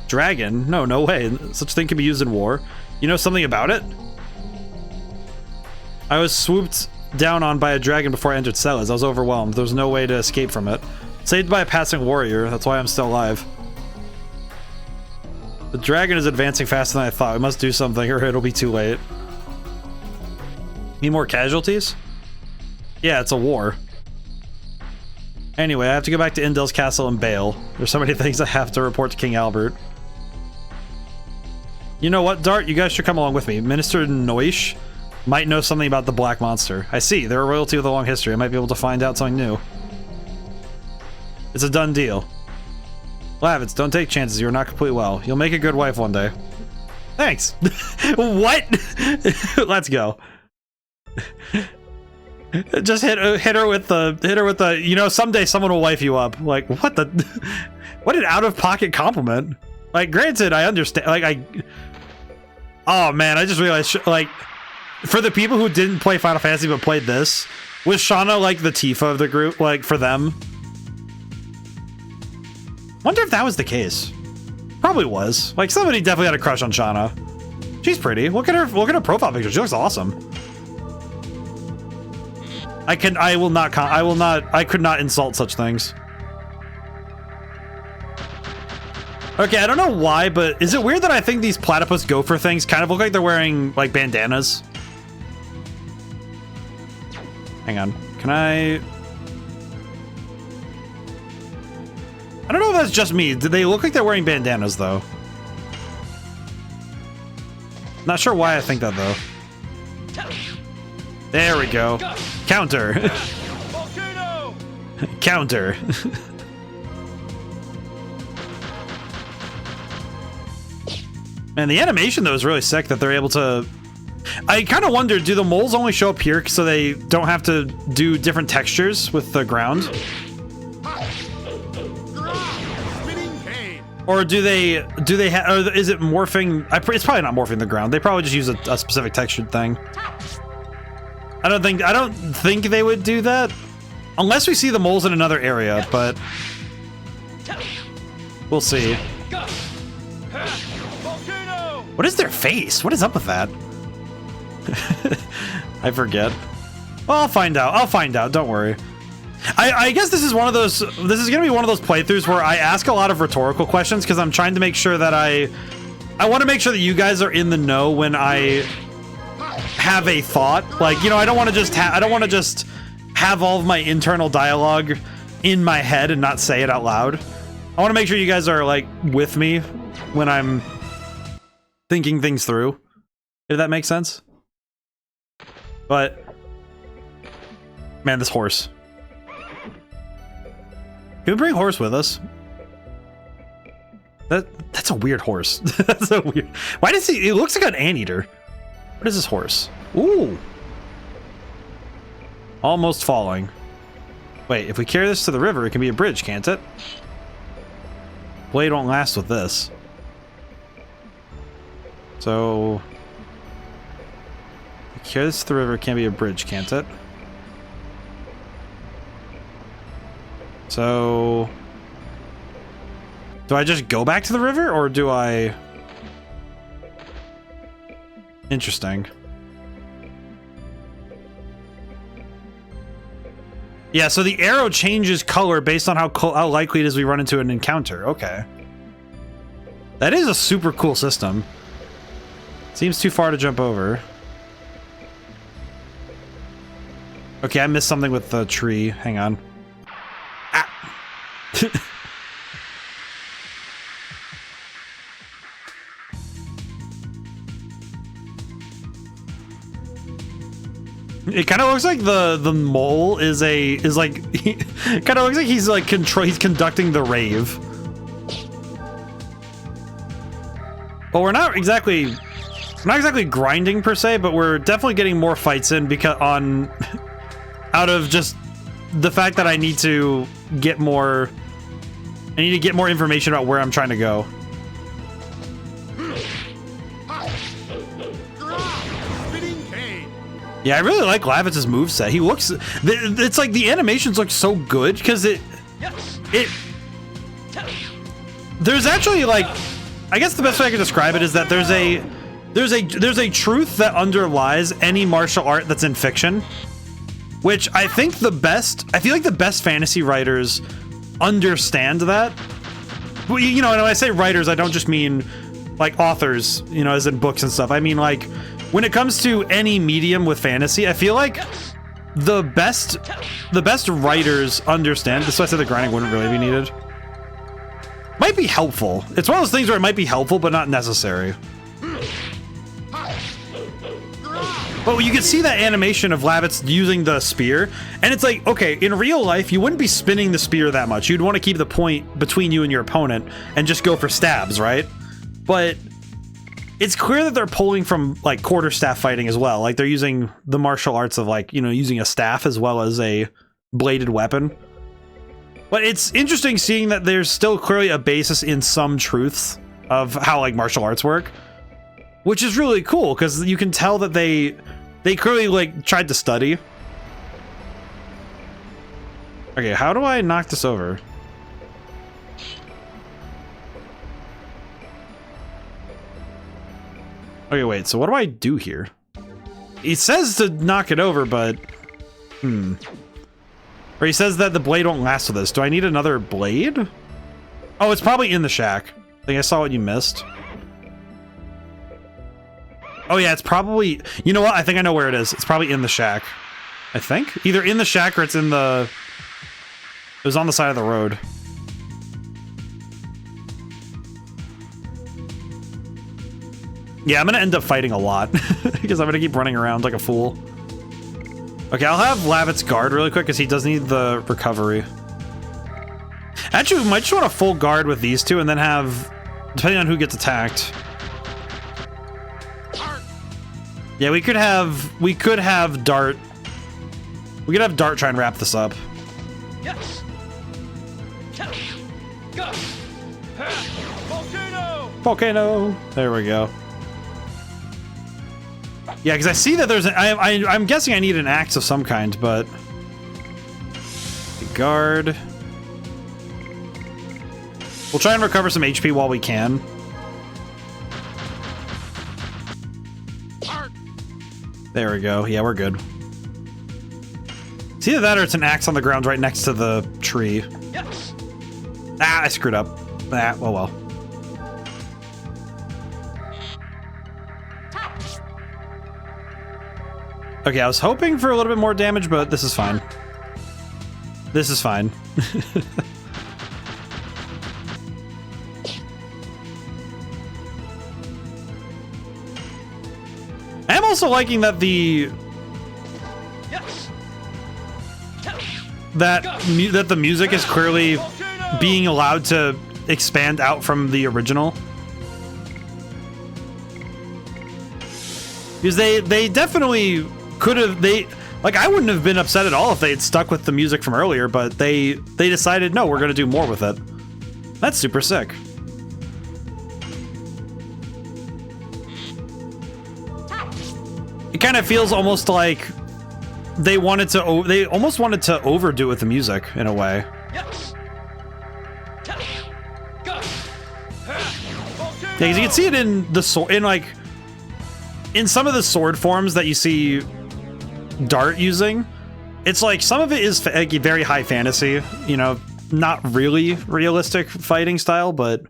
Speaker 1: Dragon? No, no way. Such thing can be used in war. You know something about it? I was swooped down on by a dragon before I entered Celes. I was overwhelmed. There was no way to escape from it. Saved by a passing warrior. That's why I'm still alive. The dragon is advancing faster than I thought. We must do something or it'll be too late. Need more casualties? Yeah, it's a war. Anyway, I have to go back to Indel's castle and bail. There's so many things I have to report to King Albert. You know what, Dart? You guys should come along with me. Minister Noish might know something about the Black Monster. I see. They're a royalty with a long history. I might be able to find out something new. It's a done deal. Lavitz, don't take chances. You're not complete well. You'll make a good wife one day. Thanks. What? Let's go. Just hit her with the you know, someday someone will wife you up. Like, what the what an out-of-pocket compliment. Like, granted, I understand, like, oh man, I just realized, like, for the people who didn't play Final Fantasy but played this, was Shauna like the Tifa of the group, like, for them? Wonder if that was the case. Probably was. Like, somebody definitely had a crush on Shauna. She's pretty. Look at her profile picture. She looks awesome. I could not insult such things. Okay, I don't know why, but is it weird that I think these platypus gopher things kind of look like they're wearing, like, bandanas? Hang on. Can I don't know if that's just me. Do they look like they're wearing bandanas, though? Not sure why I think that, though. There we go. Counter. Counter. Man, the animation, though, is really sick that they're able to... I kind of wonder, do the moles only show up here so they don't have to do different textures with the ground? Or do they have, or is it morphing? It's probably not morphing the ground. They probably just use a specific textured thing. I don't think they would do that. Unless we see the moles in another area, but we'll see. What is their face? What is up with that? I forget. Well, I'll find out. I'll find out. Don't worry. I guess this is one of those. This is gonna be one of those playthroughs where I ask a lot of rhetorical questions because I'm trying to make sure that I want to make sure that you guys are in the know when I have a thought. Like, you know, I don't want to just have all of my internal dialogue in my head and not say it out loud. I want to make sure you guys are like with me when I'm thinking things through, if that makes sense. But man, this horse. Can we bring horse with us? That's a weird horse. That's a weird. Why does he? It looks like an anteater. What is this horse? Ooh. Almost falling. Wait, if we carry this to the river, it can be a bridge, can't it? Blade won't last with this. So, if we carry this to the river, it can be a bridge, can't it? So, do I just go back to the river, or do I... Interesting. Yeah, so the arrow changes color based on how likely it is we run into an encounter. Okay. That is a super cool system. Seems too far to jump over. Okay, I missed something with the tree. Hang on. Ah. It kind of looks like the mole is like kind of looks like he's like he's conducting the rave. Well, we're not exactly grinding per se, but we're definitely getting more fights in because out of just the fact that I need to get more information about where I'm trying to go. Yeah, I really like Lavitz's moveset. He looks... It's like the animations look so good because it there's actually, like, I guess the best way I could describe it is that there's a truth that underlies any martial art that's in fiction, which I feel like the best fantasy writers understand that. Well, you know, when I say writers, I don't just mean like authors, you know, as in books and stuff. I mean, like, when it comes to any medium with fantasy, I feel like the best writers understand. That's why I said the grinding wouldn't really be needed. Might be helpful. It's one of those things where it might be helpful, but not necessary. But you can see that animation of Lavitz using the spear, and it's like, okay, in real life, you wouldn't be spinning the spear that much. You'd want to keep the point between you and your opponent and just go for stabs, right? But it's clear that they're pulling from, like, quarterstaff fighting as well. Like, they're using the martial arts of, like, you know, using a staff as well as a bladed weapon. But it's interesting seeing that there's still clearly a basis in some truths of how, like, martial arts work, which is really cool because you can tell that they clearly, like, tried to study. Okay, how do I knock this over? Okay, wait, so what do I do here? It says to knock it over, but... Or he says that the blade won't last with this. Do I need another blade? Oh, it's probably in the shack. I think I saw what you missed. Oh yeah, it's probably... You know what? I think I know where it is. It's probably in the shack. I think? Either in the shack or it's in the... It was on the side of the road. Yeah, I'm gonna end up fighting a lot. Because I'm gonna keep running around like a fool. Okay, I'll have Lavitz guard really quick because he does need the recovery. Actually, we might just want a full guard with these two and then have... Depending on who gets attacked. Yeah, we could have Dart. We could have Dart try and wrap this up.
Speaker 4: Yes. Go. Volcano.
Speaker 1: Volcano. There we go. Yeah, because I see that there's I'm guessing I need an axe of some kind, but guard. We'll try and recover some HP while we can. There we go. Yeah, we're good. It's either that or it's an axe on the ground right next to the tree.
Speaker 4: Yes.
Speaker 1: Ah, I screwed up. Ah, oh well. Okay, I was hoping for a little bit more damage, but this is fine. This is fine. I'm also liking that that the music is clearly being allowed to expand out from the original. Because they definitely could have, like, I wouldn't have been upset at all if they had stuck with the music from earlier, but they decided, no, we're going to do more with it. That's super sick. It kind of feels almost like they almost wanted to overdo it with the music in a way.
Speaker 4: Yes.
Speaker 1: Yeah, because you can see it in the sword, in some of the sword forms that you see Dart using. It's like some of it is like very high fantasy, you know, not really realistic fighting style, but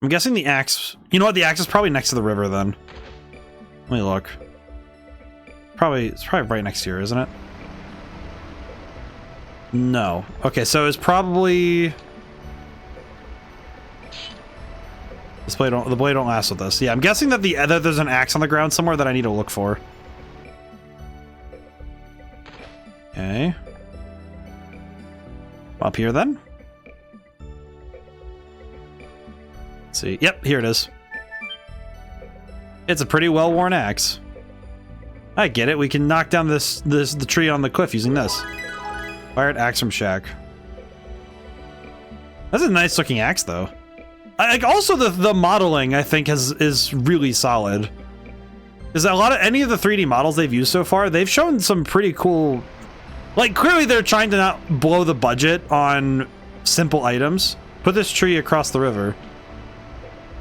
Speaker 1: I'm guessing the axe, you know what, the axe is probably next to the river then. Let me look. It's probably right next here, isn't it? No. Okay, so it's probably... the blade don't last with this. Yeah, I'm guessing that there's an axe on the ground somewhere that I need to look for. Okay. Up here then. Let's see. Yep, here it is. It's a pretty well-worn axe. I get it. We can knock down the tree on the cliff using this. Fired axe from shack. That's a nice looking axe though. Like, also the modeling I think is really solid. Is that any of the 3D models they've used so far, they've shown some pretty cool, like, clearly they're trying to not blow the budget on simple items. Put this tree across the river.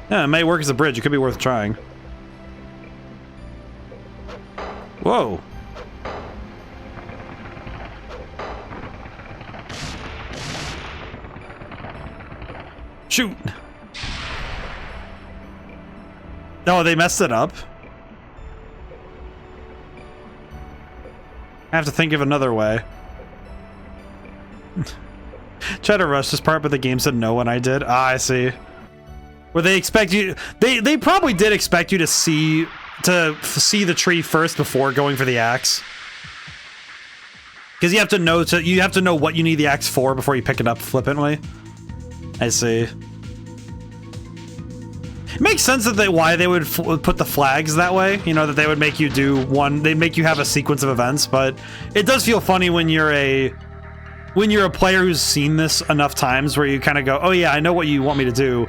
Speaker 1: Yeah, it may work as a bridge. It could be worth trying. Whoa. Shoot. Oh, they messed it up. I have to think of another way. Try to rush this part, but the game said no when I did. Ah, I see. Where they expect you, they probably did expect you to see the tree first before going for the axe. Because you have to know what you need the axe for before you pick it up flippantly. I see. It makes sense that why they would put the flags that way. You know, that they would make you do one. They make you have a sequence of events, but it does feel funny when you're a player who's seen this enough times, where you kind of go, "Oh yeah, I know what you want me to do.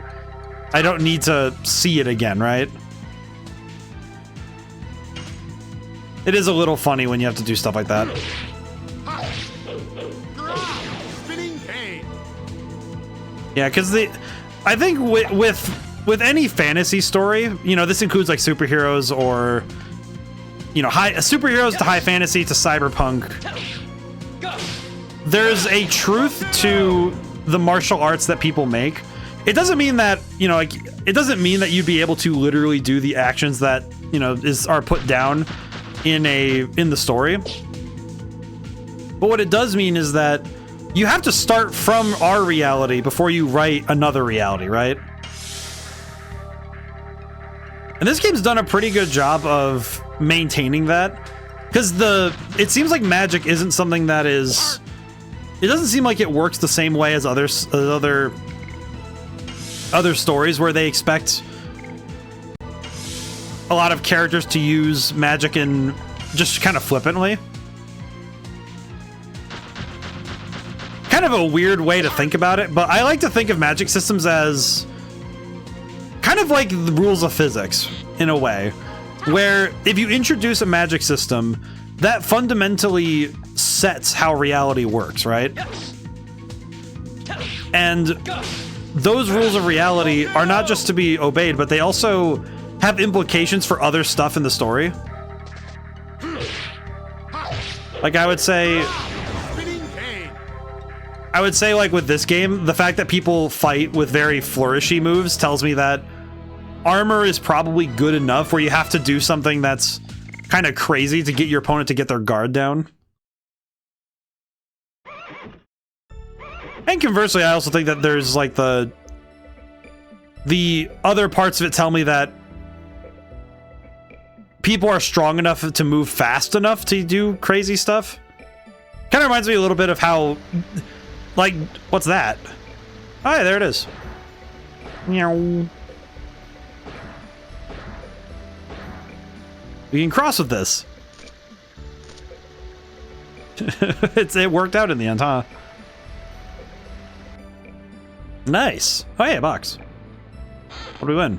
Speaker 1: I don't need to see it again," right? It is a little funny when you have to do stuff like that. Yeah, because I think with any fantasy story, you know, this includes like superheroes or, you know, superheroes to high fantasy to cyberpunk. There's a truth to the martial arts that people make. It doesn't mean that, you know, like, it doesn't mean that you'd be able to literally do the actions that, you know, are put down in the story. But what it does mean is that you have to start from our reality before you write another reality, right? And this game's done a pretty good job of maintaining that, because it seems like magic isn't something that is. It doesn't seem like it works the same way as other stories where they expect a lot of characters to use magic in just kind of flippantly. Kind of a weird way to think about it, but I like to think of magic systems as kind of like the rules of physics in a way, where if you introduce a magic system, that fundamentally sets how reality works, right? And those rules of reality are not just to be obeyed, but they also have implications for other stuff in the story. Like I would say like with this game, the fact that people fight with very flourishy moves tells me that armor is probably good enough where you have to do something that's kind of crazy to get your opponent to get their guard down. And conversely, I also think that there's like the other parts of it tell me that people are strong enough to move fast enough to do crazy stuff. Kind of reminds me a little bit of how, like, what's that? Oh, yeah, there it is. Meow. We can cross with this. It worked out in the end, huh? Nice. Oh, yeah, box. What do we win?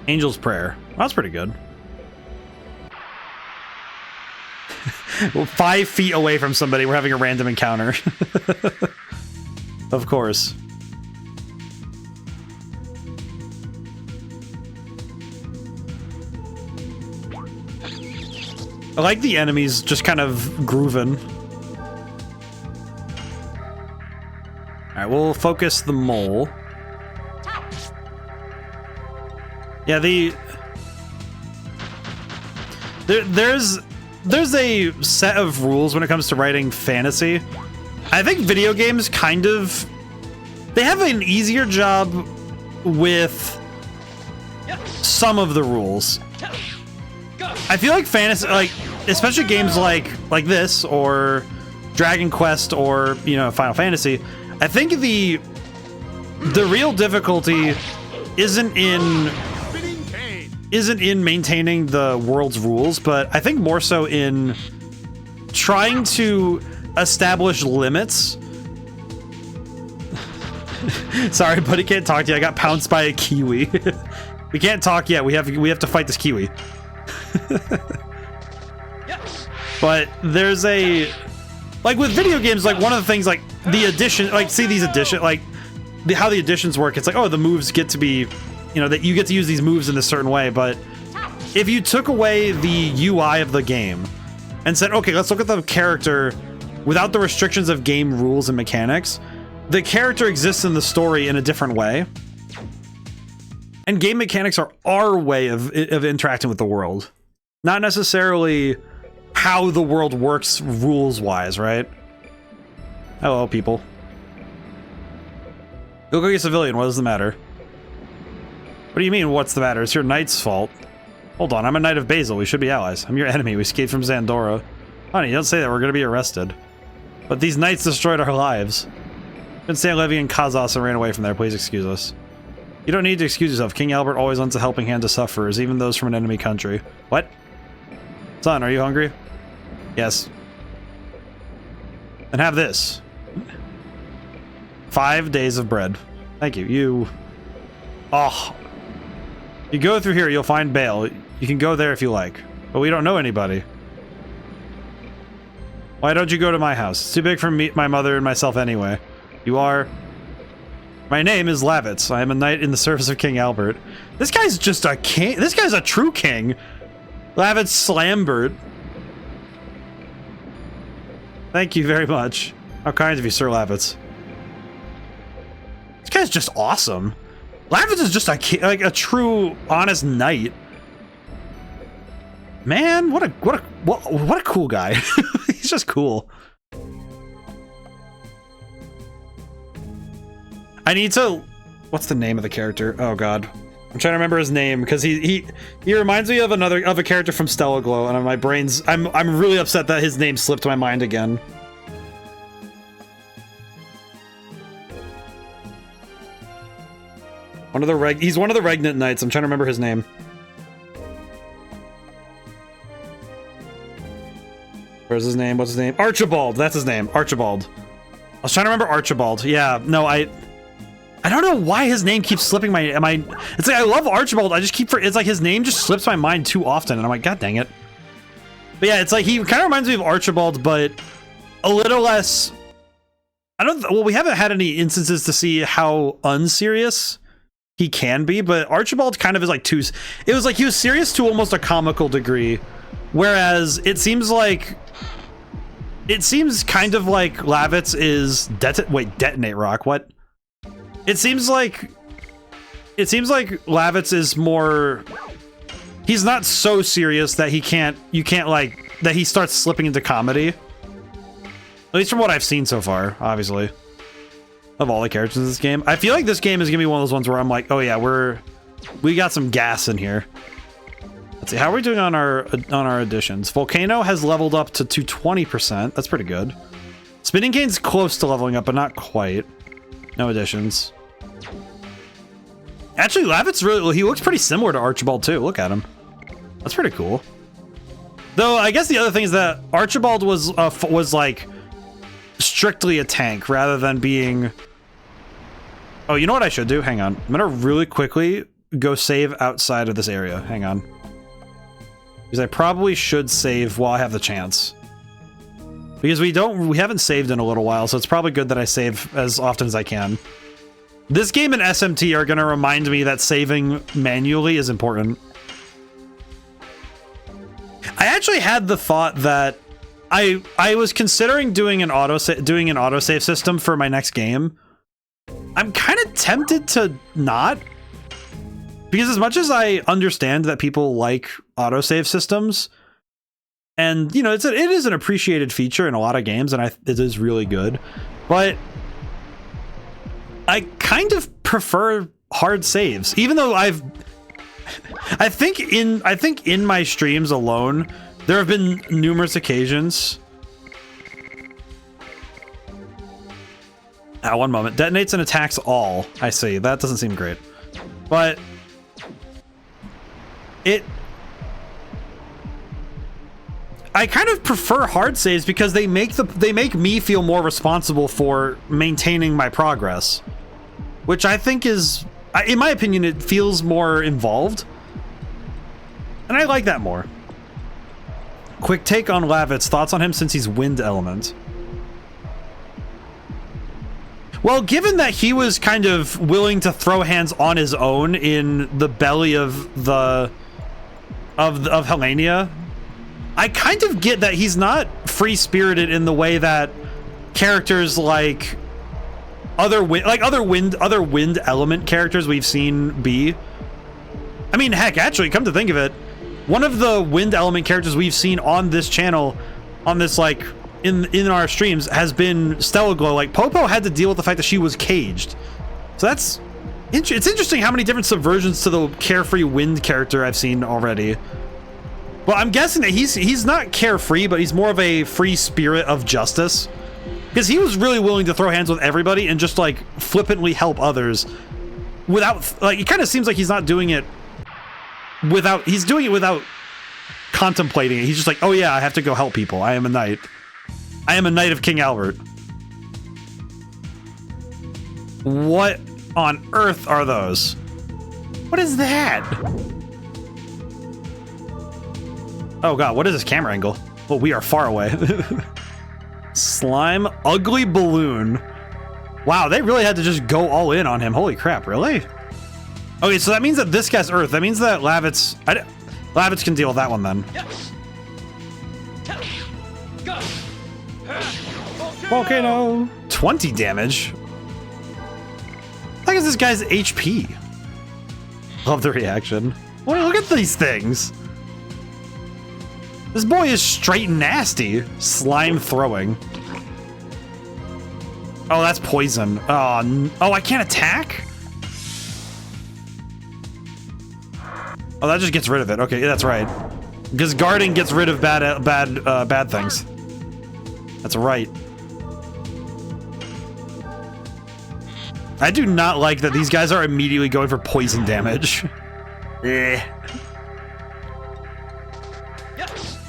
Speaker 1: Angel's Prayer. Well, that's pretty good. Well, 5 feet away from somebody, we're having a random encounter. Of course. I like the enemies just kind of grooving. Alright, we'll focus the mole. Yeah, there's a set of rules when it comes to writing fantasy. I think video games kind of, they have an easier job with some of the rules. I feel like fantasy, like especially games like this or Dragon Quest or, you know, Final Fantasy, I think the real difficulty isn't in maintaining the world's rules, but I think more so in trying to establish limits. Sorry, buddy, can't talk to you. I got pounced by a kiwi. We can't talk yet. We have to fight this kiwi. But there's like with video games, like one of the things, like the addition, like, see these addition, like, how the additions work. It's like, oh, the moves get to be, you know, that you get to use these moves in a certain way. But if you took away the UI of the game and said, okay, let's look at the character without the restrictions of game rules and mechanics, the character exists in the story in a different way. And game mechanics are our way of interacting with the world, not necessarily how the world works rules-wise, right? Hello, people. Go get a civilian. What does the matter? What do you mean, what's the matter? It's your knight's fault. Hold on, I'm a knight of Basil. We should be allies. I'm your enemy. We escaped from Zandora. Honey, don't say that. We're going to be arrested. But these knights destroyed our lives. Couldn't stand living in Kazas and ran away from there. Please excuse us. You don't need to excuse yourself. King Albert always lends a helping hand to sufferers, even those from an enemy country. What? Son, are you hungry? Yes. And have this. 5 days of bread. Thank you. You... Oh. You go through here, you'll find Bale. You can go there if you like. But we don't know anybody. Why don't you go to my house? It's too big for me, my mother, and myself anyway. You are... My name is Lavitz. I am a knight in the service of King Albert. This guy's just a king. This guy's a true king. Lavitz Slambert. Thank you very much. How kind of you, Sir Lavitz. This guy's just awesome. Lavitz is just a true, honest knight. Man, what a cool guy. He's just cool. I need to... What's the name of the character? Oh god, I'm trying to remember his name because he reminds me of a character from Stella Glow, and my brain's... I'm really upset that his name slipped my mind again. He's one of the Regnant Knights. I'm trying to remember his name. Where's his name? What's his name? Archibald. That's his name. Archibald. I was trying to remember Archibald. Yeah. No, I don't know why his name keeps slipping my... It's like I love Archibald. I just keep... It's like his name just slips my mind too often, and I'm like, god dang it. But yeah, it's like he kind of reminds me of Archibald, but a little less... Well, we haven't had any instances to see how unserious he can be, but Archibald kind of is like too... It was like he was serious to almost a comical degree, whereas it seems like... It seems kind of like Lavitz is... Detonate Rock, what? It seems like Lavitz is more... He's not so serious that that he starts slipping into comedy. At least from what I've seen so far, obviously. Of all the characters in this game. I feel like this game is gonna be one of those ones where I'm like, oh yeah, we got some gas in here. Let's see, how are we doing on our additions? Volcano has leveled up to 220%. That's pretty good. Spinning Cane's close to leveling up, but not quite. No additions. Actually, Lavitz he looks pretty similar to Archibald too. Look at him. That's pretty cool. Though I guess the other thing is that Archibald was like strictly a tank rather than being... Oh, you know what I should do? Hang on. I'm gonna really quickly go save outside of this area. Hang on. Because I probably should save while I have the chance. Because we haven't saved in a little while, so it's probably good that I save as often as I can. This game and SMT are gonna remind me that saving manually is important. I actually had the thought that I was considering doing an autosave system for my next game. I'm kind of tempted to not, because as much as I understand that people like autosave systems, and you know, it is an appreciated feature in a lot of games, and it is really good, but I kind of prefer hard saves, even though I think in my streams alone, there have been numerous occasions. One moment. Detonates and attacks all. I see. That doesn't seem great. But I kind of prefer hard saves because they make me feel more responsible for maintaining my progress, which I think is, in my opinion, it feels more involved, and I like that more. Quick take on Lavitz. Thoughts on him since he's wind element? Well, given that he was kind of willing to throw hands on his own in the belly of the of Helenia, I kind of get that he's not free-spirited in the way that characters like other wind element characters we've seen be. I mean, heck, actually, come to think of it, one of the wind element characters we've seen on this channel, on this like in our streams, has been Stella Glow. Like Popo had to deal with the fact that she was caged, so it's interesting how many different subversions to the carefree wind character I've seen already. Well, I'm guessing that he's not carefree, but he's more of a free spirit of justice, because he was really willing to throw hands with everybody and just like flippantly help others without, like, it kind of seems like he's not doing it without, he's doing it without contemplating it. He's just like, oh yeah, I have to go help people. I am a knight. I am a knight of King Albert. What on earth are those? What is that? Oh god, what is this camera angle? Well, we are far away. Slime, ugly balloon. Wow, they really had to just go all in on him. Holy crap, really? Okay, so that means that this guy's Earth. That means that Lavitz... Lavitz can deal with that one then. Volcano. 20 damage. Look at this guy's HP. Love the reaction. Boy, look at these things. This boy is straight nasty. Slime throwing. Oh, that's poison. Oh, I can't attack? Oh, that just gets rid of it. Okay, that's right. Because guarding gets rid of bad things. That's right. I do not like that these guys are immediately going for poison damage. Eh.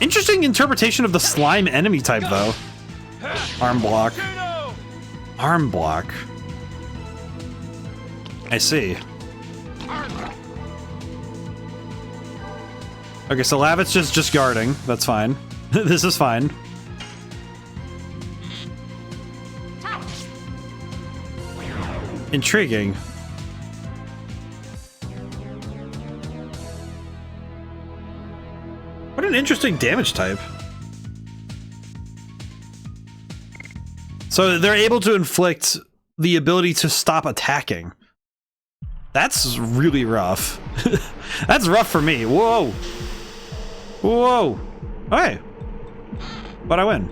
Speaker 1: Interesting interpretation of the slime enemy type, though. Arm block. Arm block. I see. Okay, so Lavitz just guarding. That's fine. This is fine. Intriguing. What an interesting damage type. So they're able to inflict the ability to stop attacking. That's really rough. That's rough for me. Whoa. Whoa. Okay. But I win.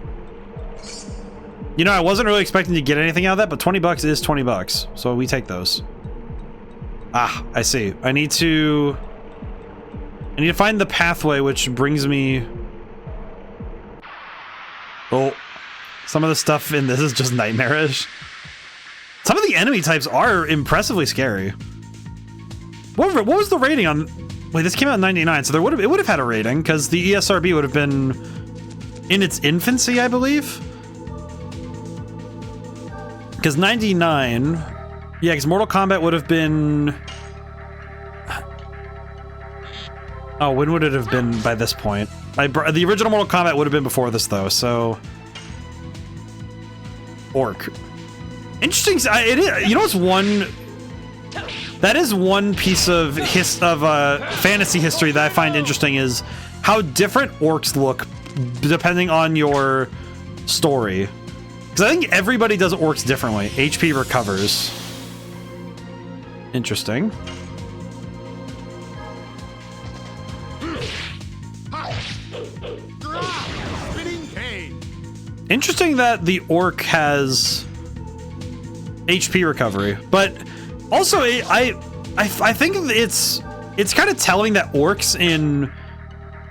Speaker 1: You know, I wasn't really expecting to get anything out of that, but 20 bucks is 20 bucks. So we take those. Ah, I see. I need to find the pathway which brings me... Oh, some of the stuff in this is just nightmarish. Some of the enemy types are impressively scary. What was the rating on... Wait, this came out in 99, so it would have had a rating, because the ESRB would have been in its infancy, I believe. Because 99... Yeah, because Mortal Kombat would have been... Oh, when would it have been by this point? The original Mortal Kombat would have been before this, though, so... Orc. Interesting. It is, you know what's one... That is one piece of fantasy history that I find interesting, is how different orcs look depending on your story. Because I think everybody does orcs differently. HP recovers. Interesting. Interesting that the orc has HP recovery, but also I think it's kind of telling that orcs in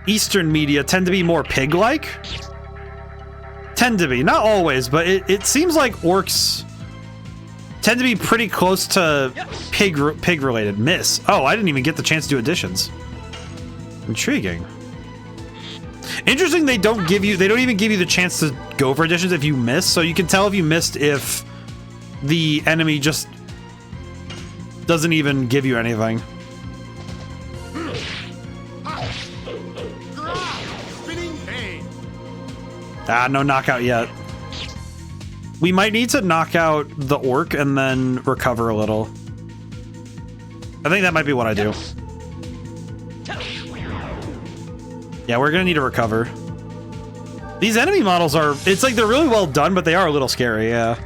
Speaker 1: Eastern media tend to be more pig-like. Tend to be, not always, but it seems like orcs tend to be pretty close to pig-related. Miss. Oh, I didn't even get the chance to do additions. Intriguing. Interesting, they don't even give you the chance to go for additions if you miss, so you can tell if you missed if the enemy just doesn't even give you anything. Ah, no knockout yet. We might need to knock out the orc and then recover a little. I think that might be what I do. Yeah, we're gonna need to recover. These enemy models are, it's like they're really well done, but they are a little scary, yeah.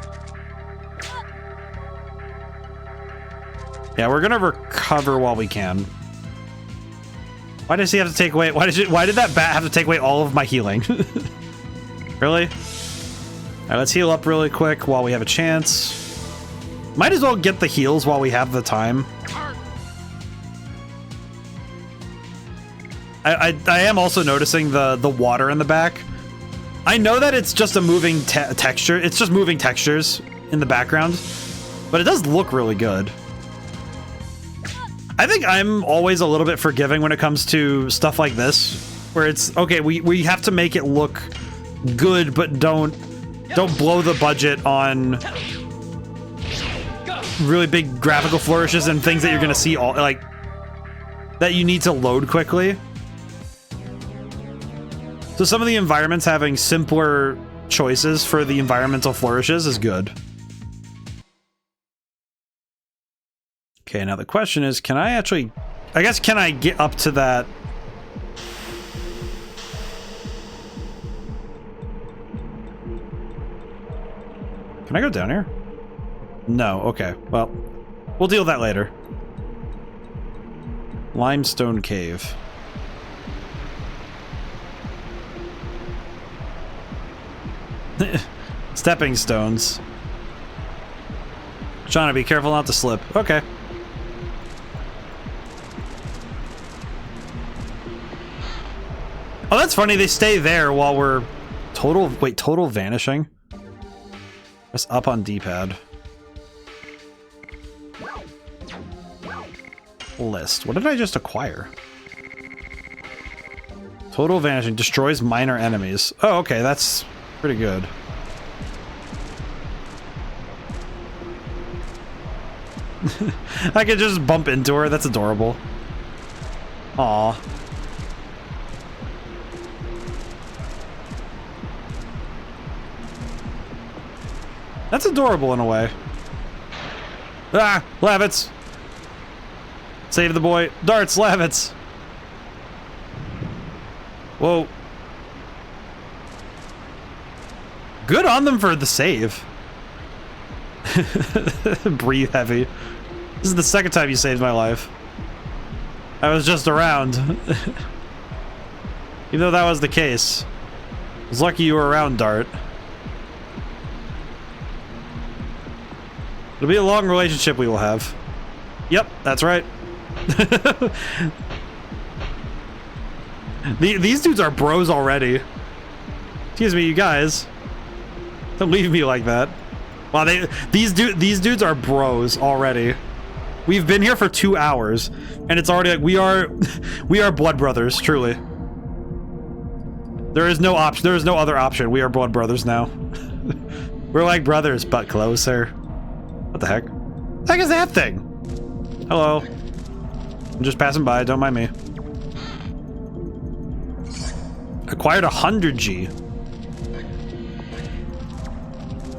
Speaker 1: Yeah, we're gonna recover while we can. Why does he have to take away, why did that bat have to take away all of my healing? Really? Alright, let's heal up really quick while we have a chance. Might as well get the heals while we have the time. I am also noticing the water in the back. I know that it's just a moving texture. It's just moving textures in the background, but it does look really good. I think I'm always a little bit forgiving when it comes to stuff like this, where it's, okay, we have to make it look good, but don't blow the budget on really big graphical flourishes and things that you're gonna see all, like, that you need to load quickly. So some of the environments having simpler choices for the environmental flourishes is good. Okay, now the question is, can I actually... I guess, can I get up to that... Can I go down here? No, okay. Well, we'll deal with that later. Limestone cave. Stepping stones. Trying to be careful not to slip. Okay. Oh, that's funny. They stay there while we're total. Wait, total vanishing. Press up on D-pad. List. What did I just acquire? Total vanishing destroys minor enemies. Oh, okay. That's pretty good. I could just bump into her. That's adorable. Aw. That's adorable in a way. Ah! Lavits! Save the boy. Darts, Lavits! Whoa. Good on them for the save. Breathe heavy. This is the second time you saved my life. I was just around. Even though that was the case. I was lucky you were around, Dart. It'll be a long relationship we will have. Yep, that's right. These dudes are bros already. Excuse me, you guys. Don't leave me like that. Wow, these dudes are bros already. We've been here for 2 hours, and it's already like we are blood brothers, truly. There is no option. There is no other option. We are blood brothers now. We're like brothers, but closer. What the heck? What the heck is that thing? Hello. I'm just passing by. Don't mind me. Acquired 100 G.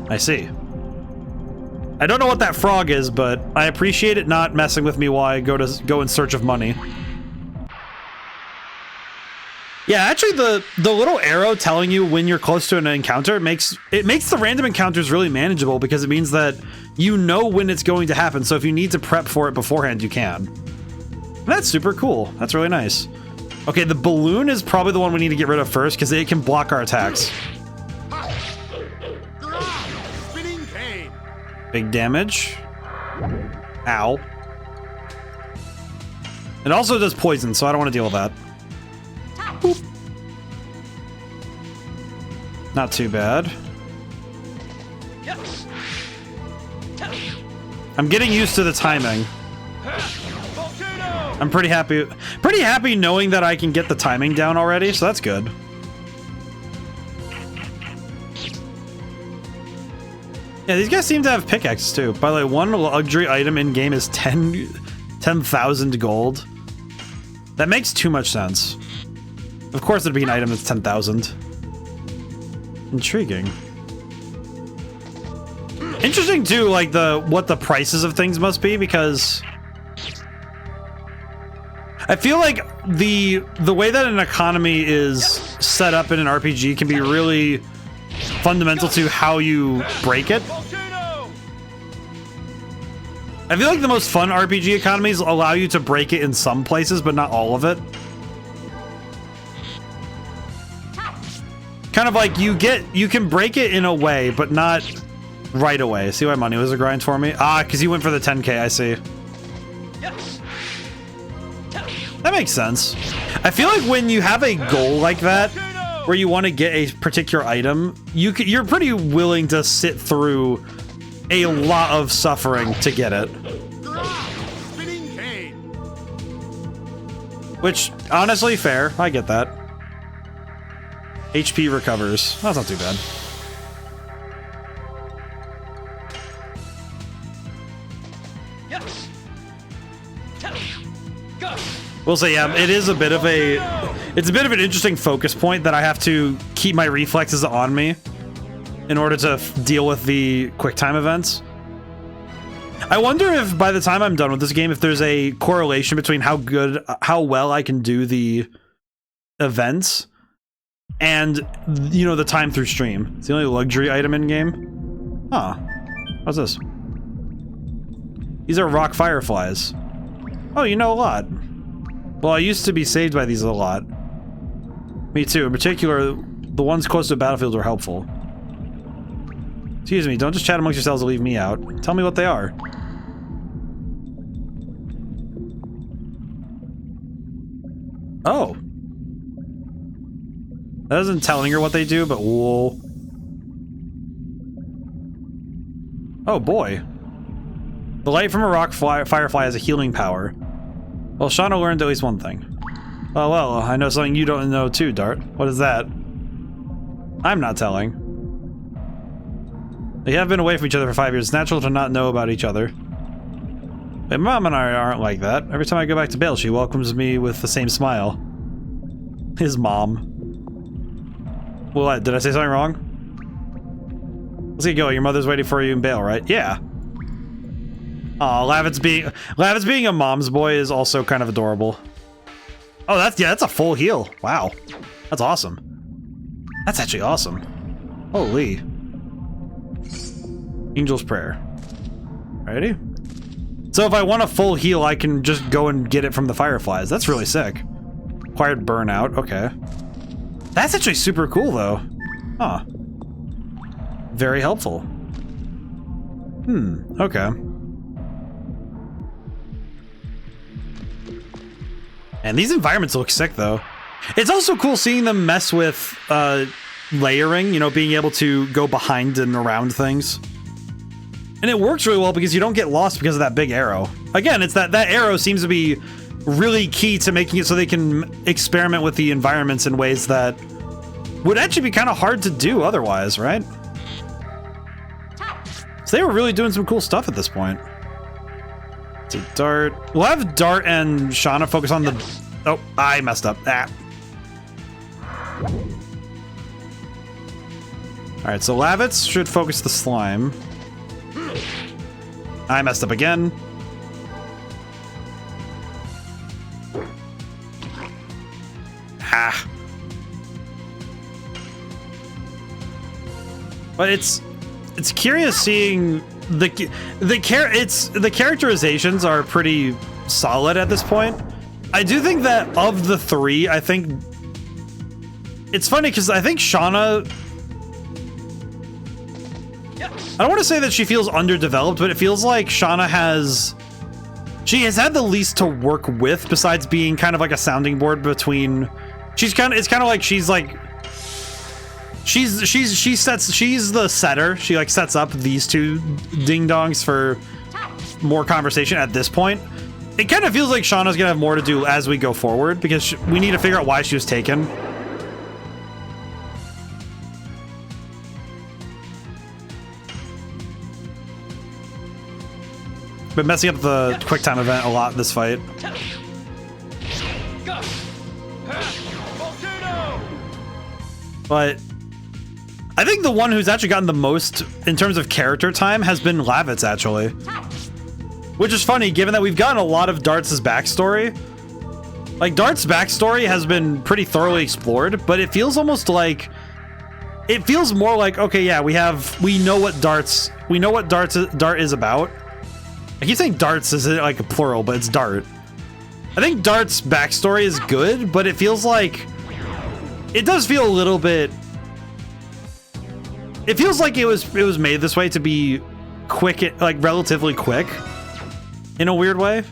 Speaker 1: I see. I don't know what that frog is, but I appreciate it not messing with me while I go in search of money. Yeah, actually, the little arrow telling you when you're close to an encounter makes the random encounters really manageable, because it means that you know when it's going to happen. So if you need to prep for it beforehand, you can. And that's super cool. That's really nice. Okay, the balloon is probably the one we need to get rid of first, because it can block our attacks. Big damage. Ow. It also does poison, so I don't want to deal with that. Boop. Not too bad. I'm getting used to the timing. I'm pretty happy knowing that I can get the timing down already, so that's good. Yeah, these guys seem to have pickaxes too. By the way, one luxury item in game is 10,000 gold. That makes too much sense. Of course it'd be an item that's 10,000. Intriguing. Interesting too, like what the prices of things must be, because I feel like the way that an economy is set up in an RPG can be really fundamental to how you break it. I feel like the most fun RPG economies allow you to break it in some places, but not all of it. Kind of like you can break it in a way, but not right away. See why money was a grind for me? Ah, because you went for the 10K, I see. That makes sense. I feel like when you have a goal like that, where you want to get a particular item, you're pretty willing to sit through a lot of suffering to get it. Which, honestly, fair. I get that. HP recovers. That's not too bad. We'll say, yeah, it is a bit of it's a bit of an interesting focus point that I have to keep my reflexes on me in order to deal with the quick time events. I wonder if by the time I'm done with this game, if there's a correlation between how well I can do the events and, you know, the time through stream. It's the only luxury item in game. Huh. What's this? These are rock fireflies. Oh, you know a lot. Well, I used to be saved by these a lot. Me too. In particular, the ones close to the battlefield are helpful. Excuse me, don't just chat amongst yourselves and leave me out. Tell me what they are. Oh. That isn't telling her what they do, but whoa. Oh boy. The light from a rock firefly has a healing power. Well, Shauna learned at least one thing. Oh well, I know something you don't know too, Dart. What is that? I'm not telling. They have been away from each other for 5 years. It's natural to not know about each other. But Mom and I aren't like that. Every time I go back to Bale, she welcomes me with the same smile. His mom. Well, did I say something wrong? Let's get going. Your mother's waiting for you in Bale, right? Yeah. Aw, Lavitz being a mom's boy is also kind of adorable. Oh, that's a full heal. Wow. That's awesome. That's actually awesome. Holy. Angel's Prayer. Ready? So if I want a full heal, I can just go and get it from the fireflies. That's really sick. Acquired burnout. Okay. That's actually super cool, though. Huh. Very helpful. Okay. And these environments look sick, though. It's also cool seeing them mess with layering, you know, being able to go behind and around things. And it works really well because you don't get lost because of that big arrow. Again, it's that arrow seems to be really key to making it so they can experiment with the environments in ways that would actually be kind of hard to do otherwise, right? So they were really doing some cool stuff at this point. Let's see, Dart. We'll have Dart and Shauna focus on the... Oh, I messed up. Ah. Alright, so Lavitz should focus the slime. I messed up again. Ah. But it's curious seeing the characterizations are pretty solid at this point. I do think that of the three, I think it's funny because I think Shauna, I don't want to say that she feels underdeveloped, but it feels like Shauna has had the least to work with besides being kind of like a sounding board between. It's kind of like she's the setter. She like sets up these two ding dongs for more conversation at this point. It kind of feels like Shauna's gonna have more to do as we go forward because we need to figure out why she was taken. Been messing up the quick time event a lot this fight. But I think the one who's actually gotten the most in terms of character time has been Lavitz, actually. Which is funny, given that we've gotten a lot of Dart's backstory. Like, Dart's backstory has been pretty thoroughly explored, but it feels almost like... It feels more like, okay, yeah, we know what Dart is about. I keep saying Darts is like a plural, but it's Dart. I think Dart's backstory is good, but it feels like... It does feel a little bit... It feels like it was made this way to be quick, like relatively quick, in a weird way.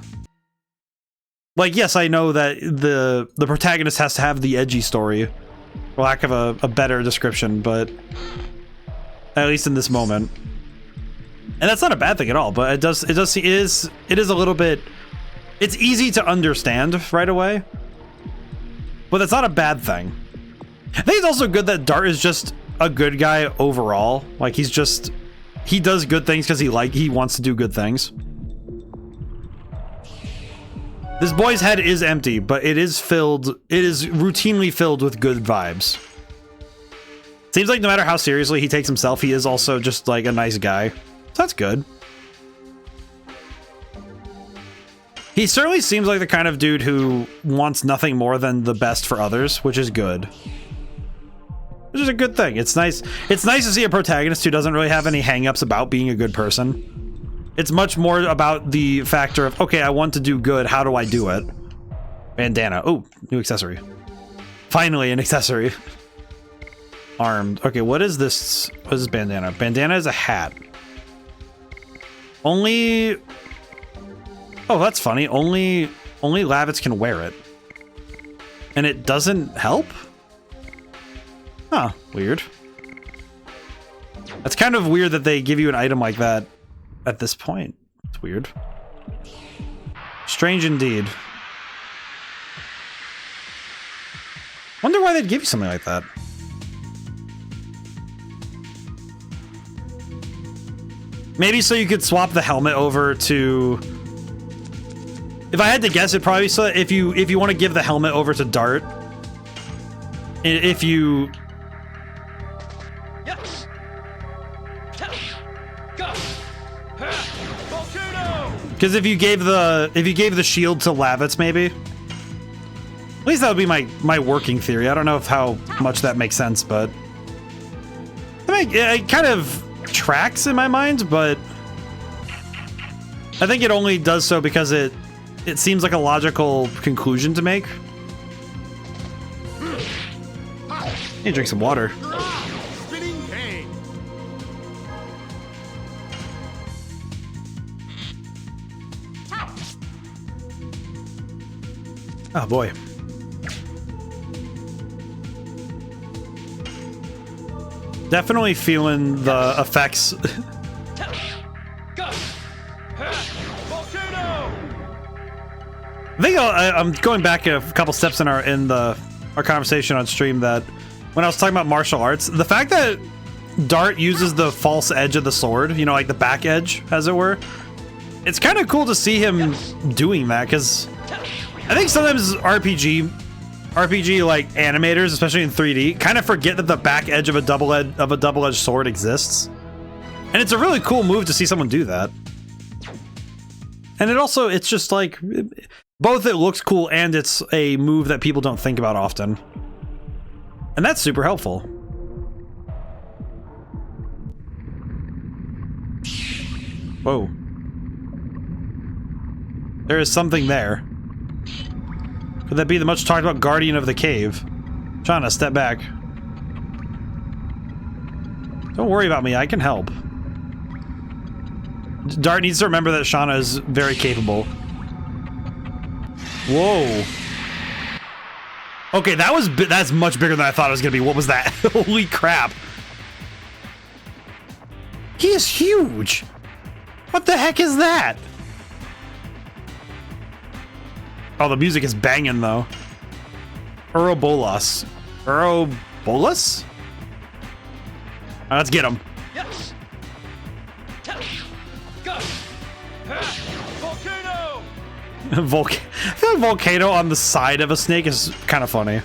Speaker 1: Like, yes, I know that the protagonist has to have the edgy story, for lack of a better description, but at least in this moment, and that's not a bad thing at all. But it is a little bit. It's easy to understand right away, but that's not a bad thing. I think it's also good that Dart is just a good guy overall. Like, he does good things because he wants to do good things. This boy's head is empty, but it is routinely filled with good vibes. Seems like no matter how seriously he takes himself, he is also just like a nice guy. So that's good. He certainly seems like the kind of dude who wants nothing more than the best for others, which is good. Which is a good thing. It's nice to see a protagonist who doesn't really have any hang-ups about being a good person. It's much more about the factor of, okay, I want to do good, how do I do it? Bandana. Oh, new accessory. Finally, an accessory. Armed. Okay, what is this? What is this bandana? Bandana is a hat. Only... Oh, that's funny. Only Lavitz can wear it. And it doesn't help? Huh, weird. That's kind of weird that they give you an item like that at this point. It's weird. Strange indeed. Wonder why they'd give you something like that. Maybe so you could swap the helmet over to... If I had to guess, it'd probably be so if you want to give the helmet over to Dart. If you... Because if you gave the shield to Lavitz, maybe. At least that would be my working theory. I don't know how much that makes sense, but I mean, it kind of tracks in my mind. But I think it only does so because it seems like a logical conclusion to make. Need to drink some water. Oh boy. Definitely feeling the effects. I think I'm going back a couple steps in our conversation on stream, that when I was talking about martial arts, the fact that Dart uses the false edge of the sword, you know, like the back edge, as it were, it's kind of cool to see him doing that, because I think sometimes RPG like animators, especially in 3D, kind of forget that the back edge of a double-edged sword exists. And it's a really cool move to see someone do that. And it's just like, both it looks cool and it's a move that people don't think about often. And that's super helpful. Whoa. There is something there. Could that be the much talked about guardian of the cave? Shauna, step back. Don't worry about me, I can help. Dart needs to remember that Shauna is very capable. Whoa. Okay, that's much bigger than I thought it was gonna be. What was that? Holy crap. He is huge. What the heck is that? Oh, the music is banging though. Ouroboros. Ouroboros? Let's get him.
Speaker 4: Yes. Go. Volcano.
Speaker 1: I feel like volcano on the side of a snake is kind of funny.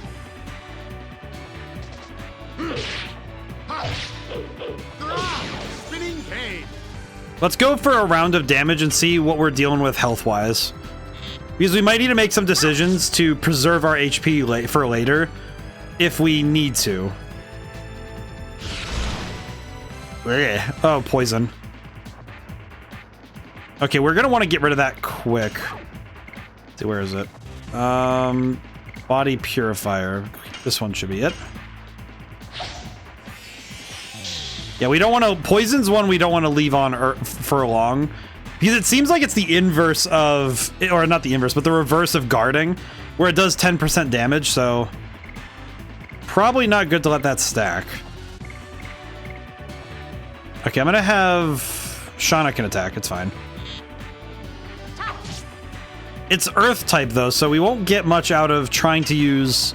Speaker 5: Spinning cane.
Speaker 1: Let's go for a round of damage and see what we're dealing with health-wise. Because we might need to make some decisions to preserve our HP for later if we need to. Oh, poison. Okay, we're gonna want to get rid of that quick. Let's see, where is it? Body purifier. This one should be it. Yeah, we don't want to... Poison's one we don't want to leave on for long. Because it seems like it's the inverse of... Or not the inverse, but the reverse of guarding. Where it does 10% damage, so... Probably not good to let that stack. Okay, I'm going to have... Shauna can attack, it's fine. It's Earth type, though, so we won't get much out of trying to use...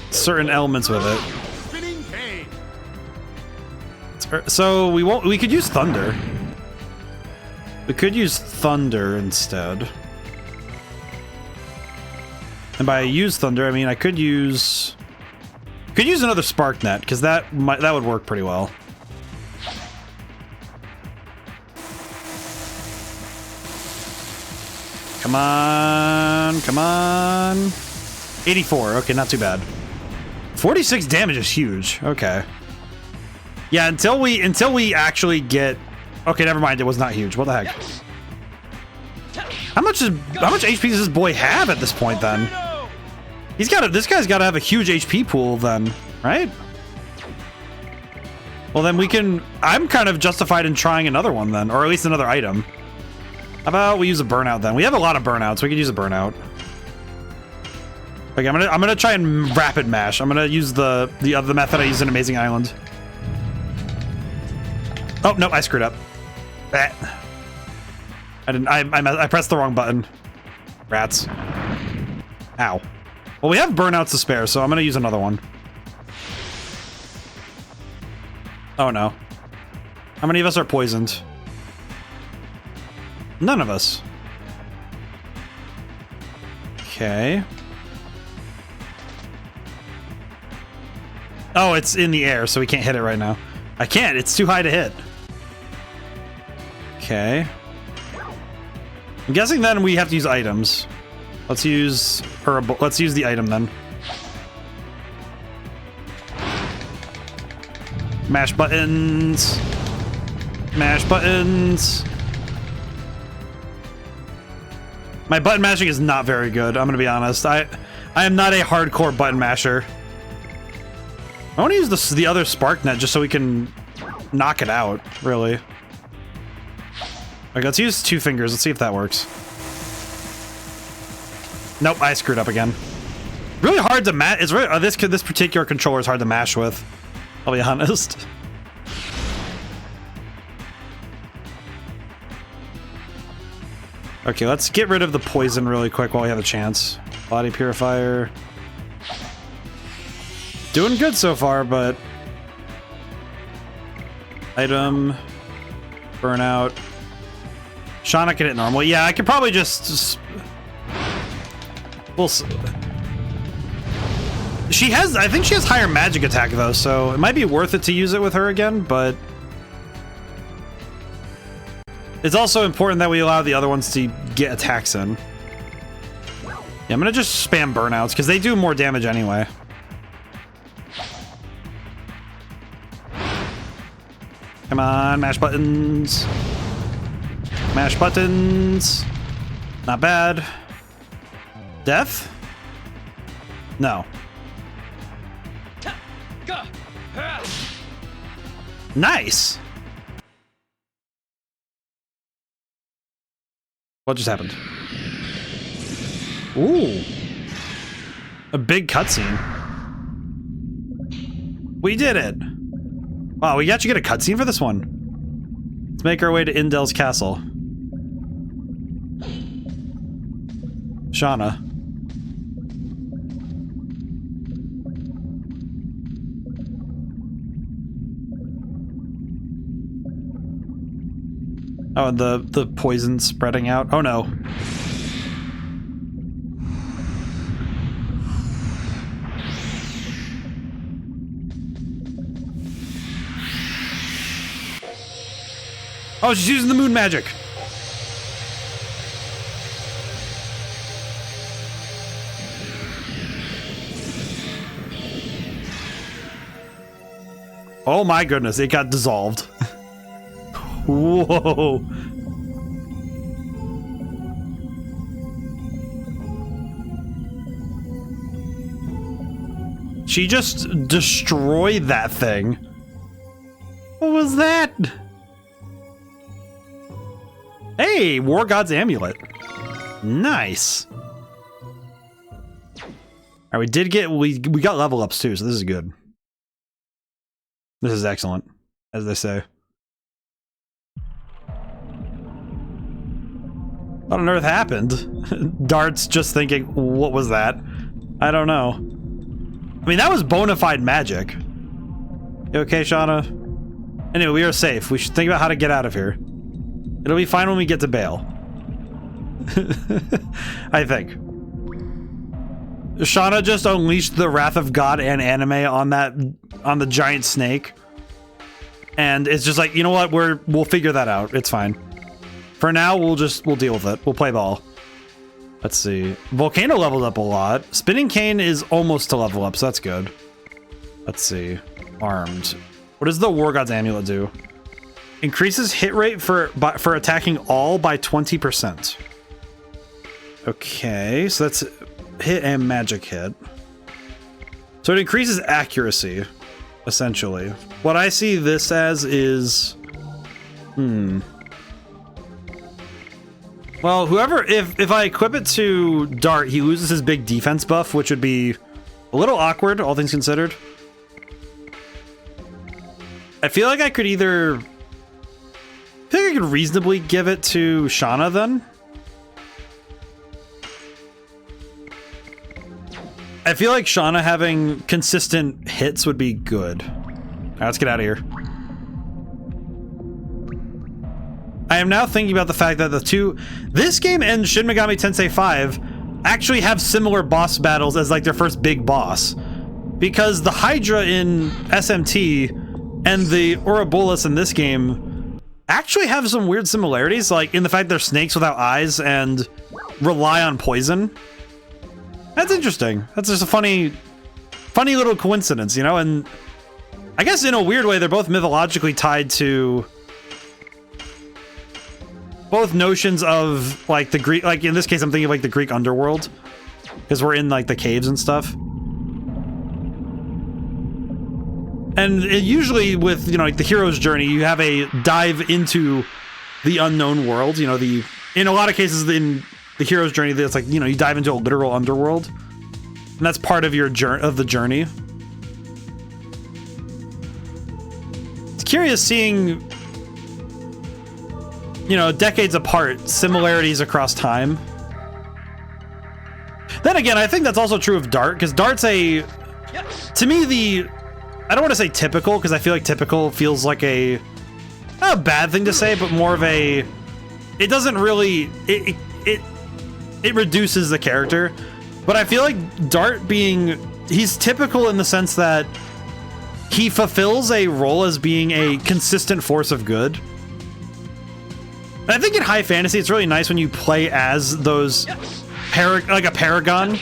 Speaker 1: certain elements with it.
Speaker 5: Spinning cane.
Speaker 1: So we won't. We could use thunder. We could use thunder instead. And by use thunder, I mean I could use another spark net because that would work pretty well. Come on, come on. 84. Okay, not too bad. 46 damage is huge. Okay. Yeah, until we actually get... Okay, never mind. It was not huge. What the heck? How much HP does this boy have at this point then? This guy's got to have a huge HP pool then, right? Well, then we can... I'm kind of justified in trying another one then, or at least another item. How about we use a burnout then? We have a lot of burnouts. We could use a burnout. Okay, I'm gonna try and rapid mash. I'm gonna use the other method I used in Amazing Island. Oh no, I screwed up. I didn't. I pressed the wrong button. Rats. Ow. Well, we have burnouts to spare, so I'm gonna use another one. Oh no. How many of us are poisoned? None of us. Okay. Oh, it's in the air, so we can't hit it right now. I can't. It's too high to hit. Okay. I'm guessing then we have to use items. Let's use the item then. Mash buttons. Mash buttons. My button mashing is not very good, I'm gonna be honest. I am not a hardcore button masher. I want to use the other spark net just so we can knock it out, really. Okay, let's use 2 fingers. Let's see if that works. Nope, I screwed up again. Really hard to mash. It's really, this particular controller is hard to mash with. I'll be honest. Okay, let's get rid of the poison really quick while we have a chance. Body purifier. Doing good so far, but... Item. Burnout. Shauna can hit normal. Yeah, I could probably just... We'll see. She has... I think she has higher magic attack, though, so it might be worth it to use it with her again, but... It's also important that we allow the other ones to get attacks in. Yeah, I'm gonna just spam burnouts, because they do more damage anyway. Come on, mash buttons. Mash buttons. Not bad. Death? No. Nice! What just happened? Ooh. A big cutscene. We did it! Wow, we actually get a cutscene for this one. Let's make our way to Indel's castle. Shauna. Oh, and the poison spreading out. Oh no. Oh, she's using the moon magic. Oh my goodness, it got dissolved. Whoa. She just destroyed that thing. What was that? Hey, War God's Amulet. Nice. All right, we got level ups too, so this is good. This is excellent, as they say. What on earth happened? Dart's just thinking, what was that? I don't know. I mean, that was bona fide magic. You okay, Shauna? Anyway, we are safe. We should think about how to get out of here. It'll be fine when we get to Bale. I think. Shauna just unleashed the Wrath of God and anime on the giant snake. And it's just like, you know what? We'll figure that out. It's fine. For now, we'll deal with it. We'll play ball. Let's see. Volcano leveled up a lot. Spinning Cane is almost to level up, so that's good. Let's see. Armed. What does the War God's Amulet do? Increases hit rate for attacking all by 20%. Okay, so that's hit and magic hit. So it increases accuracy, essentially. What I see this as is... Well, if I equip it to Dart, he loses his big defense buff, which would be a little awkward, all things considered. I feel like I could either... I think I could reasonably give it to Shauna, then. I feel like Shauna having consistent hits would be good. Alright, let's get out of here. I am now thinking about the fact that this game and Shin Megami Tensei 5 actually have similar boss battles as like their first big boss. Because the Hydra in SMT and the Ouroboros in this game actually have some weird similarities, like in the fact they're snakes without eyes and rely on poison. That's interesting. That's just a funny little coincidence, you know? And I guess in a weird way, they're both mythologically tied to both notions of like the Greek, like in this case, I'm thinking of like the Greek underworld because we're in like the caves and stuff. And usually with, you know, like the hero's journey, you have a dive into the unknown world, you know, in a lot of cases in the hero's journey, it's like, you know, you dive into a literal underworld, and that's part of your journey. It's curious seeing, you know, decades apart, similarities across time. Then again, I think that's also true of Dart, because Dart's to me, I don't want to say typical, because I feel like typical feels like not a bad thing to say, but more of it doesn't really, it reduces the character. But I feel like Dart he's typical in the sense that he fulfills a role as being a consistent force of good. And I think in high fantasy, it's really nice when you play as those, like a paragon.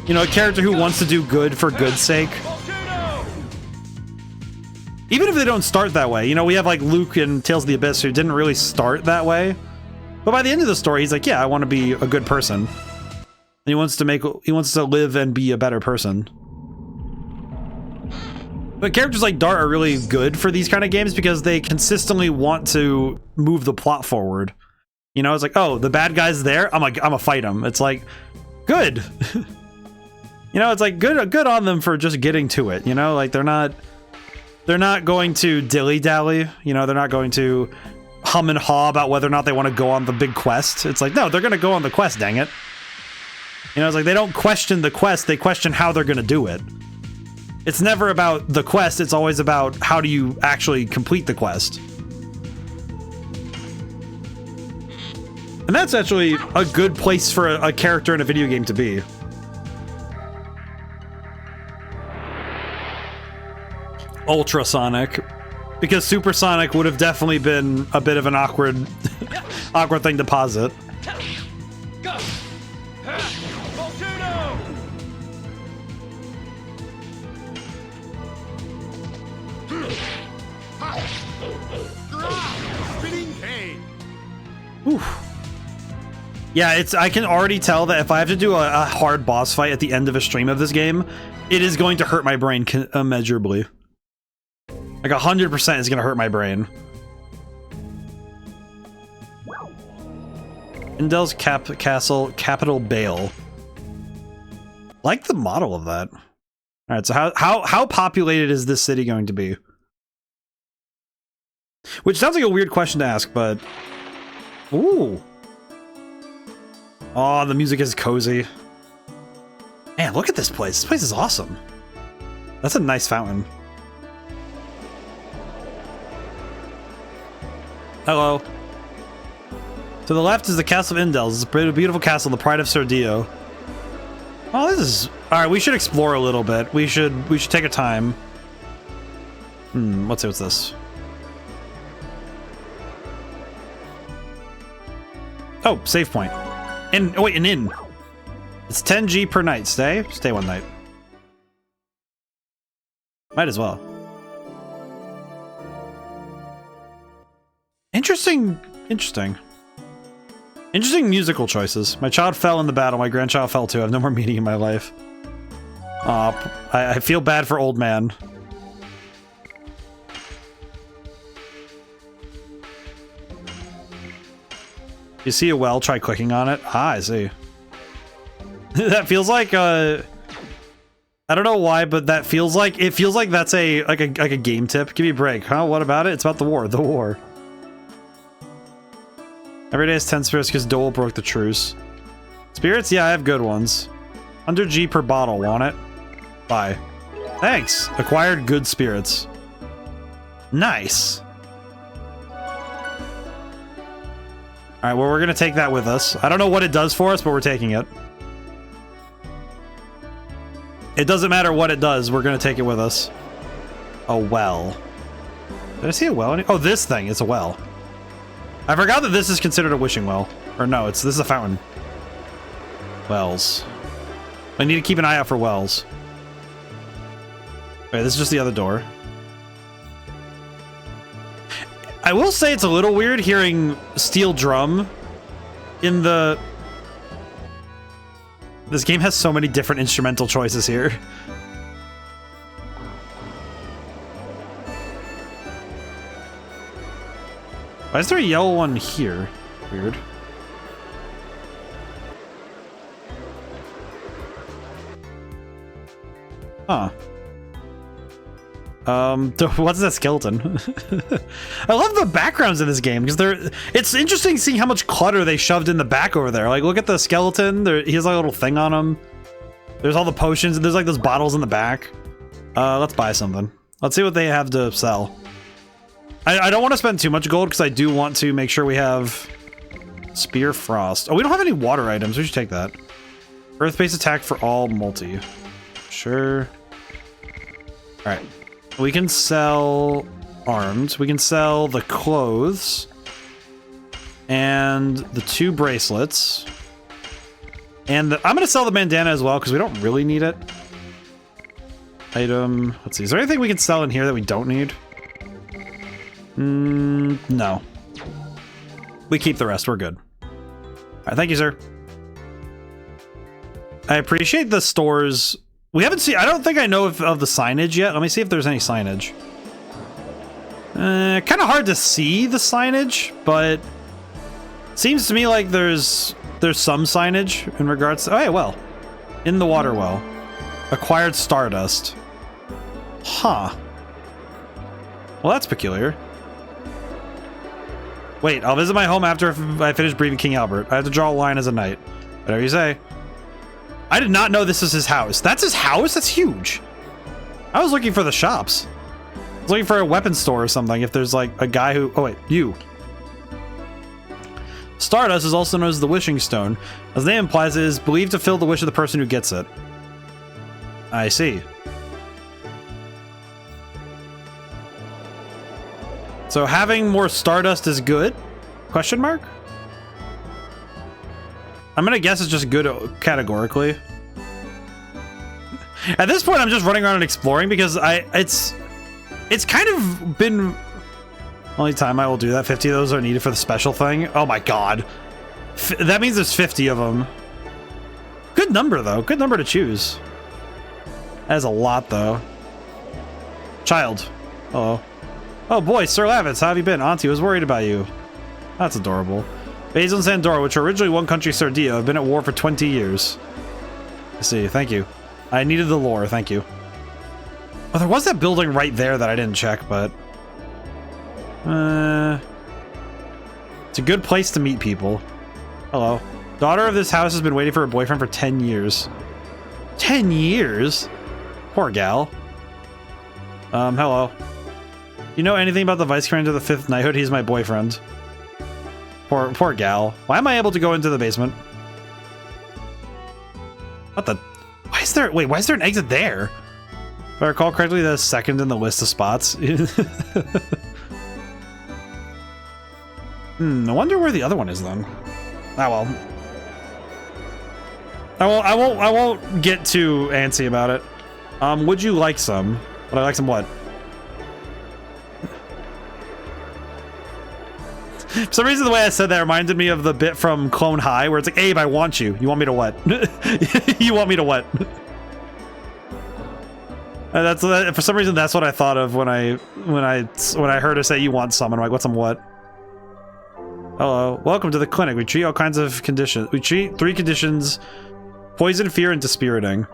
Speaker 1: You know, a character who wants to do good for good's sake. Even if they don't start that way. You know, we have like Luke in Tales of the Abyss who didn't really start that way. But by the end of the story, he's like, yeah, I want to be a good person. And he wants to live and be a better person. But characters like Dart are really good for these kind of games because they consistently want to move the plot forward. You know, it's like, oh, the bad guy's there. I'm gonna fight him. It's like, good. You know, it's like good on them for just getting to it. You know, like they're not going to dilly-dally. You know, they're not going to hum and haw about whether or not they want to go on the big quest. It's like, no, they're going to go on the quest, dang it. You know, it's like they don't question the quest, they question how they're going to do it. It's never about the quest, it's always about how do you actually complete the quest. And that's actually a good place for a character in a video game to be. Ultrasonic. Because supersonic would have definitely been a bit of an awkward awkward thing to posit.
Speaker 4: Go! Volcano!
Speaker 5: Spinning cane.
Speaker 1: Oof. Yeah, I can already tell that if I have to do a hard boss fight at the end of a stream of this game, it is going to hurt my brain immeasurably. Like 100% is going to hurt my brain. Indel's Castle, Capital Bale. Like the model of that. All right, so how populated is this city going to be? Which sounds like a weird question to ask, but ooh. Oh, the music is cozy. Man, look at this place. This place is awesome. That's a nice fountain. Hello. To the left is the Castle of Indels. It's a beautiful castle, the pride of Sardillo. Oh, this is... Alright, we should explore a little bit. We should take a time. Let's see what's this. Oh, save point. Oh wait, an inn. It's 10G per night. Stay one night. Might as well. Interesting musical choices. My child fell in the battle. My grandchild fell too. I have no more meaning in my life. I feel bad for old man. You see a well, try clicking on it. Ah, I see. That feels like I don't know why, but that feels like that's like a game tip. Give me a break. Huh? What about it? It's about the war. The war. Every day is 10 spirits because Dole broke the truce. Spirits? Yeah, I have good ones. 100G per bottle. Want it? Bye. Thanks. Acquired good spirits. Nice. Alright, well, we're gonna take that with us. I don't know what it does for us, but we're taking it. It doesn't matter what it does, we're gonna take it with us. A well. Did I see a well? Oh, this thing, it's a well. I forgot that this is considered a wishing well. Or no, this is a fountain. Wells. I need to keep an eye out for wells. Okay, this is just the other door. I will say it's a little weird hearing steel drum in the... This game has so many different instrumental choices here. Why is there a yellow one here? Weird. Huh. What's that skeleton? I love the backgrounds in this game because it's interesting seeing how much clutter they shoved in the back over there. Like, look at the skeleton. He has like a little thing on him. There's all the potions and there's like those bottles in the back. Let's buy something. Let's see what they have to sell. I don't want to spend too much gold because I do want to make sure we have Spear Frost. Oh, we don't have any water items. We should take that. Earth-based attack for all multi. Sure. All right. We can sell arms. We can sell the clothes and the 2 bracelets. And I'm going to sell the bandana as well because we don't really need it. Item. Let's see. Is there anything we can sell in here that we don't need? No. We keep the rest. We're good. All right. Thank you, sir. I appreciate the stores. We haven't seen... I don't think I know of the signage yet. Let me see if there's any signage. Kind of hard to see the signage, but... Seems to me like there's some signage in regards to... Oh, yeah, well. In the water well. Acquired Stardust. Huh. Well, that's peculiar. Wait, I'll visit my home after I finish breeding King Albert. I have to draw a line as a knight. Whatever you say. I did not know this was his house. That's his house? That's huge. I was looking for the shops. I was looking for a weapon store or something if there's like a guy who... Oh wait, you. Stardust is also known as the Wishing Stone. As the name implies, it is believed to fill the wish of the person who gets it. I see. So having more Stardust is good? Question mark? I'm gonna guess it's just good categorically. At this point, I'm just running around and exploring because it's kind of been... Only time I will do that. 50 of those are needed for the special thing. Oh my god. That means there's 50 of them. Good number, though. Good number to choose. That is a lot, though. Child. Hello. Oh boy, Sir Lavitz, how have you been? Auntie was worried about you. That's adorable. Basil and Sandora, which are originally one country, Sardia, have been at war for 20 years. I see. Thank you. I needed the lore. Thank you. Oh, there was that building right there that I didn't check, but... it's a good place to meet people. Hello. Daughter of this house has been waiting for her boyfriend for 10 years. 10 years? Poor gal. Hello. You know anything about the vice commander of the 5th Knighthood? He's my boyfriend. Poor gal. Why am I able to go into the basement? What the... Why is there... Wait, why is there an exit there? If I recall correctly, that's second in the list of spots. I wonder where the other one is then. Ah, well. I won't get too antsy about it. Would you like some? Would I like some what? For some reason, the way I said that reminded me of the bit from Clone High, where it's like, Abe, I want you. You want me to what? You want me to what? That's for some reason that's what I thought of when I heard her say you want some. I'm like, what's some what? Hello, welcome to the clinic. We treat all kinds of conditions. We treat 3 conditions: poison, fear, and dispiriting.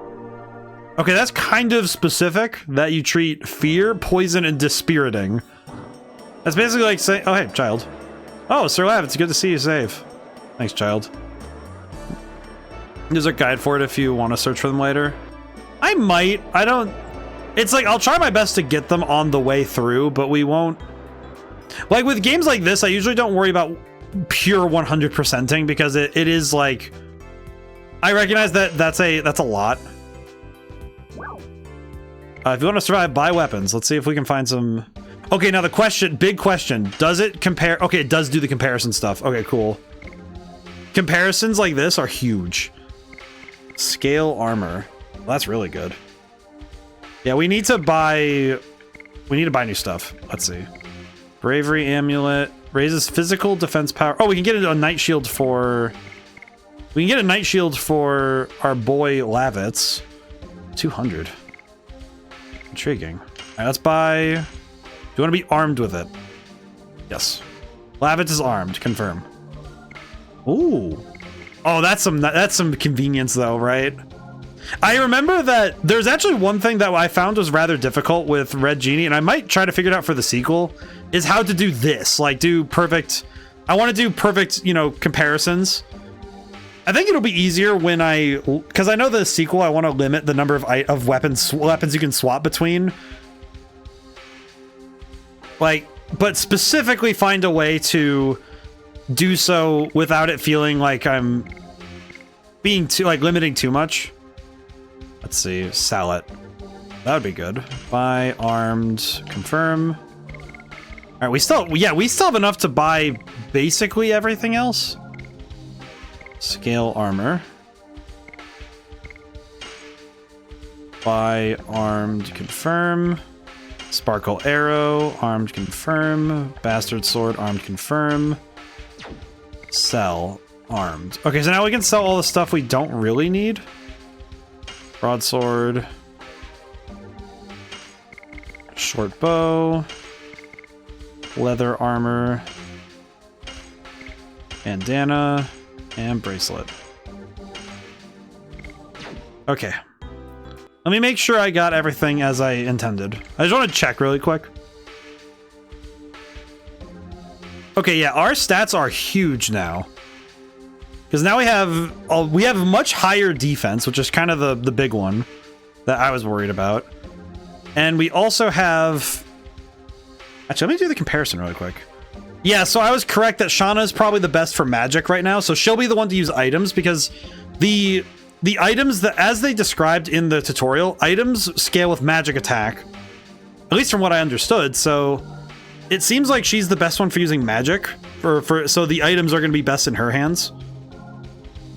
Speaker 1: Okay, that's kind of specific that you treat fear, poison, and dispiriting. That's basically like saying, oh hey, child. Oh, Sir Lav, it's good to see you safe. Thanks, child. There's a guide for it if you want to search for them later. I might. I don't... It's like, I'll try my best to get them on the way through, but we won't... Like, with games like this, I usually don't worry about pure 100%ing because it is like... I recognize that that's a lot. If you want to survive, buy weapons. Let's see if we can find some... Okay, now the question, big question. Does it compare? Okay, it does do the comparison stuff. Okay, cool. Comparisons like this are huge. Scale armor. Well, that's really good. Yeah, we need to buy new stuff. Let's see. Bravery amulet. Raises physical defense power. Oh, we can get a night shield for... We can get a night shield for our boy Lavitz. 200. Intriguing. All right, let's buy... Do you want to be armed with it? Yes. Lavitz is armed. Confirm. Ooh. Oh, that's some convenience though, right? I remember that there's actually one thing that I found was rather difficult with Red Genie, and I might try to figure it out for the sequel, is how to do this. Like, do perfect... I want to do perfect, you know, comparisons. I think it'll be easier when because I know the sequel, I want to limit the number of weapons you can swap between. Like, but specifically find a way to do so without it feeling like I'm being limiting too much. Let's see, Salet. That would be good. Buy armed, confirm. All right, we still have enough to buy basically everything else. Scale armor. Buy armed, confirm. Sparkle arrow, armed, confirm. Bastard sword, armed, confirm. Sell, armed. Okay, so now we can sell all the stuff we don't really need. Broadsword. Short bow. Leather armor. Bandana. And bracelet. Okay. Let me make sure I got everything as I intended. I just want to check really quick. Okay, yeah, our stats are huge now. Because now we have much higher defense, which is kind of the big one that I was worried about. And we also have... Actually, let me do the comparison really quick. Yeah, so I was correct that Shauna is probably the best for magic right now. So she'll be the one to use items because the items that, as they described in the tutorial, items scale with magic attack. At least from what I understood, so it seems like she's the best one for using magic. So the items are going to be best in her hands.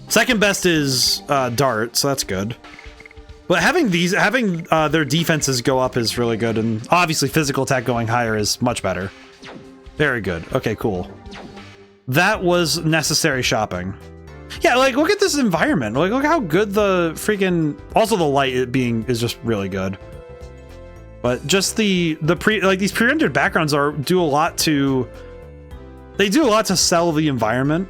Speaker 1: Second best is Dart, so that's good. But having their defenses go up is really good, and obviously physical attack going higher is much better. Very good. Okay, cool. That was necessary shopping. Yeah, like, look at this environment. Like, look how good the freaking... Also, the light is just really good. But just these pre-rendered backgrounds do a lot to... They do a lot to sell the environment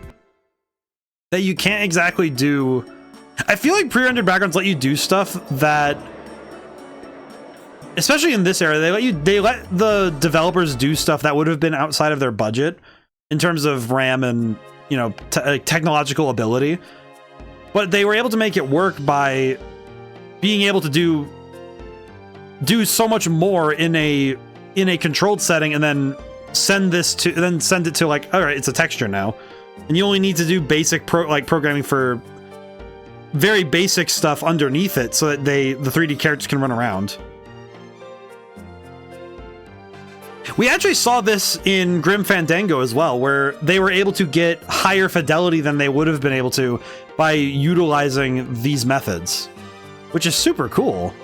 Speaker 1: that you can't exactly do. I feel like pre-rendered backgrounds let you do stuff that... Especially in this era, they let the developers do stuff that would have been outside of their budget in terms of RAM and, you know, technological ability, but they were able to make it work by being able to do so much more in a controlled setting, and then send it to, like, all right, it's a texture now, and you only need to do basic programming for very basic stuff underneath it, so that the 3D characters can run around. We actually saw this in Grim Fandango as well, where they were able to get higher fidelity than they would have been able to by utilizing these methods, which is super cool.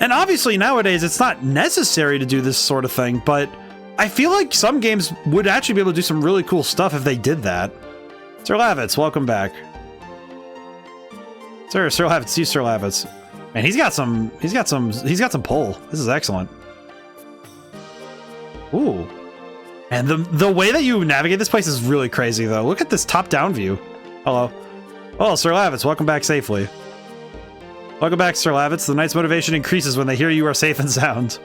Speaker 1: And obviously nowadays it's not necessary to do this sort of thing, but I feel like some games would actually be able to do some really cool stuff if they did that. Sir Lavitz, welcome back. Sir Lavitz, see Sir Lavitz. And he's got some pull. This is excellent. Ooh. And the way that you navigate this place is really crazy, though. Look at this top-down view. Hello. Oh, Sir Lavitz, welcome back safely. Welcome back, Sir Lavitz. The knight's motivation increases when they hear you are safe and sound.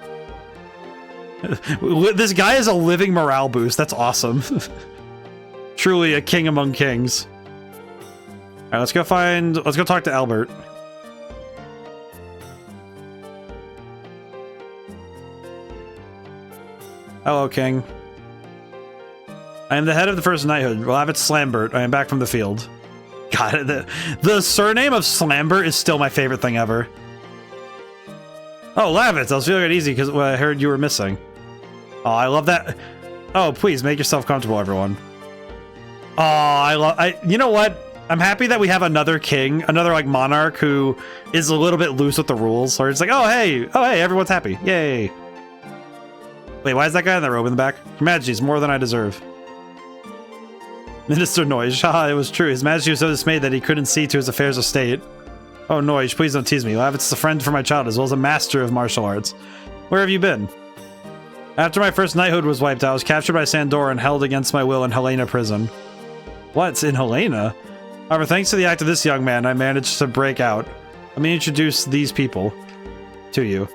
Speaker 1: This guy is a living morale boost. That's awesome. Truly a king among kings. All right, let's go talk to Albert. Hello, King. I am the head of the first knighthood, Lavitz Slambert. I am back from the field. God, the surname of Slambert is still my favorite thing ever. Oh, Lavitz, I was feeling it easy because I heard you were missing. Oh, I love that. Oh, please make yourself comfortable, everyone. Oh, you know what? I'm happy that we have another king, another like monarch who is a little bit loose with the rules. Or it's like, oh hey, everyone's happy, yay. Wait, why is that guy in that robe in the back? Your Majesty's more than I deserve. Minister Noige, haha, it was true. His Majesty was so dismayed that he couldn't see to his affairs of state. Oh, Noige, please don't tease me. Lavitz is a friend for my child, as well as a master of martial arts. Where have you been? After my first knighthood was wiped out, I was captured by Sandora and held against my will in Helena prison. What's in Helena? However, thanks to the act of this young man, I managed to break out. Let me introduce these people to you.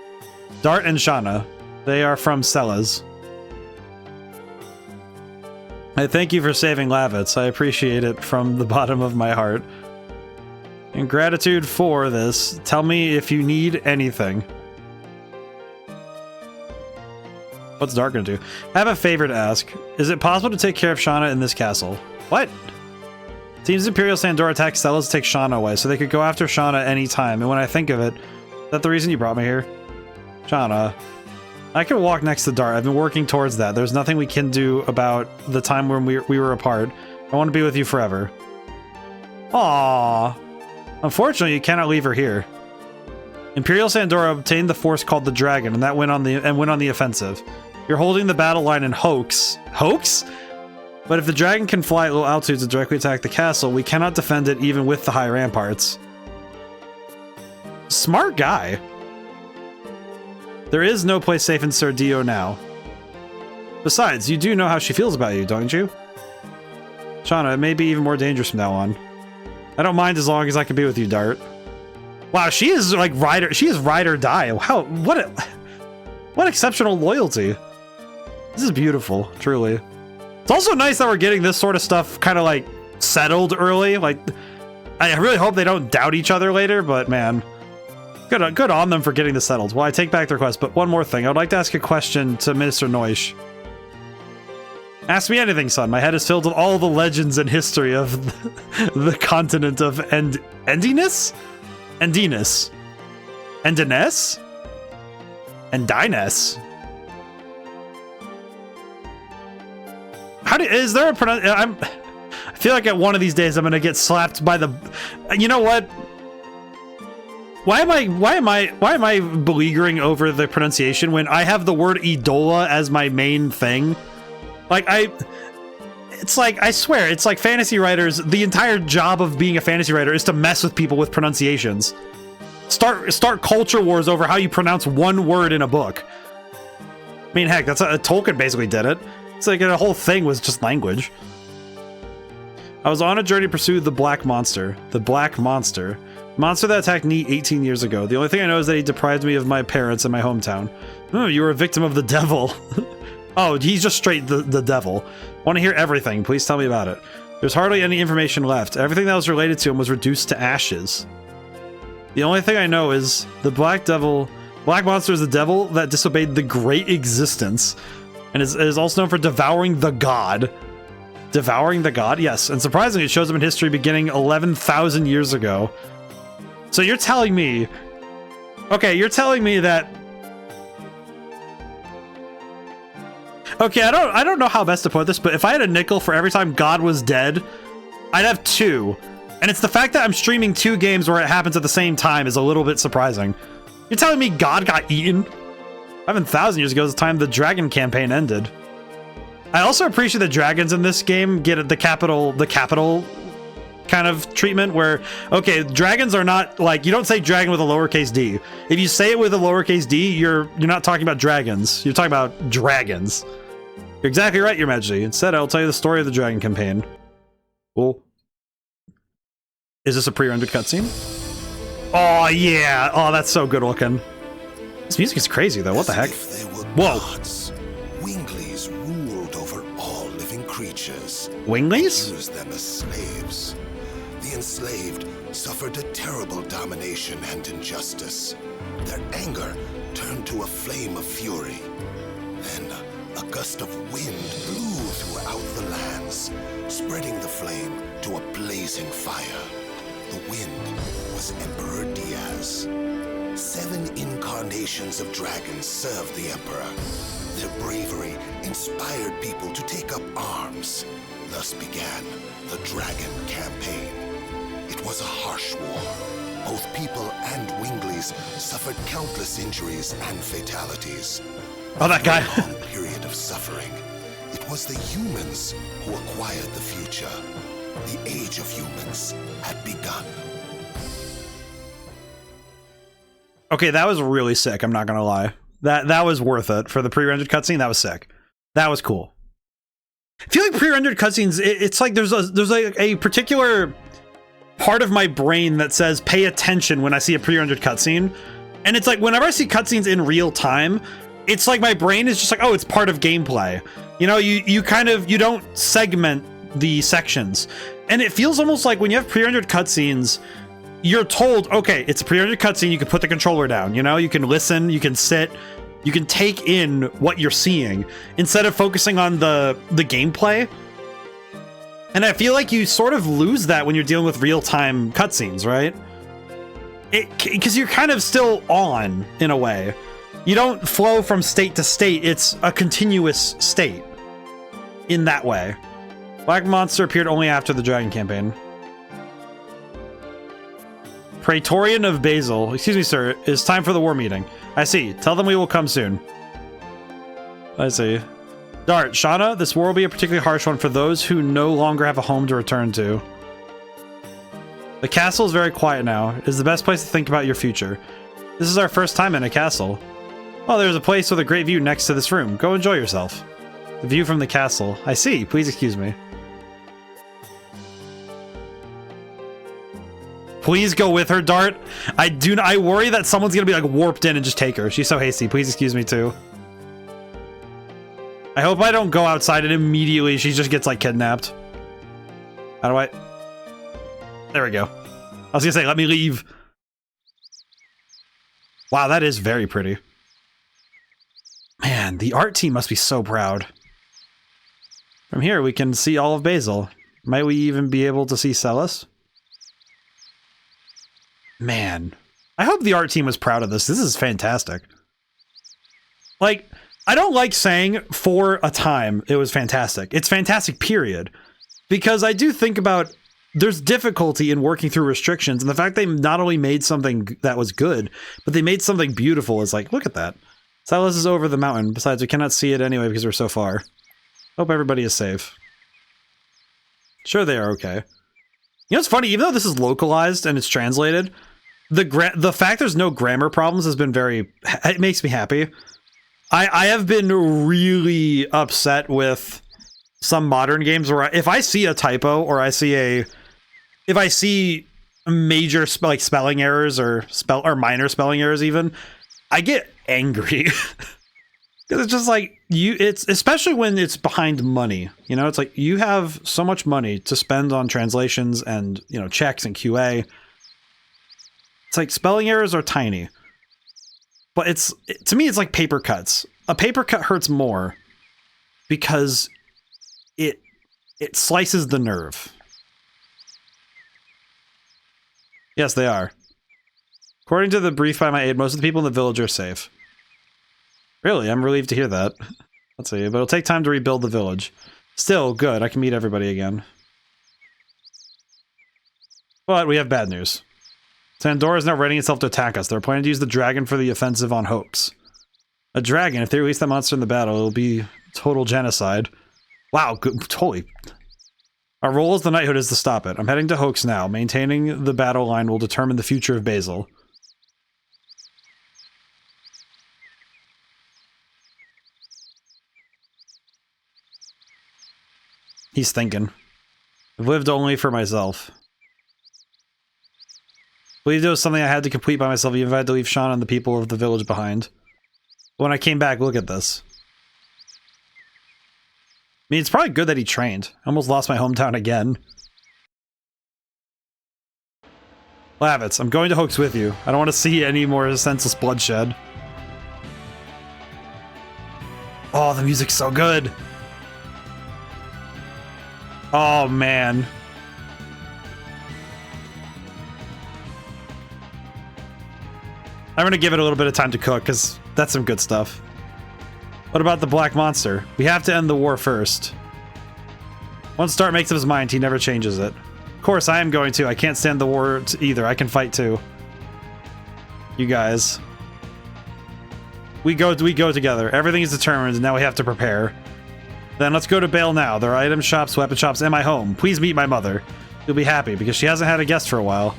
Speaker 1: Dart and Shauna. They are from Celas. I thank you for saving Lavitz. I appreciate it from the bottom of my heart. In gratitude for this, tell me if you need anything. What's Dart gonna do? I have a favor to ask. Is it possible to take care of Shauna in this castle? What? Seems Imperial Sandora attacked Celas to take Shauna away, so they could go after Shauna any time. And when I think of it, is that the reason you brought me here? Shauna. I can walk next to Dart. I've been working towards that. There's nothing we can do about the time when we were apart. I want to be with you forever. Aww. Unfortunately, you cannot leave her here. Imperial Sandora obtained the force called the Dragon, and that went on the offensive. You're holding the battle line in Hoax. Hoax? But if the dragon can fly at low altitudes and directly attack the castle, we cannot defend it even with the high ramparts. Smart guy. There is no place safe in Serdio now. Besides, you do know how she feels about you, don't you? Shauna, it may be even more dangerous from now on. I don't mind as long as I can be with you, Dart. Wow, she is like she is ride or die. Wow, what exceptional loyalty. This is beautiful, truly. It's also nice that we're getting this sort of stuff kind of like settled early. Like, I really hope they don't doubt each other later, but man, good on them for getting this settled. Well, I take back the request, but one more thing. I would like to ask a question to Minister Noige. Ask me anything, son. My head is filled with all the legends and history of the continent of Endiness? Endiness. Endiness? Endiness? is there a I feel like at one of these days I'm gonna get slapped by the. You know what? Why am I beleaguering over the pronunciation when I have the word Eidola as my main thing? Like it's like, I swear, it's like fantasy writers. The entire job of being a fantasy writer is to mess with people with pronunciations. Start culture wars over how you pronounce one word in a book. I mean, heck, that's Tolkien basically did it. It's like the whole thing was just language. I was on a journey to pursue the Black Monster. The Black Monster. Monster that attacked me 18 years ago. The only thing I know is that he deprived me of my parents in my hometown. Oh, you were a victim of the devil. Oh, he's just straight the devil. Want to hear everything. Please tell me about it. There's hardly any information left. Everything that was related to him was reduced to ashes. The only thing I know is the Black Monster is the devil that disobeyed the Great Existence and is also known for devouring the god. Devouring the god? Yes. And surprisingly, it shows up in history beginning 11,000 years ago. So you're telling me... Okay, you're telling me that... Okay, I don't know how best to put this, but if I had a nickel for every time God was dead, I'd have 2. And it's the fact that I'm streaming 2 games where it happens at the same time is a little bit surprising. You're telling me God got eaten? 11,000 years ago is the time the dragon campaign ended. I also appreciate the dragons in this game get the capital kind of treatment where, okay, dragons are not like, you don't say dragon with a lowercase d. If you say it with a lowercase d, you're not talking about dragons. You're talking about dragons. You're exactly right, Your Majesty. Instead, I'll tell you the story of the dragon campaign. Cool. Is this a pre-rendered cutscene? Oh, yeah. Oh, that's so good looking. This music is crazy, though. What the heck? Whoa.
Speaker 6: Gods, Winglies ruled over all living creatures.
Speaker 1: Winglies?
Speaker 6: Used them as slaves. The enslaved suffered a terrible domination and injustice. Their anger turned to a flame of fury. Then a gust of wind blew throughout the lands, spreading the flame to a blazing fire. The wind was Emperor Diaz. 7 incarnations of dragons served the Emperor. Their bravery inspired people to take up arms. Thus began the Dragon Campaign. It was a harsh war. Both people and Winglies suffered countless injuries and fatalities.
Speaker 1: Oh, that guy.
Speaker 6: After a long period of suffering, it was the humans who acquired the future. The age of humans had begun.
Speaker 1: Okay, that was really sick. I'm not gonna lie. That was worth it for the pre-rendered cutscene. That was sick. That was cool. I feel like pre-rendered cutscenes. It's like there's a particular part of my brain that says pay attention when I see a pre-rendered cutscene, and it's like whenever I see cutscenes in real time, it's like my brain is just like, oh, it's part of gameplay. You know, you don't segment the sections, and it feels almost like when you have pre-rendered cutscenes, you're told, okay, it's a pre-rendered cutscene, you can put the controller down, you know, you can listen, you can sit, you can take in what you're seeing instead of focusing on the gameplay. And I feel like you sort of lose that when you're dealing with real-time cutscenes, right? Because you're kind of still on, in a way. You don't flow from state to state, it's a continuous state in that way. Black Monster appeared only after the Dragon campaign. Praetorian of Basil. Excuse me, sir. It's time for the war meeting. I see. Tell them we will come soon. I see. Dart, Shauna, this war will be a particularly harsh one for those who no longer have a home to return to. The castle is very quiet now. It is the best place to think about your future. This is our first time in a castle. Oh, there's a place with a great view next to this room. Go enjoy yourself. The view from the castle. I see. Please excuse me. Please go with her, Dart. I worry that someone's gonna be like warped in and just take her. She's so hasty. Please excuse me too. I hope I don't go outside and immediately she just gets like kidnapped. How do I? There we go. I was gonna say, let me leave. Wow, that is very pretty. Man, the art team must be so proud. From here, we can see all of Basil. Might we even be able to see Celis? Man, I hope the art team was proud of this. This is fantastic. Like, I don't like saying for a time it was fantastic. It's fantastic, period. Because I do think about there's difficulty in working through restrictions, and the fact they not only made something that was good, but they made something beautiful is like, look at that. Silas is over the mountain. Besides, we cannot see it anyway because we're so far. Hope everybody is safe. Sure, they are okay. You know, it's funny, even though this is localized and it's translated, the fact there's no grammar problems has been it makes me happy. I have been really upset with some modern games where if I see a typo or if I see major spelling errors or minor spelling errors even, I get angry. Because it's just like, it's especially when it's behind money, you know, it's like you have so much money to spend on translations and, you know, checks and QA. It's like spelling errors are tiny, but to me, it's like paper cuts. A paper cut hurts more because it slices the nerve. Yes, they are. According to the brief by my aide, most of the people in the village are safe. Really? I'm relieved to hear that. Let's see, but it'll take time to rebuild the village. Still, good. I can meet everybody again. But we have bad news. Sandora is now readying itself to attack us. They're planning to use the dragon for the offensive on Hopes. A dragon? If they release that monster in the battle, it'll be total genocide. Wow, good, totally. Our role as the knighthood is to stop it. I'm heading to Hoax now. Maintaining the battle line will determine the future of Basil. He's thinking. I've lived only for myself. Believed it was something I had to complete by myself, even if I had to leave Sean and the people of the village behind. When I came back, look at this. I mean, it's probably good that he trained. I almost lost my hometown again. Lavitz, I'm going to Hoax with you. I don't want to see any more senseless bloodshed. Oh, the music's so good. Oh, man. I'm going to give it a little bit of time to cook, because that's some good stuff. What about the Black Monster? We have to end the war first. Once Start makes up his mind, he never changes it. Of course, I am going to. I can't stand the war either. I can fight too. You guys. We go together. Everything is determined, and now we have to prepare. Then let's go to Bale now. There are item shops, weapon shops, and my home. Please meet my mother. You'll be happy, because she hasn't had a guest for a while.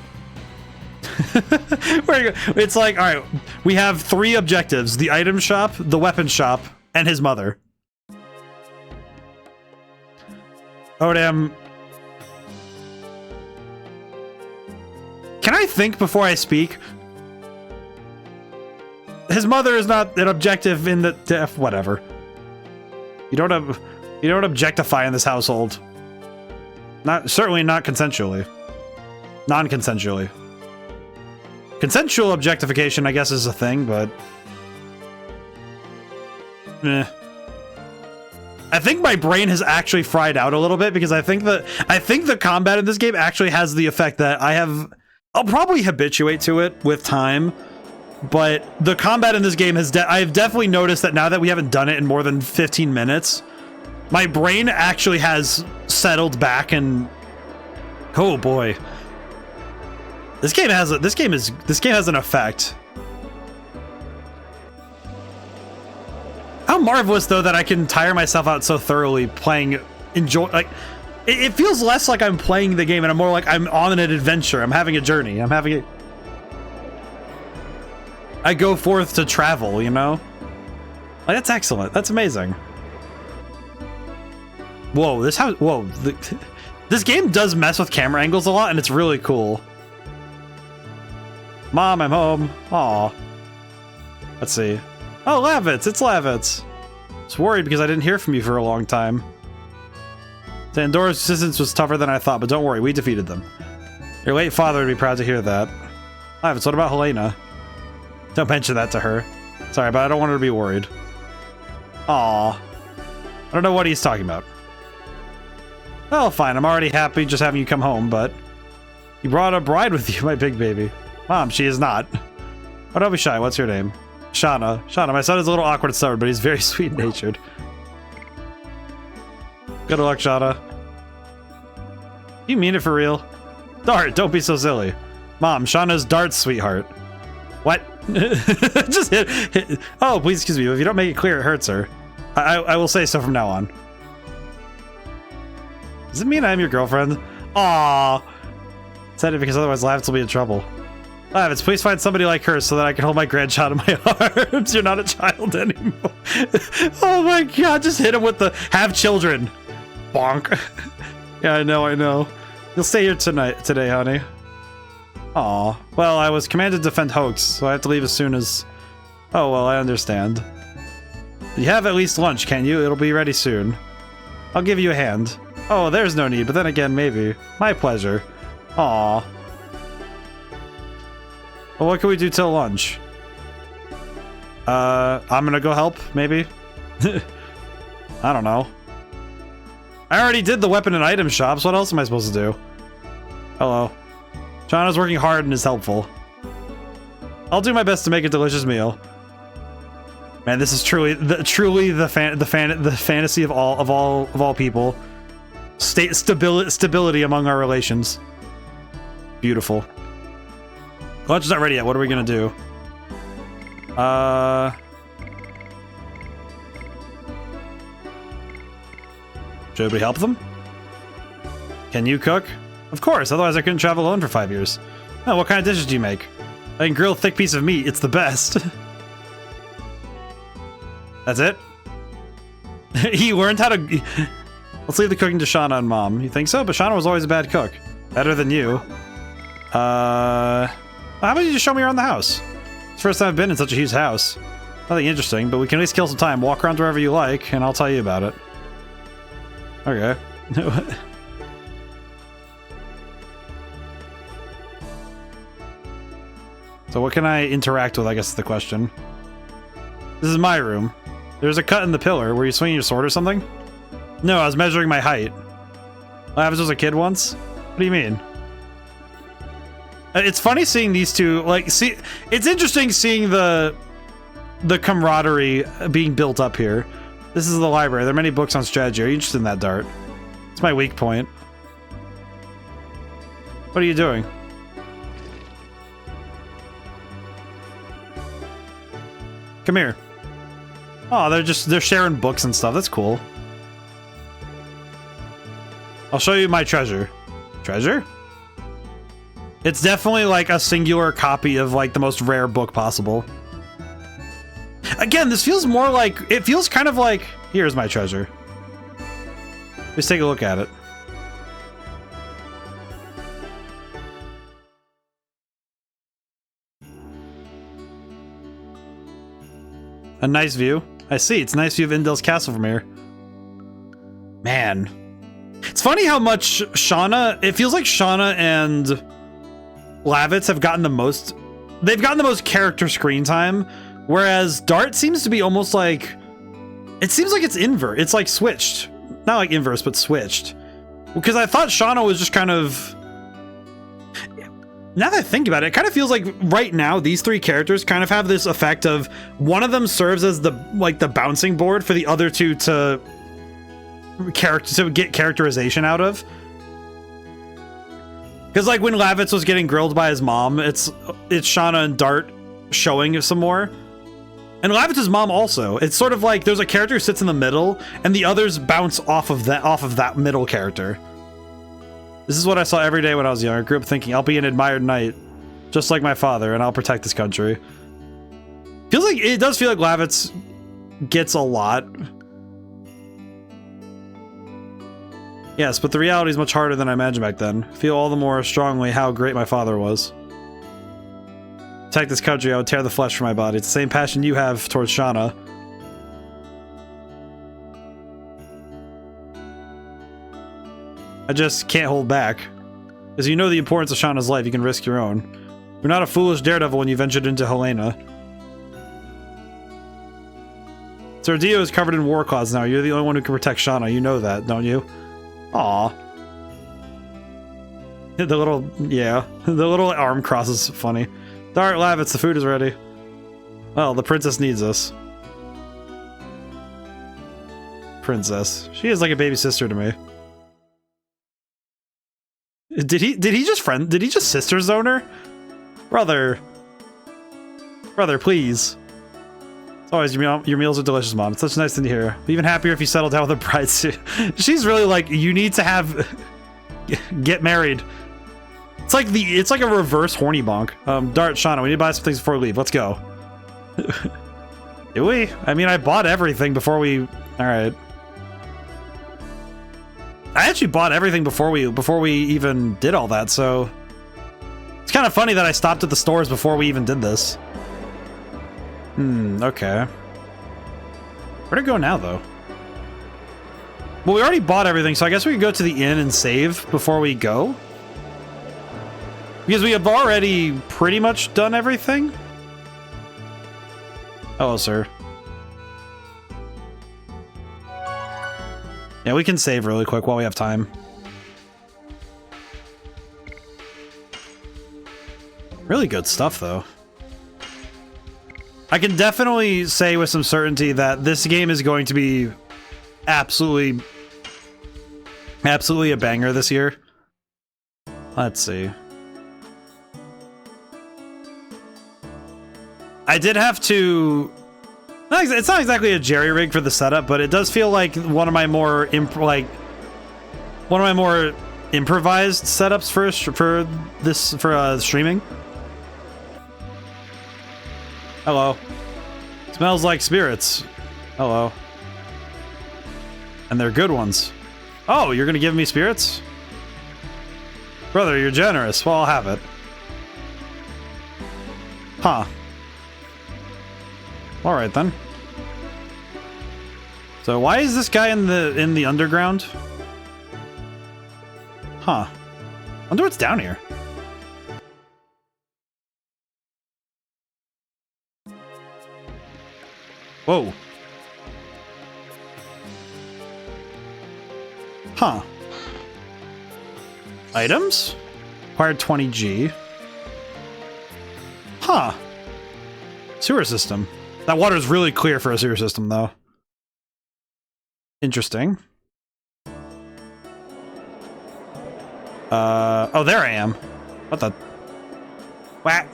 Speaker 1: It's like, alright, we have 3 objectives. The item shop, the weapon shop, and his mother. ODaM. Can I think before I speak? His mother is not an objective in the... whatever. You don't objectify in this household. Certainly not consensually. Non-consensually. Consensual objectification, I guess, is a thing, but... eh. I think my brain has actually fried out a little bit, because I think the combat in this game actually has the effect that I'll probably habituate to it with time, but the combat in this game I've definitely noticed that now that we haven't done it in more than 15 minutes, my brain actually has settled back and... oh boy. This game has an effect. How marvelous though that I can tire myself out so thoroughly playing, it feels less like I'm playing the game and I'm more like I'm on an adventure. I'm having a journey. I go forth to travel, you know? Like, that's excellent. That's amazing. Whoa, this game does mess with camera angles a lot and it's really cool. Mom, I'm home. Aw. Let's see. Oh, Lavitz, it's Lavitz. I was worried because I didn't hear from you for a long time. Sandora's resistance was tougher than I thought, but don't worry, we defeated them. Your late father would be proud to hear that. Lavitz, what about Helena? Don't mention that to her. Sorry, but I don't want her to be worried. Aw. I don't know what he's talking about. Well, fine, I'm already happy just having you come home, but... you brought a bride with you, my big baby. Mom, she is not. Oh, don't be shy, what's your name? Shauna. Shauna, my son is a little awkward and stubborn, but he's very sweet-natured. Good luck, Shauna. You mean it for real? Dart, don't be so silly. Mom, Shauna's Dart's sweetheart. What? Just hit. Oh, please excuse me. If you don't make it clear, it hurts her. I will say so from now on. Does it mean I'm your girlfriend? Aww. Said it because otherwise Lavitz will be in trouble. Lavitz, please find somebody like her so that I can hold my grandchild in my arms. You're not a child anymore. Oh my god, just hit him with the have children. Bonk. Yeah, I know. You'll stay here today, honey. Aw. Well, I was commanded to defend Hoax, so I have to leave as soon as... Oh, well, I understand. You have at least lunch, can't you? It'll be ready soon. I'll give you a hand. Oh, there's no need, but then again, maybe. My pleasure. Aw. Well, what can we do till lunch? I'm gonna go help, maybe? I don't know. I already did the weapon and item shops. What else am I supposed to do? Hello. Shauna's working hard and is helpful. I'll do my best to make a delicious meal. Man, this is truly the fantasy of all people. Stability among our relations. Beautiful. Lunch is not ready yet. What are we gonna do? Should we help them? Can you cook? Of course, otherwise I couldn't travel alone for 5 years. Oh, what kind of dishes do you make? I can grill a thick piece of meat. It's the best. That's it? He learned how to... Let's leave the cooking to Shauna and Mom. You think so? But Shauna was always a bad cook. Better than you. How about you just show me around the house? It's the first time I've been in such a huge house. Nothing interesting, but we can at least kill some time. Walk around wherever you like, and I'll tell you about it. Okay. So what can I interact with, I guess is the question. This is my room. There's a cut in the pillar. Were you swinging your sword or something? No, I was measuring my height. I was just a kid once? What do you mean? It's funny seeing these two, like, it's interesting seeing the camaraderie being built up here. This is the library. There are many books on strategy. Are you interested in that, Dart? It's my weak point. What are you doing? Come here. Oh, they're sharing books and stuff. That's cool. I'll show you my treasure. Treasure? It's definitely like a singular copy of like the most rare book possible. Again, this feels more like, it feels kind of like, here's my treasure. Let's take a look at it. A nice view. I see, it's a nice view of Indil's castle from here. Man. It's funny how much Shauna, it feels like Shauna and Lavitz have gotten the most, they've gotten the most character screen time, whereas Dart seems to be almost like, it seems like it's invert. It's like switched. Not like inverse, but switched. Because I thought Shauna was just kind of, now that I think about it, it kind of feels like right now these three characters kind of have this effect of one of them serves as the bouncing board for the other two to get characterization out of. Because like when Lavitz was getting grilled by his mom, it's Shauna and Dart showing some more. And Lavitz's mom also. It's sort of like there's a character who sits in the middle and the others bounce off of that middle character. This is what I saw every day when I was young. I grew up thinking I'll be an admired knight, just like my father, and I'll protect this country. Feels like it does feel like Lavitz gets a lot. Yes, but the reality is much harder than I imagined back then. Feel all the more strongly how great my father was. Protect this country, I would tear the flesh from my body. It's the same passion you have towards Shauna. I just can't hold back. As you know the importance of Shauna's life, you can risk your own. You're not a foolish daredevil when you ventured into Helena. Sardio is covered in war clouds now. You're the only one who can protect Shauna. You know that, don't you? Aw. The little, yeah. The little arm cross is funny. Dart, Lavitz, the food is ready. Well, the princess needs us. Princess. She is like a baby sister to me. Did he just sister zone her? Brother, please. As always, your meals are delicious, Mom. It's such a nice thing to hear. Even happier if you settle down with a bride soon. She's really like, you need to get married. It's like a reverse horny bonk. Dart, Shauna, we need to buy some things before we leave. Let's go. Do we? I mean, I bought everything before we. All right. I actually bought everything before we even did all that. So it's kind of funny that I stopped at the stores before we even did this. Okay. Where to go now, though? Well, we already bought everything, so I guess we could go to the inn and save before we go. Because we have already pretty much done everything. Hello, sir. Yeah, we can save really quick while we have time. Really good stuff, though. I can definitely say with some certainty that this game is going to be absolutely a banger this year. Let's see. I did have to... It's not exactly a jerry rig for the setup, but it does feel like one of my more improvised setups for streaming. Hello. Smells like spirits. Hello. And they're good ones. Oh, you're gonna give me spirits? Brother, you're generous. Well, I'll have it. Huh. Alright then. So why is this guy in the underground? Huh. Wonder what's down here. Whoa. Huh. Items? Acquired 20G. Huh. Sewer system. That water is really clear for a sewer system, though. Interesting. Oh, there I am. What the? What?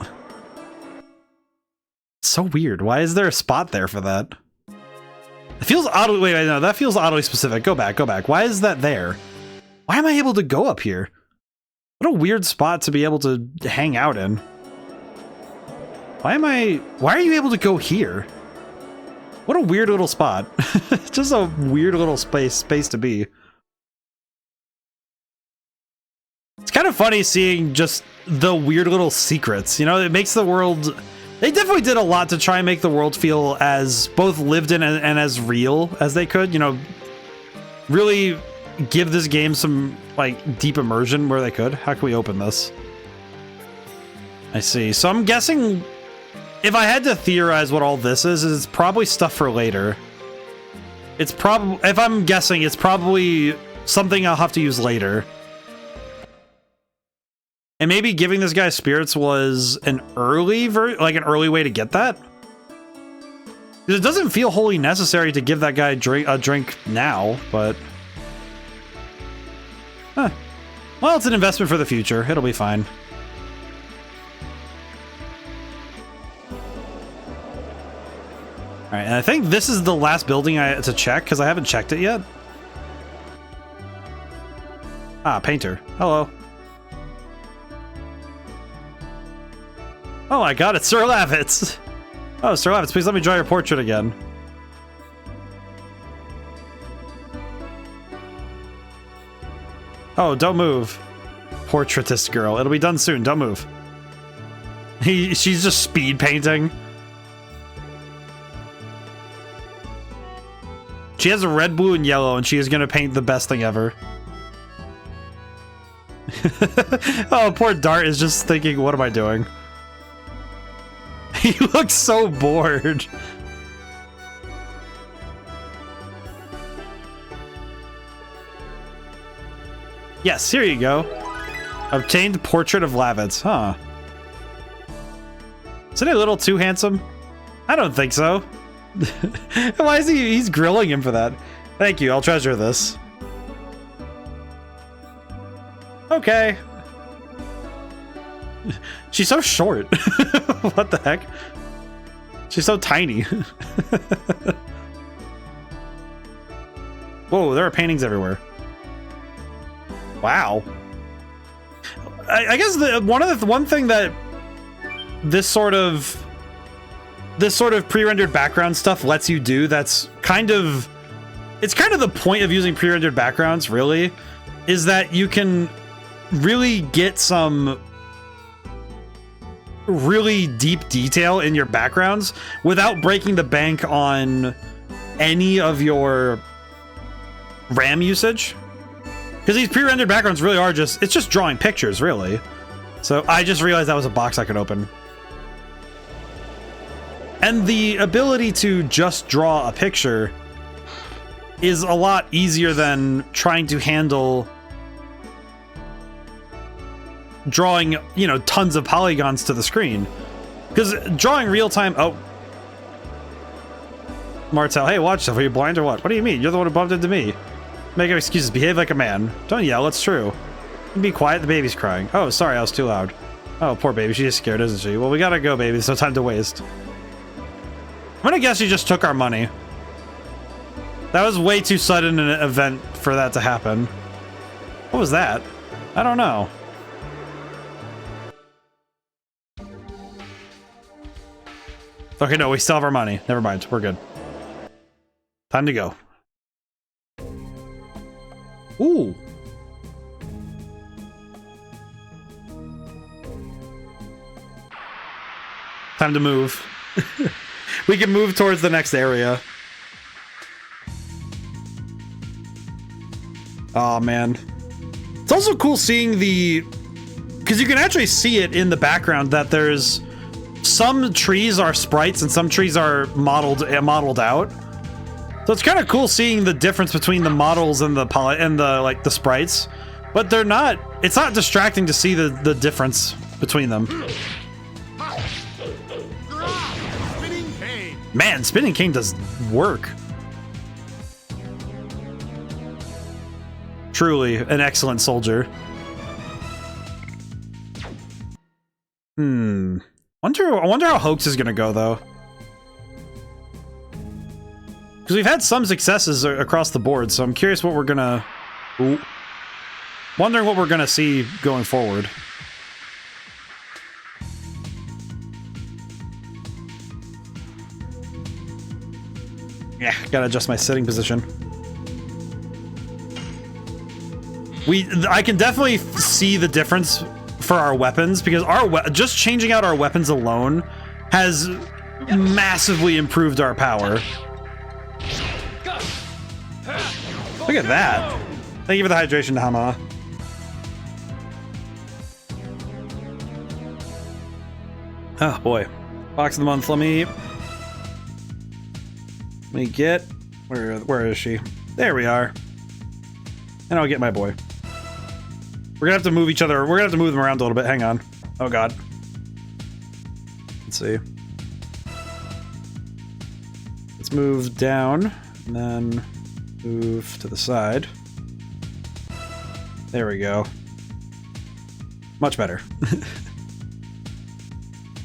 Speaker 1: So weird. Why is there a spot there for that? It feels oddly... Wait, no, that feels oddly specific. Go back, go back. Why is that there? Why am I able to go up here? What a weird spot to be able to hang out in. Why are you able to go here? What a weird little spot. Just a weird little space to be. It's kind of funny seeing just the weird little secrets. You know, it makes the world... They definitely did a lot to try and make the world feel as both lived in and as real as they could. You know, really give this game some, like, deep immersion where they could. How can we open this? I see. So I'm guessing... If I had to theorize what all this is it's probably stuff for later. It's probably, if I'm guessing, it's probably something I'll have to use later. And maybe giving this guy spirits was an early an early way to get that. Because it doesn't feel wholly necessary to give that guy a drink now, but... Huh. Well, it's an investment for the future. It'll be fine. Alright, and I think this is the last building I had to check, because I haven't checked it yet. Ah, painter. Hello. Oh, I got it, Sir Lavitz! Oh, Sir Lavitz, please let me draw your portrait again. Oh, don't move. Portraitist girl. It'll be done soon, don't move. She's just speed painting. She has a red, blue, and yellow, and she is going to paint the best thing ever. Oh, poor Dart is just thinking, what am I doing? He looks so bored. Yes, here you go. Obtained portrait of Lavitz. Huh. Isn't he a little too handsome? I don't think so. Why is he's grilling him for that? Thank you, I'll treasure this. Okay. She's so short. What the heck? She's so tiny. Whoa, there are paintings everywhere. Wow. I guess one thing that this sort of pre-rendered background stuff lets you do that's kind of the point of using pre-rendered backgrounds, really, is that you can really get some really deep detail in your backgrounds without breaking the bank on any of your RAM usage. Because these pre-rendered backgrounds really are it's just drawing pictures, really. So I just realized that was a box I could open. And the ability to just draw a picture is a lot easier than trying to handle drawing, you know, tons of polygons to the screen. Because drawing real-time... Oh. Martel, hey, watch yourself. Are you blind or what? What do you mean? You're the one who bumped into me. Make up excuses. Behave like a man. Don't yell. It's true. Be quiet. The baby's crying. Oh, sorry. I was too loud. Oh, poor baby. She's scared, isn't she? Well, we gotta go, baby. There's no time to waste. I'm gonna guess she just took our money. That was way too sudden an event for that to happen. What was that? I don't know. Okay, no, we still have our money. Never mind. We're good. Time to go. Ooh. Time to move. We can move towards the next area. Oh, man. It's also cool seeing the... Because you can actually see it in the background that there's... Some trees are sprites and some trees are modeled out. So it's kind of cool seeing the difference between the models and the sprites. But they're not... It's not distracting to see the difference between them.
Speaker 5: Spinning cane.
Speaker 1: Man, Spinning Cane does work. Truly an excellent soldier. I wonder how Hoax is gonna go, though. Because we've had some successes across the board, so I'm curious what we're gonna... Ooh. Wondering what we're gonna see going forward. Yeah, gotta adjust my sitting position. I can definitely see the difference for our weapons, because just changing out our weapons alone has massively improved our power. Look at that. Thank you for the hydration, Hama. Oh boy. Box of the month. Let me get... Where is she? There we are. And I'll get my boy. We're gonna have to move each other. We're gonna have to move them around a little bit. Hang on. Oh god. Let's see. Let's move down and then move to the side. There we go. Much better.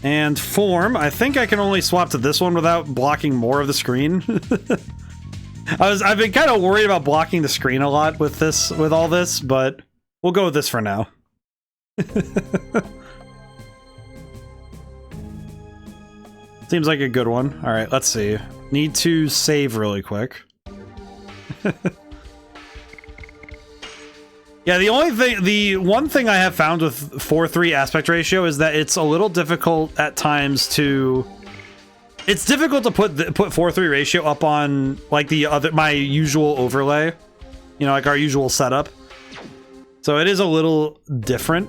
Speaker 1: And form, I think I can only swap to this one without blocking more of the screen. I've been kind of worried about blocking the screen a lot with all this, but we'll go with this for now. Seems like a good one. All right, let's see. Need to save really quick. Yeah, the one thing I have found with 4:3 aspect ratio is that it's a little difficult at times to... It's difficult to put 4:3 ratio up on like my usual overlay, you know, like our usual setup. So it is a little different,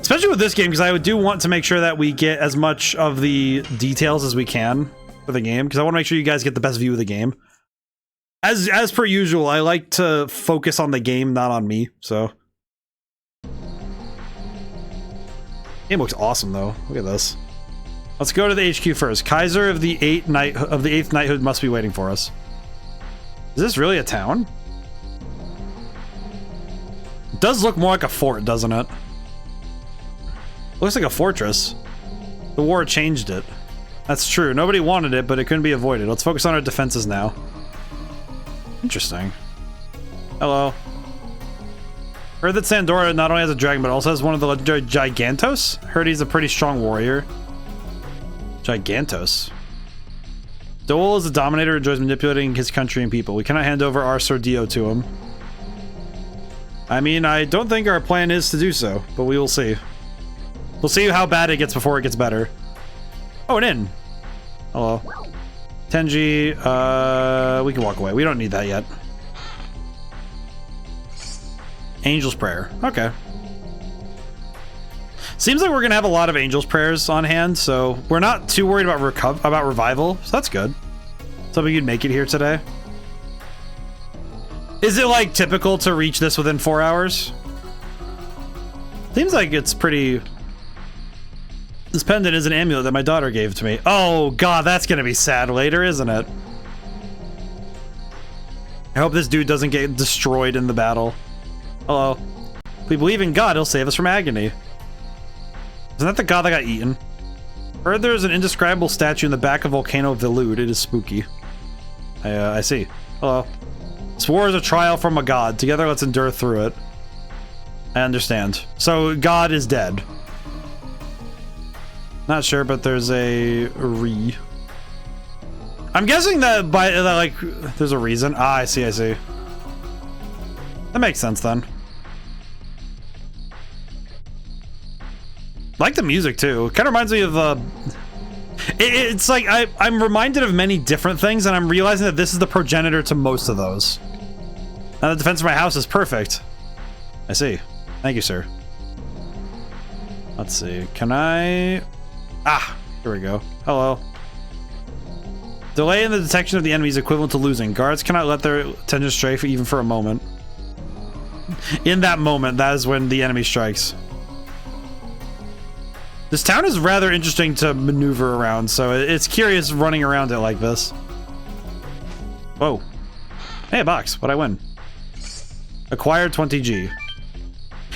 Speaker 1: especially with this game, because I do want to make sure that we get as much of the details as we can for the game, because I want to make sure you guys get the best view of the game. As per usual, I like to focus on the game, not on me. So game looks awesome though. Look at this. Let's go to the HQ first. Kaiser of the Eighth Knighthood must be waiting for us. Is this really a town? It does look more like a fort, doesn't it? Looks like a fortress. The war changed it. That's true. Nobody wanted it, but it couldn't be avoided. Let's focus on our defenses now. Interesting. Hello. Heard that Sandora not only has a dragon, but also has one of the legendary Gigantos? Heard he's a pretty strong warrior. Gigantos. Dole is a dominator who enjoys manipulating his country and people. We cannot hand over our Sordio to him. I mean, I don't think our plan is to do so, but we will see. We'll see how bad it gets before it gets better. Oh, an inn. Hello. Tenji, we can walk away. We don't need that yet. Angel's Prayer. Okay. Seems like we're gonna have a lot of Angel's Prayers on hand, so we're not too worried about revival, so that's good. Something you'd make it here today. Is it like typical to reach this within 4 hours? Seems like it's pretty... This pendant is an amulet that my daughter gave to me. Oh god, that's gonna be sad later, isn't it? I hope this dude doesn't get destroyed in the battle. Hello. If we believe in God, he'll save us from agony. Isn't that the god that got eaten? Heard there's an indescribable statue in the back of Volcano Velude. It is spooky. I see. Hello. This war is a trial from a god. Together, let's endure through it. I understand. So, God is dead. Not sure, but there's a re. I'm guessing that like, there's a reason. Ah, I see, I see. That makes sense then. I like the music too. It kind of reminds me of it's like I'm reminded of many different things, and I'm realizing that this is the progenitor to most of those. Now the defense of my house is perfect. I see. Thank you, sir. Let's see. Can I... Ah, here we go. Hello. Delay in the detection of the enemy is equivalent to losing. Guards cannot let their attention stray even for a moment. In that moment, that is when the enemy strikes. This town is rather interesting to maneuver around, so it's curious running around it like this. Whoa. Hey, a box. What'd I win? Acquired 20G.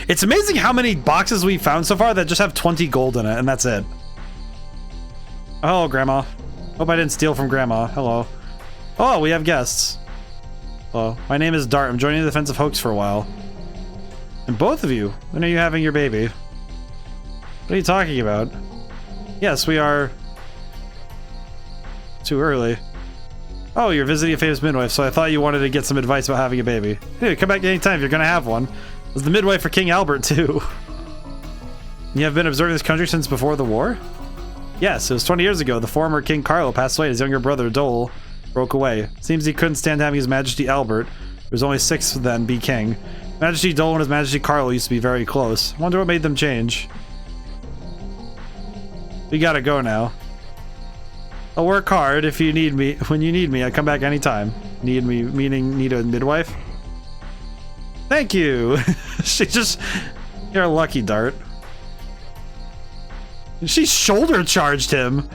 Speaker 1: It's amazing how many boxes we found so far that just have 20 gold in it, and that's it. Oh, Grandma. Hope I didn't steal from Grandma. Hello. Oh, we have guests. Hello. My name is Dart. I'm joining the Defensive Hoax for a while. And both of you, when are you having your baby? What are you talking about? Yes, we are... Too early. Oh, you're visiting a famous midwife, so I thought you wanted to get some advice about having a baby. Hey, come back anytime if you're gonna have one. I was the midwife for King Albert, too. You have been observing this country since before the war? Yes, it was 20 years ago. The former King Carlo passed away. His younger brother, Dole, broke away. Seems he couldn't stand having His Majesty Albert, who was only 6 then, be king. Majesty Dole and His Majesty Carlo used to be very close. Wonder what made them change. We gotta go now. I'll work hard if you need me. When you need me, I come back anytime. Need me, meaning need a midwife? Thank you. She just... You're lucky, Dart. She shoulder charged him.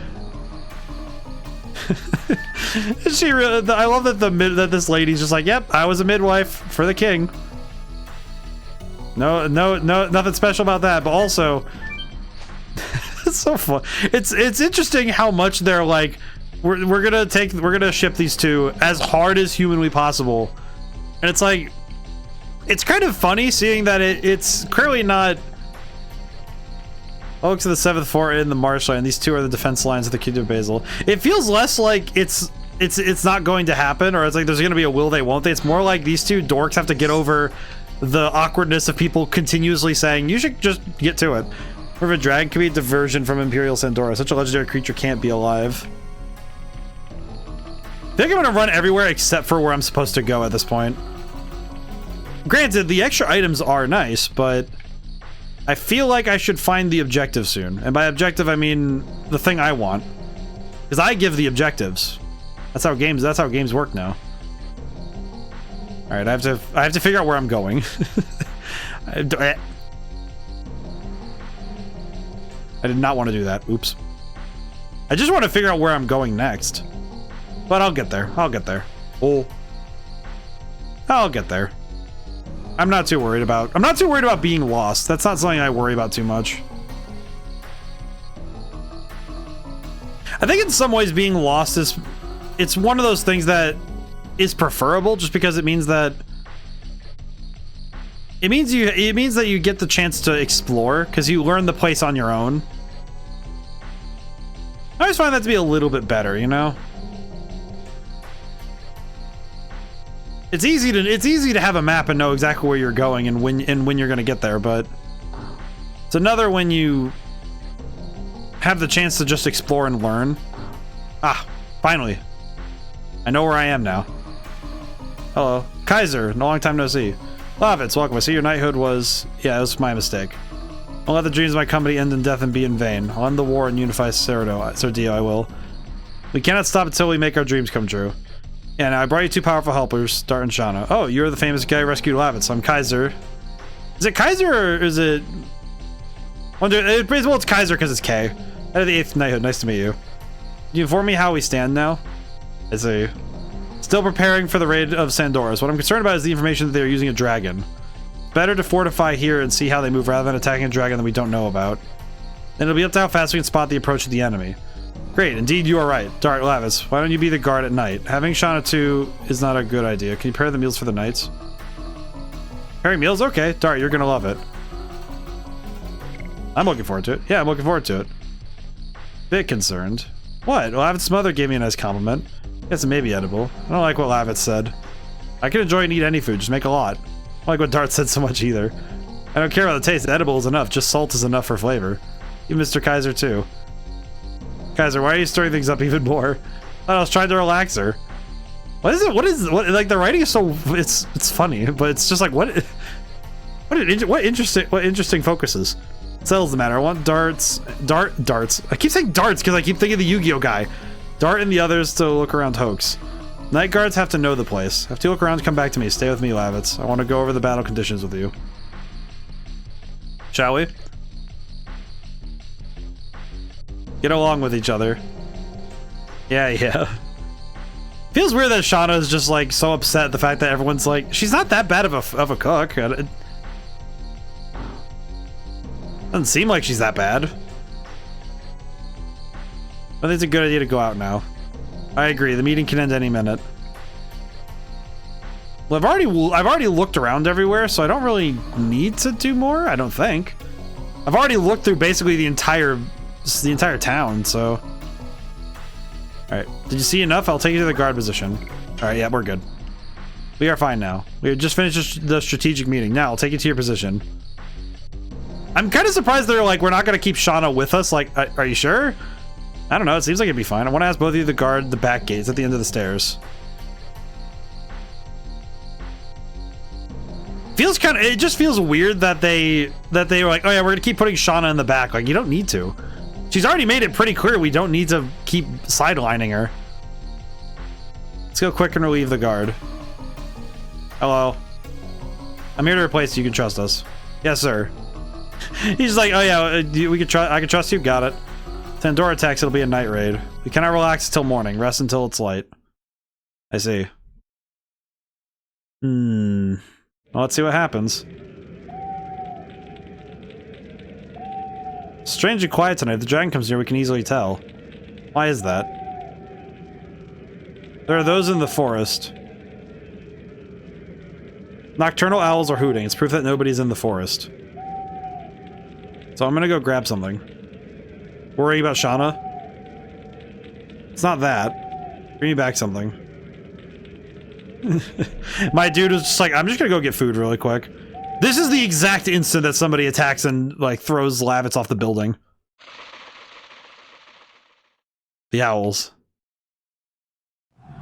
Speaker 1: She really... I love that that this lady's just like, yep, I was a midwife for the king. No, nothing special about that, but also... It's so fun. It's interesting how much they're like, we're gonna ship these two as hard as humanly possible, and it's like, it's kind of funny seeing that it's clearly not. Oaks of the 7th Fort in the marshland. These two are the defense lines of the Kingdom of Basil. It feels less like it's not going to happen, or it's like there's gonna be a will they won't they. It's more like these two dorks have to get over the awkwardness of people continuously saying you should just get to it. River Dragon can be a diversion from Imperial Sandora. Such a legendary creature can't be alive. I think I'm gonna run everywhere except for where I'm supposed to go at this point. Granted, the extra items are nice, but I feel like I should find the objective soon. And by objective, I mean the thing I want. Because I give the objectives. That's how games work now. Alright, I have to figure out where I'm going. I did not want to do that. Oops. I just want to figure out where I'm going next. But I'll get there. I'll get there. Oh. I'll get there. I'm not too worried about being lost. That's not something I worry about too much. I think in some ways being lost it's one of those things that is preferable just because it means that it means that you get the chance to explore because you learn the place on your own. I always find that to be a little bit better, you know? It's easy to have a map and know exactly where you're going and when you're going to get there, but it's another when you have the chance to just explore and learn. Ah, finally. I know where I am now. Hello. Kaiser, no long time no see. Lavitz, welcome. I see your knighthood was... Yeah, it was my mistake. Don't let the dreams of my company end in death and be in vain. I'll end the war and unify Sardio, I will. We cannot stop until we make our dreams come true. Yeah, now I brought you two powerful helpers, Dart and Shauna. Oh, you're the famous guy who rescued Lavitz. I'm Kaiser. Is it Kaiser or is it... Well, it's Kaiser because it's K. Out of the 8th knighthood, nice to meet you. Can you inform me how we stand now? I see. Still preparing for the raid of Sandoris. What I'm concerned about is the information that they're using a dragon. Better to fortify here and see how they move rather than attacking a dragon that we don't know about. Then it'll be up to how fast we can spot the approach of the enemy. Great, indeed you are right. Dart, Lavis, why don't you be the guard at night? Having Shauna too is not a good idea. Can you prepare the meals for the knights? Preparing meals? Okay. Dart, you're gonna love it. I'm looking forward to it. Yeah, I'm looking forward to it. Bit concerned. What? Well, Lavitz's mother gave me a nice compliment. Guess it may be edible. I don't like what Lavitz said. I can enjoy and eat any food, just make a lot. I don't like what Dart said so much either. I don't care about the taste, edible is enough, just salt is enough for flavor. Even Mr. Kaiser too. Kaiser, why are you stirring things up even more? I was trying to relax her. What is it? What like the writing is so it's funny, but it's just like what interesting focuses. Settles the matter. I want darts. I keep saying darts because I keep thinking of the Yu-Gi-Oh guy. Dart and the others to look around Hoax. Night guards have to know the place. Have to look around and come back to me. Stay with me, Lavitz. I want to go over the battle conditions with you. Shall we? Get along with each other. Yeah. Feels weird that Shauna is just like so upset at the fact that everyone's like, she's not that bad of a cook. It doesn't seem like she's that bad. I think it's a good idea to go out now. I agree. The meeting can end any minute. Well, I've already looked around everywhere, so I don't really need to do more. I don't think. I've already looked through basically the entire town. So, all right. Did you see enough? I'll take you to the guard position. All right. Yeah, we're good. We are fine now. We have just finished the strategic meeting. Now I'll take you to your position. I'm kind of surprised they're like, we're not going to keep Shauna with us. Like, are you sure? I don't know. It seems like it'd be fine. I want to ask both of you to guard the back gates at the end of the stairs. It just feels weird that they were like, oh yeah, we're going to keep putting Shauna in the back. Like, you don't need to. She's already made it pretty clear we don't need to keep sidelining her. Let's go quick and relieve the guard. Hello. I'm here to replace you. You can trust us. Yes, sir. He's like, oh yeah, I can trust you. Got it. Tandora attacks, it'll be a night raid. We cannot relax until morning. Rest until it's light. I see. Well, let's see what happens. Strangely quiet tonight. If the dragon comes near, we can easily tell. Why is that? There are those in the forest. Nocturnal owls are hooting. It's proof that nobody's in the forest. So I'm gonna go grab something. Worry about Shauna? It's not that. Bring me back something. My dude was just like, I'm just gonna go get food really quick. This is the exact instant that somebody attacks and like throws Lavitz off the building. The owls.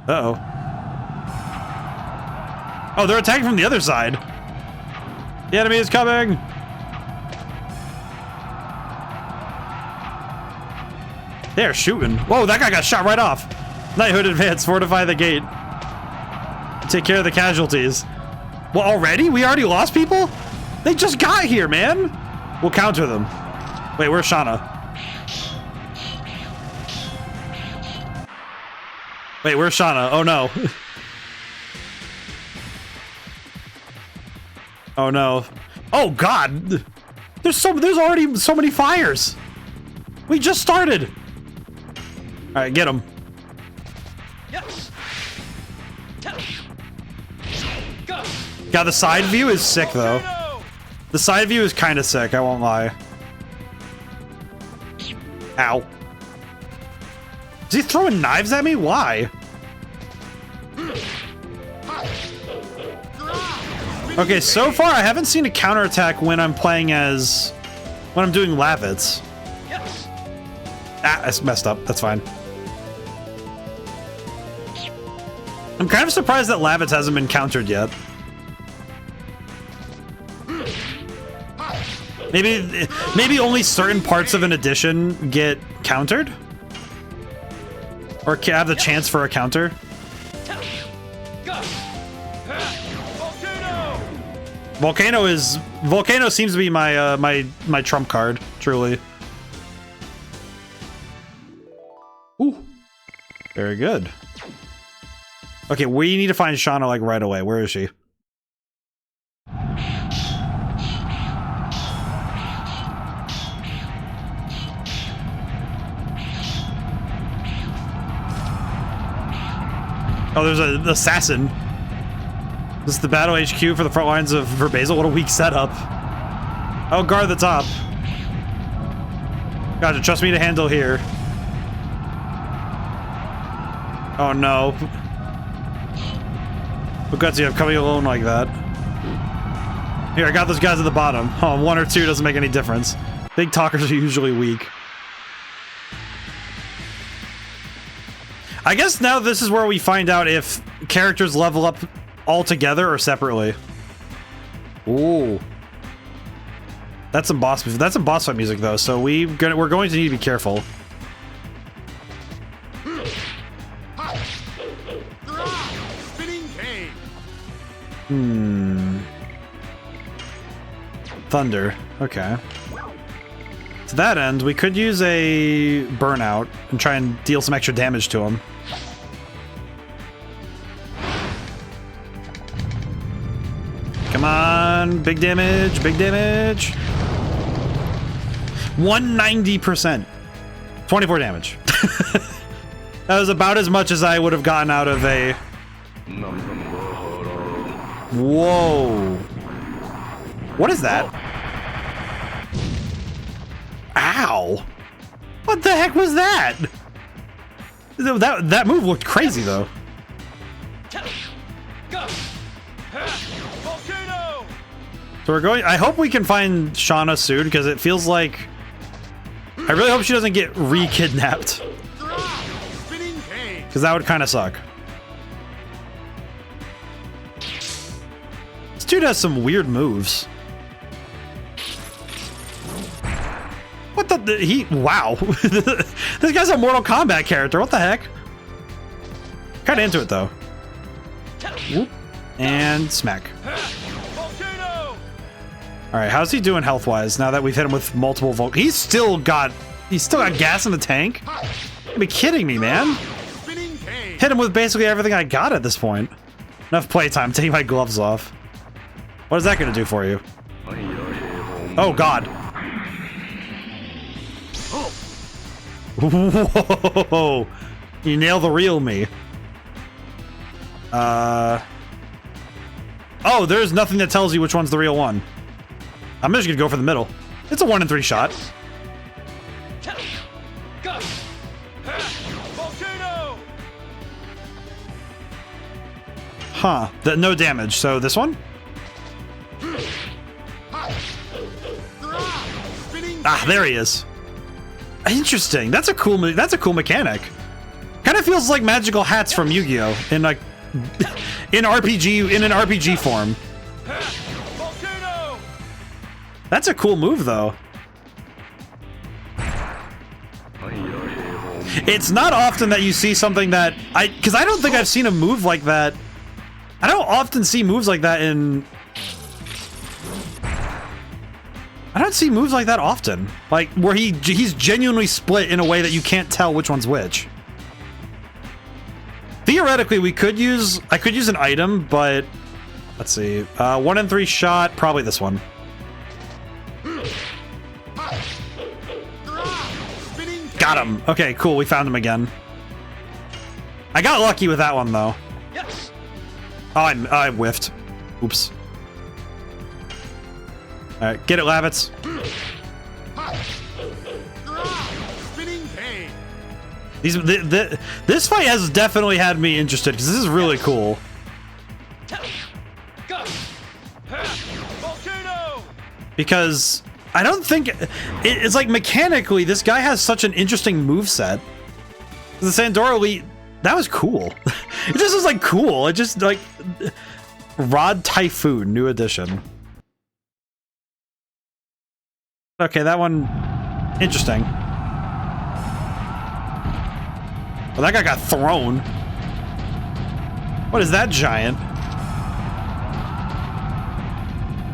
Speaker 1: Uh-oh. Oh, they're attacking from the other side. The enemy is coming! They're shooting. Whoa, that guy got shot right off. Knighthood advance, fortify the gate. Take care of the casualties. Well, already? We already lost people? They just got here, man. We'll counter them. Wait, where's Shauna? Wait, where's Shauna? Oh no. Oh no. Oh god! There's already so many fires! We just started! Alright, get him.
Speaker 4: Yes. Go.
Speaker 1: God, the side view is sick though. The side view is kinda sick, I won't lie. Ow. Is he throwing knives at me? Why? Okay, so far I haven't seen a counterattack when I'm playing as... when I'm doing Lavitz.
Speaker 4: Yes.
Speaker 1: Ah, I messed up. That's fine. I'm kind of surprised that Lavitz hasn't been countered yet. Maybe only certain parts of an edition get countered? Or have the chance for a counter?
Speaker 4: Go.
Speaker 1: Volcano seems to be my my trump card, truly. Ooh. Very good. Okay, we need to find Shauna like right away. Where is she? Oh, there's an assassin. This is the battle HQ for the front lines of Verbazel. What a weak setup. Oh, guard the top. Gotcha, trust me to handle here. Oh no. What guts you have coming alone like that? Here, I got those guys at the bottom. Oh, 1 or 2 doesn't make any difference. Big talkers are usually weak. I guess now this is where we find out if characters level up all together or separately. Ooh. That's some boss fight music though, so we're going to need to be careful. Thunder. Okay. To that end, we could use a burnout and try and deal some extra damage to him. Come on, big damage, big damage. 190%. 24 damage. That was about as much as I would have gotten out of a... Whoa. What is that? Ow. What the heck was that? That move looked crazy though. So we're going... I hope we can find Shauna soon, because it feels like... I really hope she doesn't get re-kidnapped. Because that would kind of suck. This dude has some weird moves. What the... he... Wow. This guy's a Mortal Kombat character. What the heck? Kind of into it, though. Whoop. And smack. Alright, how's he doing health-wise now that we've hit him with multiple volt? He's still got gas in the tank? You'd be kidding me, man. Hit him with basically everything I got at this point. Enough playtime, taking my gloves off. What is that going to do for you? Oh, God. Whoa. You nailed the real me. Oh, there's nothing that tells you which one's the real one. I'm just gonna go for the middle. It's a 1 in 3 shot. Huh. No damage. So this one? Ah, there he is. Interesting. That's a cool mechanic. Kind of feels like magical hats from Yu-Gi-Oh! In like in an RPG form. That's a cool move, though. It's not often that you see something that because I don't think I've seen a move like that. I don't often see moves like that in. I don't see moves like that often, like where he's genuinely split in a way that you can't tell which one's which. Theoretically, I could use an item, but let's see. 1 in 3 shot, probably this one. Got him. Okay, cool. We found him again. I got lucky with that one though.
Speaker 4: Yes.
Speaker 1: Oh, I whiffed. Oops. All right, get it, Lavitz.
Speaker 5: Spinning pain.
Speaker 1: This fight has definitely had me interested because this is really cool.
Speaker 4: Go.
Speaker 5: Volcano.
Speaker 1: Because I don't think it's like mechanically this guy has such an interesting moveset. The Sandora Elite, that was cool. It just was like cool. It just like Rod Typhoon, new edition. Okay, that one interesting. Well, that guy got thrown. What is that giant?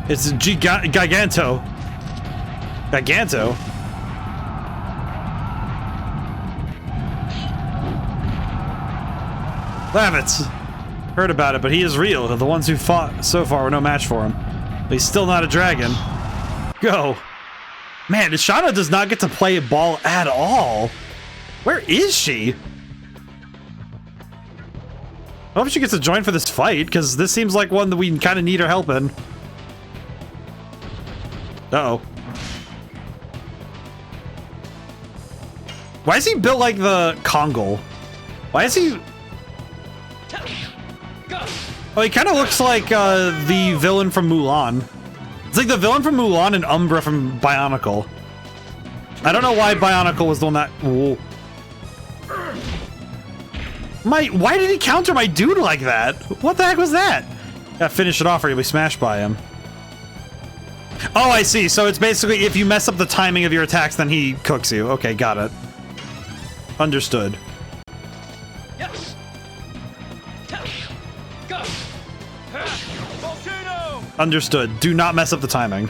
Speaker 1: It's Giganto. Giganto. Lavitz. Heard about it, but he is real. The ones who fought so far were no match for him. But he's still not a dragon. Go. Man, Shauna does not get to play ball at all. Where is she? I hope she gets to join for this fight, because this seems like one that we kind of need her help in. Uh-oh. Why is he built like the Kongol? Why is he... Oh, he kind of looks like the villain from Mulan. It's like the villain from Mulan and Umbra from Bionicle. I don't know why Bionicle was the one that... Whoa. Why did he counter my dude like that? What the heck was that? Gotta finish it off or you'll be smashed by him. Oh, I see. So it's basically if you mess up the timing of your attacks, then he cooks you. Okay, got it. Understood.
Speaker 4: Yes. Go.
Speaker 5: Volcano.
Speaker 1: Understood. Do not mess up the timing.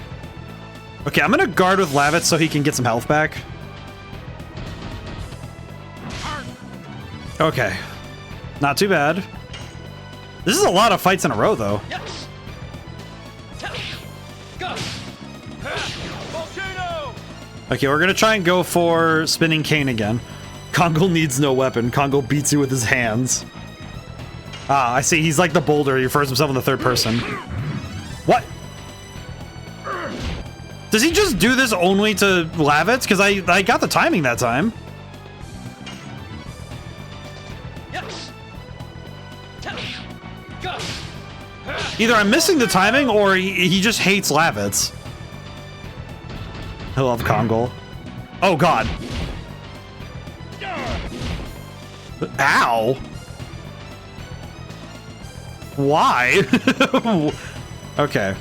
Speaker 1: Okay, I'm gonna guard with Lavitz so he can get some health back. Okay. Not too bad. This is a lot of fights in a row, though.
Speaker 4: Yes. Go.
Speaker 5: Volcano.
Speaker 1: Okay, we're gonna try and go for Spinning Cane again. Kongol needs no weapon. Kongol beats you with his hands. Ah, I see. He's like the boulder. He refers himself in the third person. What? Does he just do this only to Lavitz? Because I got the timing that time.
Speaker 4: Yes. Go.
Speaker 1: Either I'm missing the timing or he just hates Lavitz. I love Kongol. Oh, God. Ow. Why? Okay.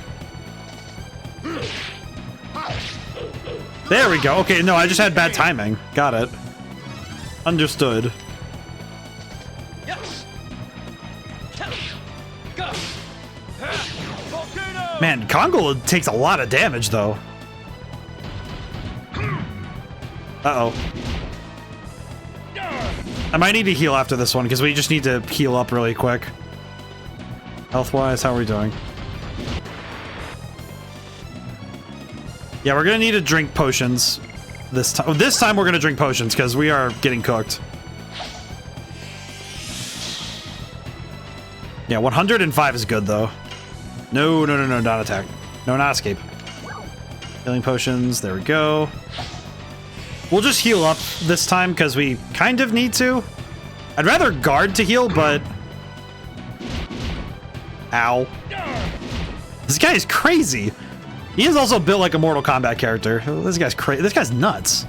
Speaker 1: There we go. Okay, no, I just had bad timing. Got it. Understood.
Speaker 4: Yes. Go.
Speaker 5: Volcano.
Speaker 1: Man, Kongol takes a lot of damage, though. Uh-oh. I might need to heal after this one, because we just need to heal up really quick. Health-wise, how are we doing? Yeah, we're gonna need to drink potions this time. This time we're gonna drink potions, because we are getting cooked. Yeah, 105 is good, though. No, not attack. No, not escape. Healing potions, there we go. We'll just heal up this time, because we kind of need to. I'd rather guard to heal, but... Ow. This guy is crazy. He is also built like a Mortal Kombat character. This guy's crazy. This guy's nuts.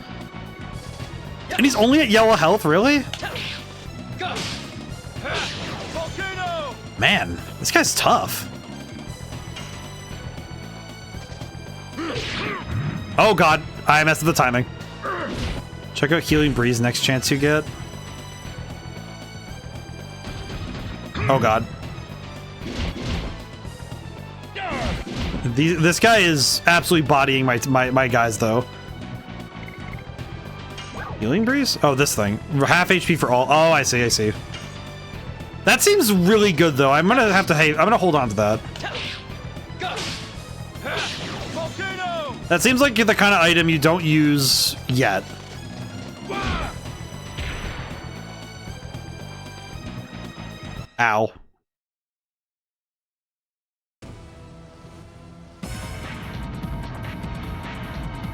Speaker 1: And he's only at yellow health, really?
Speaker 4: Go.
Speaker 5: Volcano.
Speaker 1: Man, this guy's tough. Oh, God. I messed up the timing. Check out Healing Breeze next chance you get. Oh, God. This guy is absolutely bodying my guys, though. Healing Breeze? Oh, this thing. Half HP for all. Oh, I see. That seems really good, though. I'm gonna have to. Hey, I'm gonna hold on to that.
Speaker 4: Go! Volcano!
Speaker 1: That seems like the kind of item you don't use yet. Ow.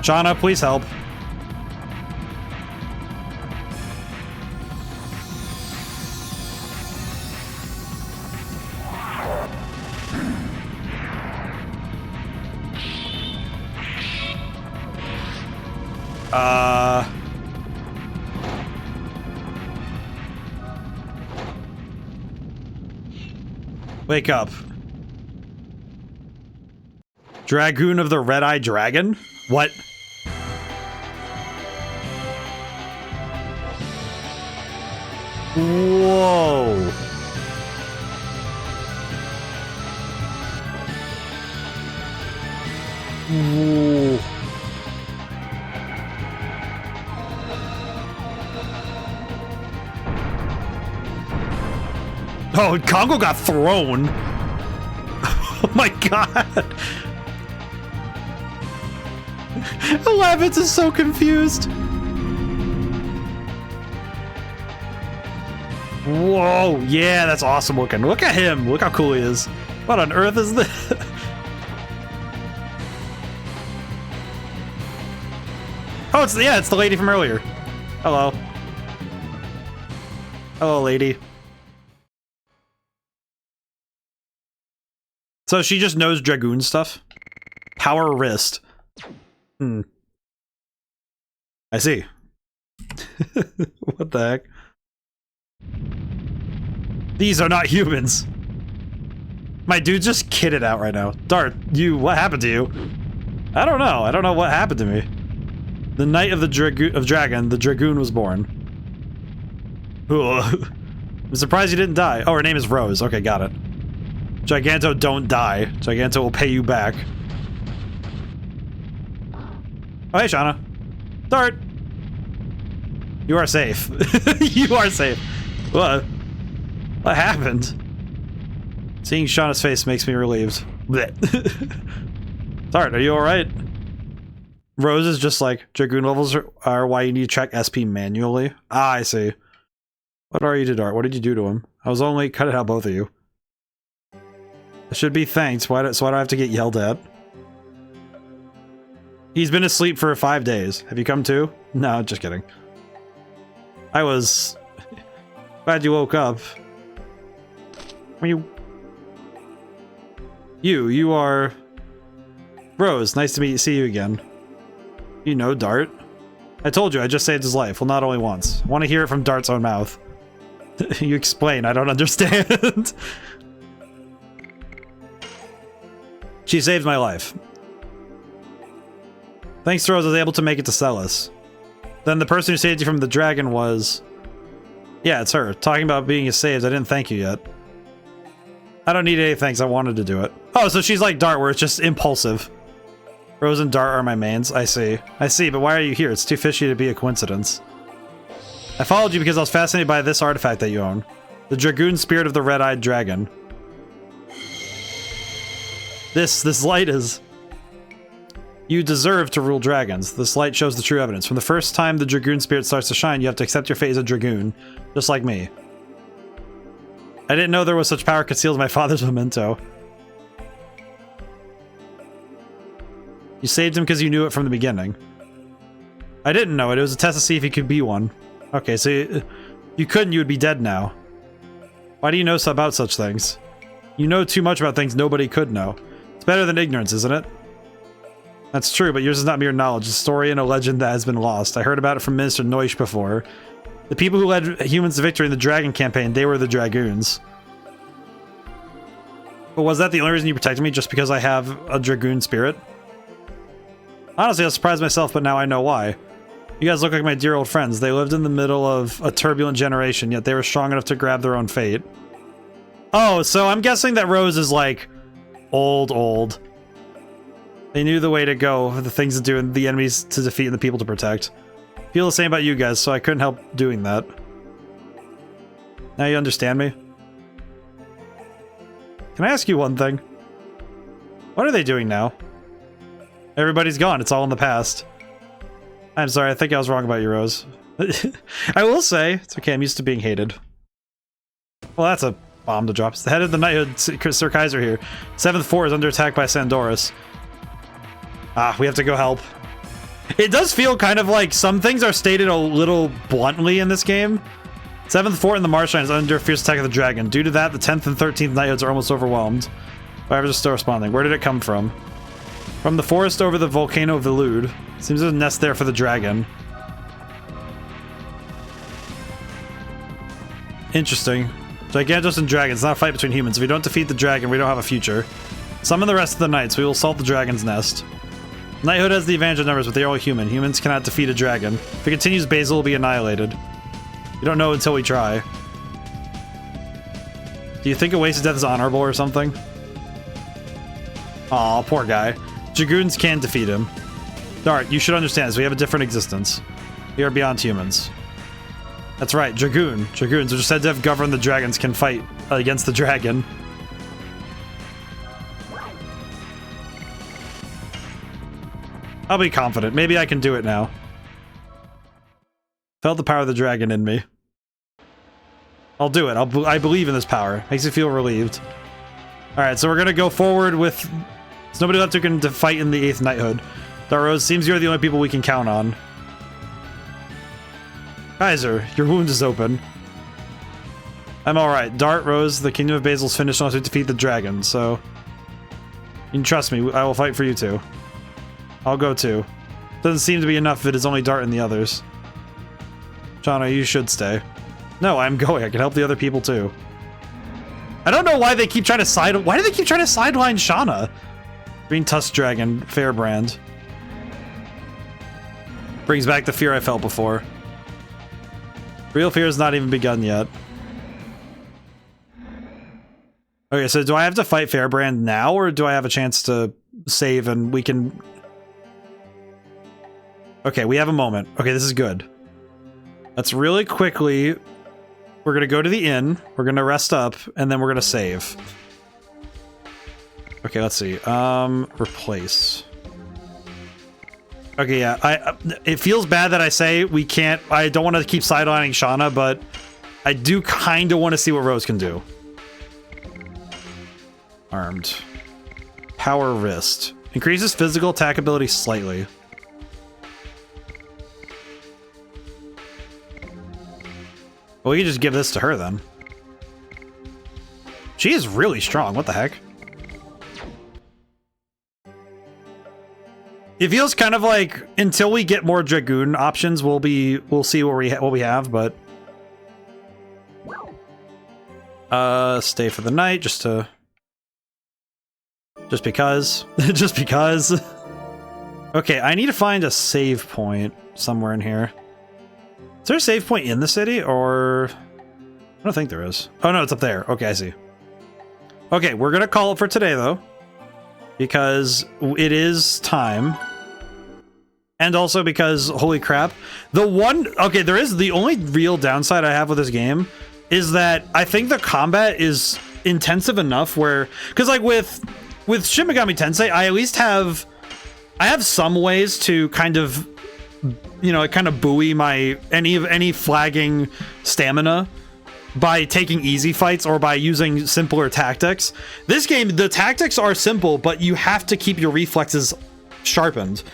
Speaker 1: Shauna, please help. Wake up. Dragoon of the Red-Eyed Dragon? What? Whoa. Whoa. Oh, Congo got thrown. Oh my god. 11 is so confused. Whoa, yeah, that's awesome looking. Look at him. Look how cool he is. What on earth is this? Oh, it's the lady from earlier. Hello. Hello, lady. So she just knows Dragoon stuff? Power wrist. Hmm. I see. What the heck? These are not humans. My dude just kitted out right now. Dart, what happened to you? I don't know. I don't know what happened to me. The night of the Dragon, the Dragoon was born. I'm surprised you didn't die. Oh, her name is Rose. Okay, got it. Giganto, don't die. Giganto will pay you back. Oh, hey, Shauna. Dart! You are safe. You are safe. What? What happened? Seeing Shauna's face makes me relieved. Dart, are you alright? Rose is just like, Dragoon levels are why you need to check SP manually. Ah, I see. What are you to Dart? What did you do to him? I was only cutting out both of you. I should be thanked, so I don't have to get yelled at. He's been asleep for 5 days. Have you come to? No, just kidding. I was glad you woke up. You are Rose. Nice to see you again. You know Dart. I told you, I just saved his life. Well, not only once. I want to hear it from Dart's own mouth. You explain, I don't understand. She saved my life. Thanks to Rose, I was able to make it to Celis. Then the person who saved you from the dragon was... Yeah, it's her. Talking about being saved, I didn't thank you yet. I don't need any thanks, I wanted to do it. Oh, so she's like Dart, where it's just impulsive. Rose and Dart are my mains. I see. I see, but why are you here? It's too fishy to be a coincidence. I followed you because I was fascinated by this artifact that you own. The Dragoon Spirit of the Red-Eyed Dragon. This light is... You deserve to rule dragons. This light shows the true evidence. From the first time the Dragoon Spirit starts to shine, you have to accept your fate as a Dragoon. Just like me. I didn't know there was such power concealed in my father's memento. You saved him because you knew it from the beginning. I didn't know it. It was a test to see if he could be one. Okay, so you couldn't, you would be dead now. Why do you know about such things? You know too much about things nobody could know. It's better than ignorance, isn't it? That's true, but yours is not mere knowledge. It's a story and a legend that has been lost. I heard about it from Minister Noish before. The people who led humans to victory in the Dragon campaign, they were the Dragoons. But was that the only reason you protected me, just because I have a Dragoon spirit? Honestly, I was surprised myself, but now I know why. You guys look like my dear old friends. They lived in the middle of a turbulent generation, yet they were strong enough to grab their own fate. Oh, so I'm guessing that Rose is like old. They knew the way to go, the things to do, and the enemies to defeat and the people to protect. Feel the same about you guys, so I couldn't help doing that. Now you understand me? Can I ask you one thing? What are they doing now? Everybody's gone. It's all in the past. I'm sorry. I think I was wrong about you, Rose. I will say, it's okay. I'm used to being hated. Well, that's a bomb to drop. It's the head of the Knighthood, Sir Kaiser here. 7th Floor is under attack by Sandoris. Ah, we have to go help. It does feel kind of like some things are stated a little bluntly in this game. 7th Fort in the Marshland is under fierce attack of the dragon. Due to that, the 10th and 13th Knighthoods are almost overwhelmed. Survivors are still responding. Where did it come from? From the forest over the volcano of Elude. Seems there's a nest there for the dragon. Interesting. Gigantos and dragons, not a fight between humans. If we don't defeat the dragon, we don't have a future. Summon the rest of the knights. We will assault the dragon's nest. Knighthood has the advantage of numbers, but they are all human. Humans cannot defeat a dragon. If it continues, Basil will be annihilated. You don't know until we try. Do you think a wasted death is honorable or something? Aw, poor guy. Dragoons can defeat him. Dart, you should understand this. We have a different existence. We are beyond humans. That's right, Dragoon. Dragoons, which are said to have governed the dragons, can fight against the dragon. I'll be confident. Maybe I can do it now. Felt the power of the dragon in me. I'll do it. I believe in this power. Makes me feel relieved. Alright, so we're gonna go forward with... There's nobody left who can fight in the 8th Knighthood. Darrose, seems you're the only people we can count on. Kaiser, your wound is open. I'm alright. Dart, Rose, the Kingdom of Basil's finished unless we defeat the dragon, so... You can trust me, I will fight for you too. I'll go too. Doesn't seem to be enough if it is only Dart and the others. Shauna, you should stay. No, I'm going. I can help the other people too. I don't know why they keep trying to why do they keep trying to sideline Shauna? Green Tusk Dragon, Fairbrand. Brings back the fear I felt before. Real fear has not even begun yet. Okay, so do I have to fight Fairbrand now, or do I have a chance to save and we can... Okay, we have a moment. Okay, this is good. Let's really quickly... We're gonna go to the inn, we're gonna rest up, and then we're gonna save. Okay, let's see. Replace. Okay, yeah, it feels bad that I say we can't... I don't want to keep sidelining Shauna, but I do kind of want to see what Rose can do. Armed. Power Wrist. Increases physical attack ability slightly. Well, we can just give this to her then. She is really strong. What the heck? It feels kind of like until we get more Dragoon options, we'll see what we have, but stay for the night just because. Just because. Okay, I need to find a save point somewhere in here. Is there a save point in the city, or... I don't think there is. Oh, no, it's up there. Okay, I see. Okay, we're gonna call it for today, though. Because it is time. And also because, holy crap, okay, there is the only real downside I have with this game is that I think the combat is intensive enough where... Because, like, with Shin Megami Tensei, I at least have... I have some ways to kind of... You know, kind of buoy my any flagging stamina by taking easy fights or by using simpler tactics. This game, the tactics are simple, but you have to keep your reflexes sharpened,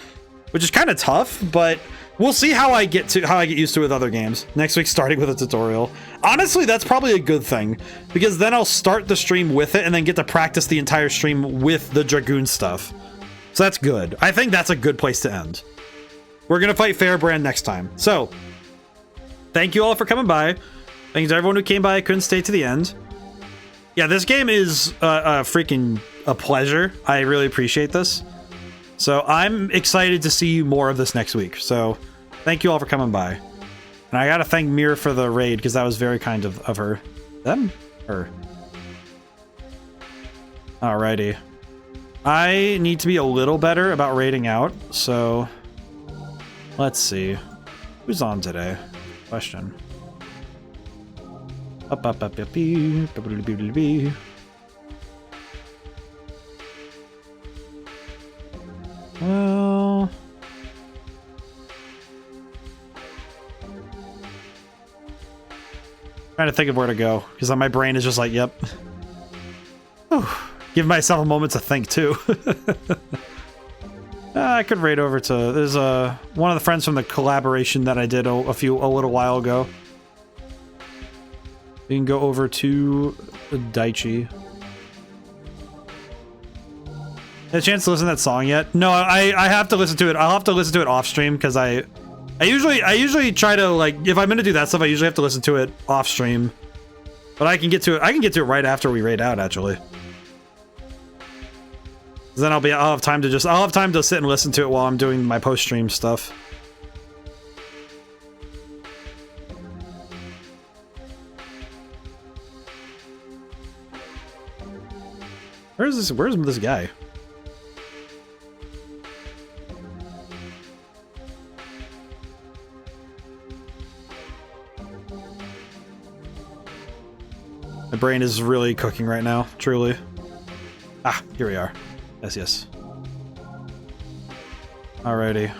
Speaker 1: which is kind of tough, but we'll see how I get used to it with other games. Next week, starting with a tutorial. Honestly, that's probably a good thing, because then I'll start the stream with it and then get to practice the entire stream with the Dragoon stuff. So that's good. I think that's a good place to end. We're going to fight Fairbrand next time. So, thank you all for coming by. Thanks to everyone who came by. Couldn't stay to the end. Yeah, this game is freaking a pleasure. I really appreciate this. So, I'm excited to see more of this next week. So, thank you all for coming by. And I got to thank Mir for the raid, because that was very kind of her. Them? Her. Alrighty. I need to be a little better about raiding out, so... Let's see. Who's on today? Question. Trying to think of where to go, because my brain is just like, yep. Whew. Give myself a moment to think, too. I could raid over to... There's one of the friends from the collaboration that I did a little while ago. We can go over to Daichi. Had a chance to listen to that song yet? No, I have to listen to it. I'll have to listen to it off stream because I usually try to, like, if I'm gonna do that stuff, I usually have to listen to it off stream. But I can get to it right after we raid out, actually. Then I'll have time to sit and listen to it while I'm doing my post stream stuff. Where's this guy? My brain is really cooking right now, truly. Ah, here we are. Yes, yes. Alrighty.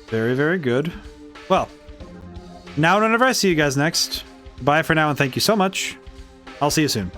Speaker 1: Very, very good. Well, now whenever I see you guys next, bye for now and thank you so much. I'll see you soon.